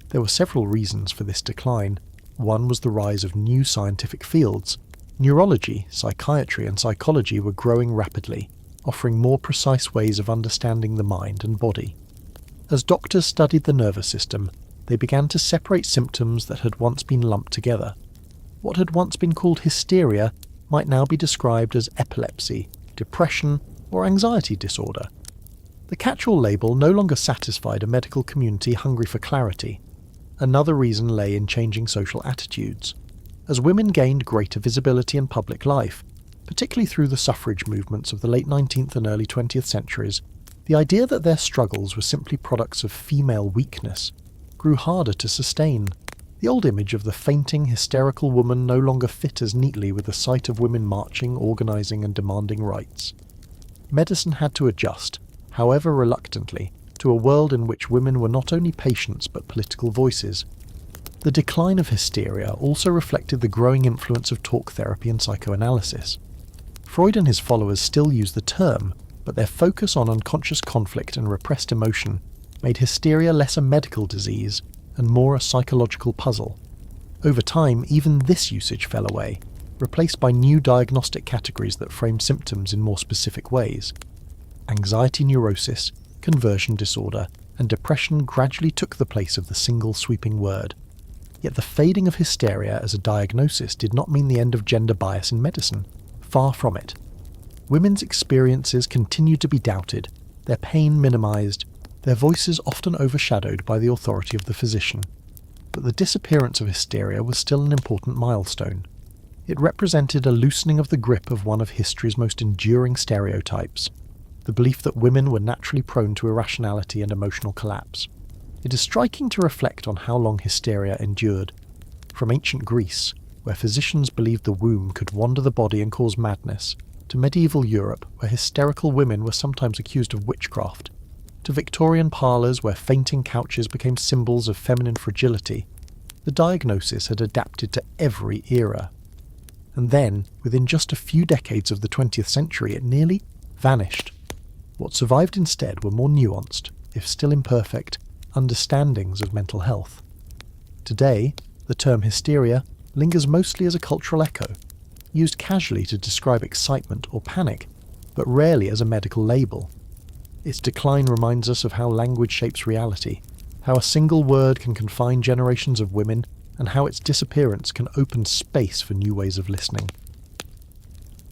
Speaker 1: There were several reasons for this decline. One was the rise of new scientific fields. Neurology, psychiatry, and psychology were growing rapidly, offering more precise ways of understanding the mind and body. As doctors studied the nervous system, they began to separate symptoms that had once been lumped together. What had once been called hysteria might now be described as epilepsy, depression, or anxiety disorder. The catch-all label no longer satisfied a medical community hungry for clarity. Another reason lay in changing social attitudes. As women gained greater visibility in public life, particularly through the suffrage movements of the late 19th and early 20th centuries, the idea that their struggles were simply products of female weakness grew harder to sustain. The old image of the fainting, hysterical woman no longer fit as neatly with the sight of women marching, organising and demanding rights. Medicine had to adjust, however reluctantly, to a world in which women were not only patients but political voices. The decline of hysteria also reflected the growing influence of talk therapy and psychoanalysis. Freud and his followers still use the term, but their focus on unconscious conflict and repressed emotion made hysteria less a medical disease and more a psychological puzzle. Over time, even this usage fell away, replaced by new diagnostic categories that frame symptoms in more specific ways. Anxiety neurosis, conversion disorder, and depression gradually took the place of the single sweeping word. Yet the fading of hysteria as a diagnosis did not mean the end of gender bias in medicine. Far from it. Women's experiences continued to be doubted, their pain minimised, their voices often overshadowed by the authority of the physician. But the disappearance of hysteria was still an important milestone. It represented a loosening of the grip of one of history's most enduring stereotypes, the belief that women were naturally prone to irrationality and emotional collapse. It is striking to reflect on how long hysteria endured. From ancient Greece, where physicians believed the womb could wander the body and cause madness, to medieval Europe, where hysterical women were sometimes accused of witchcraft, to Victorian parlours where fainting couches became symbols of feminine fragility, the diagnosis had adapted to every era. And then, within just a few decades of the 20th century, it nearly vanished. What survived instead were more nuanced, if still imperfect, understandings of mental health. Today, the term hysteria lingers mostly as a cultural echo, used casually to describe excitement or panic, but rarely as a medical label. Its decline reminds us of how language shapes reality, how a single word can confine generations of women, and how its disappearance can open space for new ways of listening.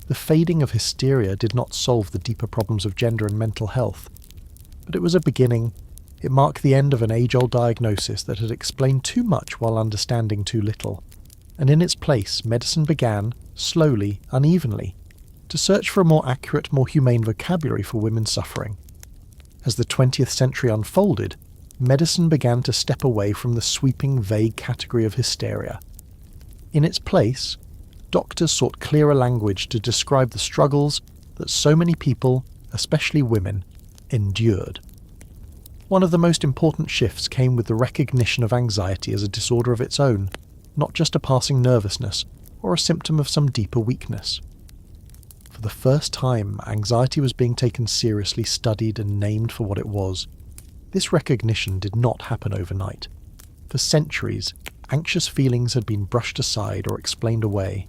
Speaker 1: The fading of hysteria did not solve the deeper problems of gender and mental health, but it was a beginning. It marked the end of an age-old diagnosis that had explained too much while understanding too little. And in its place, medicine began, slowly, unevenly, to search for a more accurate, more humane vocabulary for women's suffering. As the 20th century unfolded, medicine began to step away from the sweeping, vague category of hysteria. In its place, doctors sought clearer language to describe the struggles that so many people, especially women, endured. One of the most important shifts came with the recognition of anxiety as a disorder of its own, not just a passing nervousness or a symptom of some deeper weakness. For the first time, anxiety was being taken seriously, studied, and named for what it was. This recognition did not happen overnight. For centuries, anxious feelings had been brushed aside or explained away.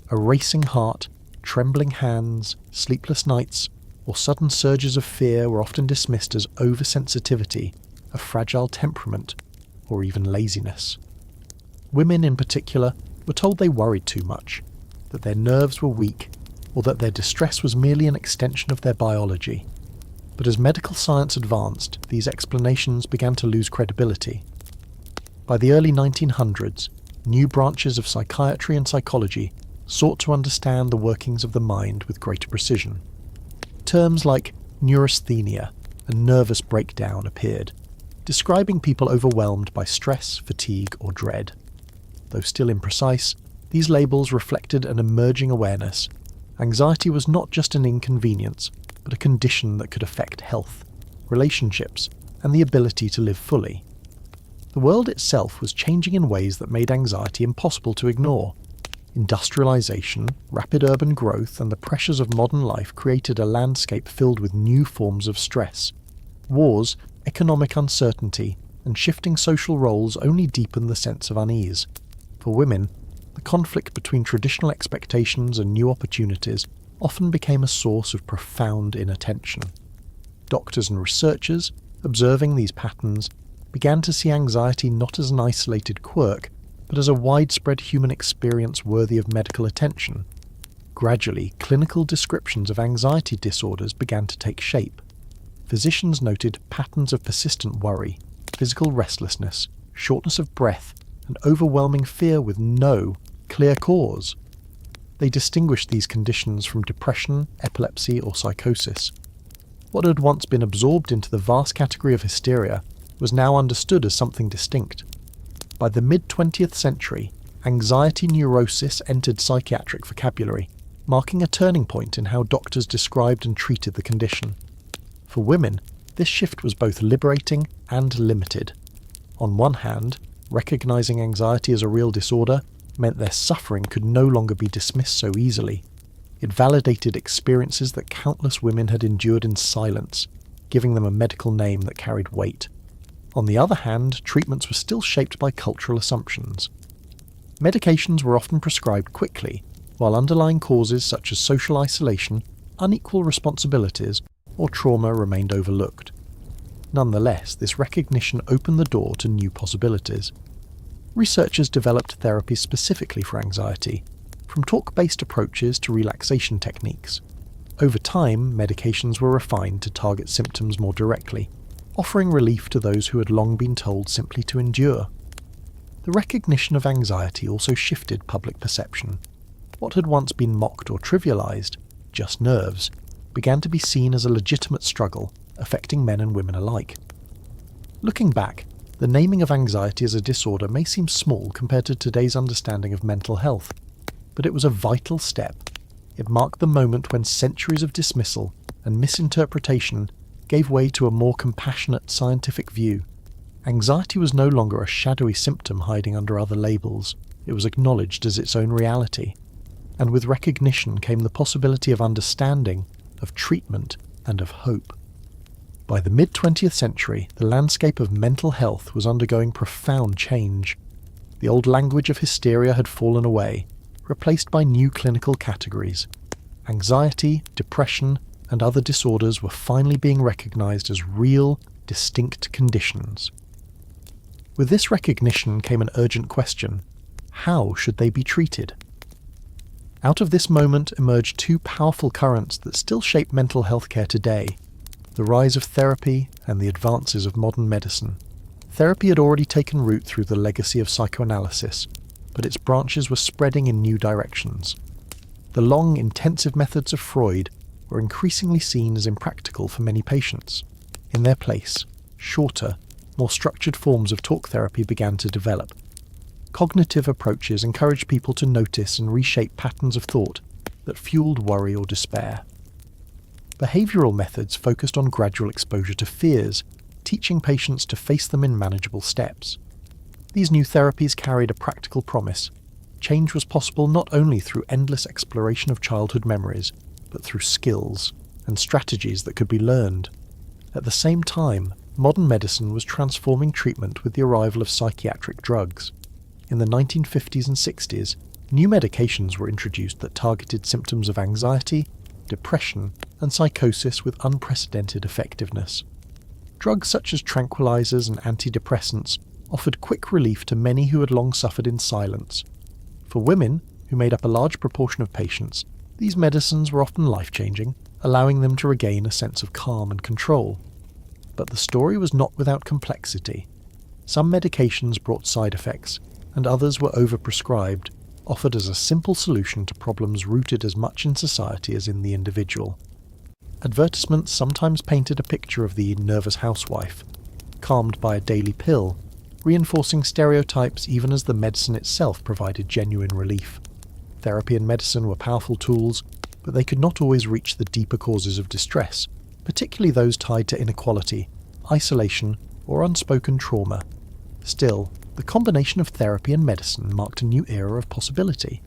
Speaker 1: A racing heart, trembling hands, sleepless nights, or sudden surges of fear were often dismissed as oversensitivity, a fragile temperament, or even laziness. Women in particular were told they worried too much, that their nerves were weak, or that their distress was merely an extension of their biology. But as medical science advanced, these explanations began to lose credibility. By the early 1900s, new branches of psychiatry and psychology sought to understand the workings of the mind with greater precision. Terms like neurasthenia and nervous breakdown appeared, describing people overwhelmed by stress, fatigue, or dread. Though still imprecise, these labels reflected an emerging awareness. Anxiety was not just an inconvenience, but a condition that could affect health, relationships, and the ability to live fully. The world itself was changing in ways that made anxiety impossible to ignore. Industrialization, rapid urban growth, and the pressures of modern life created a landscape filled with new forms of stress. Wars, economic uncertainty, and shifting social roles only deepened the sense of unease. For women, the conflict between traditional expectations and new opportunities often became a source of profound inattention. Doctors and researchers, observing these patterns, began to see anxiety not as an isolated quirk, but as a widespread human experience worthy of medical attention. Gradually, clinical descriptions of anxiety disorders began to take shape. Physicians noted patterns of persistent worry, physical restlessness, shortness of breath, and overwhelming fear with no clear cause. They distinguished these conditions from depression, epilepsy, or psychosis. What had once been absorbed into the vast category of hysteria was now understood as something distinct. By the mid-20th century, anxiety neurosis entered psychiatric vocabulary, marking a turning point in how doctors described and treated the condition. For women, This shift was both liberating and limited. On one hand, recognizing anxiety as a real disorder meant their suffering could no longer be dismissed so easily. It validated experiences that countless women had endured in silence, giving them a medical name that carried weight. On the other hand, treatments were still shaped by cultural assumptions. Medications were often prescribed quickly, while underlying causes such as social isolation, unequal responsibilities, or trauma remained overlooked. Nonetheless, this recognition opened the door to new possibilities. Researchers developed therapies specifically for anxiety, from talk-based approaches to relaxation techniques. Over time, medications were refined to target symptoms more directly, offering relief to those who had long been told simply to endure. The recognition of anxiety also shifted public perception. What had once been mocked or trivialized, just nerves, began to be seen as a legitimate struggle, affecting men and women alike. Looking back, the naming of anxiety as a disorder may seem small compared to today's understanding of mental health, but it was a vital step. It marked the moment when centuries of dismissal and misinterpretation gave way to a more compassionate scientific view. Anxiety was no longer a shadowy symptom hiding under other labels. It was acknowledged as its own reality. And with recognition came the possibility of understanding, of treatment, and of hope. By the mid-20th century, the landscape of mental health was undergoing profound change. The old language of hysteria had fallen away, replaced by new clinical categories. Anxiety, depression, and other disorders were finally being recognized as real, distinct conditions. With this recognition came an urgent question: how should they be treated? Out of this moment emerged two powerful currents that still shape mental health care today: the rise of therapy and the advances of modern medicine. Therapy had already taken root through the legacy of psychoanalysis, but its branches were spreading in new directions. The long, intensive methods of Freud were increasingly seen as impractical for many patients. In their place, shorter, more structured forms of talk therapy began to develop. Cognitive approaches encouraged people to notice and reshape patterns of thought that fueled worry or despair. Behavioral methods focused on gradual exposure to fears, teaching patients to face them in manageable steps. These new therapies carried a practical promise. Change was possible not only through endless exploration of childhood memories, but through skills and strategies that could be learned. At the same time, modern medicine was transforming treatment with the arrival of psychiatric drugs. In the 1950s and 60s, new medications were introduced that targeted symptoms of anxiety, depression, and psychosis with unprecedented effectiveness. Drugs such as tranquilizers and antidepressants offered quick relief to many who had long suffered in silence. For women, who made up a large proportion of patients, these medicines were often life-changing, allowing them to regain a sense of calm and control. But the story was not without complexity. Some medications brought side effects, and others were overprescribed, offered as a simple solution to problems rooted as much in society as in the individual. Advertisements sometimes painted a picture of the nervous housewife, calmed by a daily pill, reinforcing stereotypes even as the medicine itself provided genuine relief. Therapy and medicine were powerful tools, but they could not always reach the deeper causes of distress, particularly those tied to inequality, isolation, or unspoken trauma. Still, the combination of therapy and medicine marked a new era of possibility.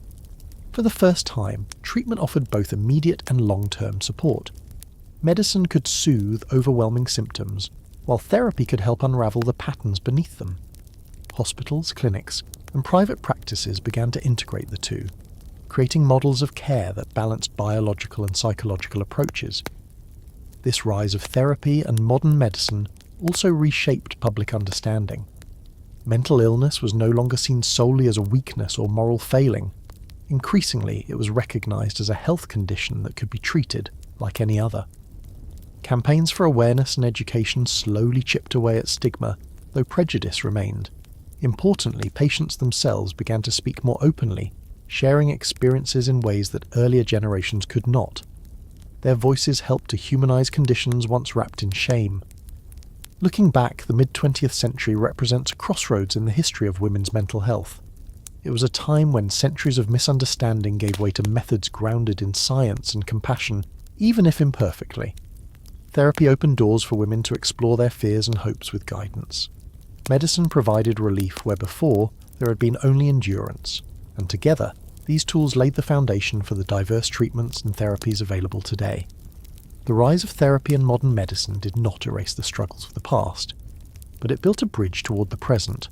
Speaker 1: For the first time, treatment offered both immediate and long-term support. Medicine could soothe overwhelming symptoms, while therapy could help unravel the patterns beneath them. Hospitals, clinics, and private practices began to integrate the two, creating models of care that balanced biological and psychological approaches. This rise of therapy and modern medicine also reshaped public understanding. Mental illness was no longer seen solely as a weakness or moral failing. Increasingly, it was recognized as a health condition that could be treated like any other. Campaigns for awareness and education slowly chipped away at stigma, though prejudice remained. Importantly, patients themselves began to speak more openly, sharing experiences in ways that earlier generations could not. Their voices helped to humanize conditions once wrapped in shame. Looking back, the mid-20th century represents a crossroads in the history of women's mental health. It was a time when centuries of misunderstanding gave way to methods grounded in science and compassion, even if imperfectly. Therapy opened doors for women to explore their fears and hopes with guidance. Medicine provided relief where before there had been only endurance, and together, these tools laid the foundation for the diverse treatments and therapies available today. The rise of therapy and modern medicine did not erase the struggles of the past, but it built a bridge toward the present,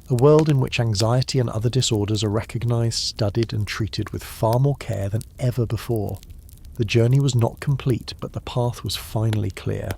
Speaker 1: a world in which anxiety and other disorders are recognized, studied, and treated with far more care than ever before. The journey was not complete, but the path was finally clear.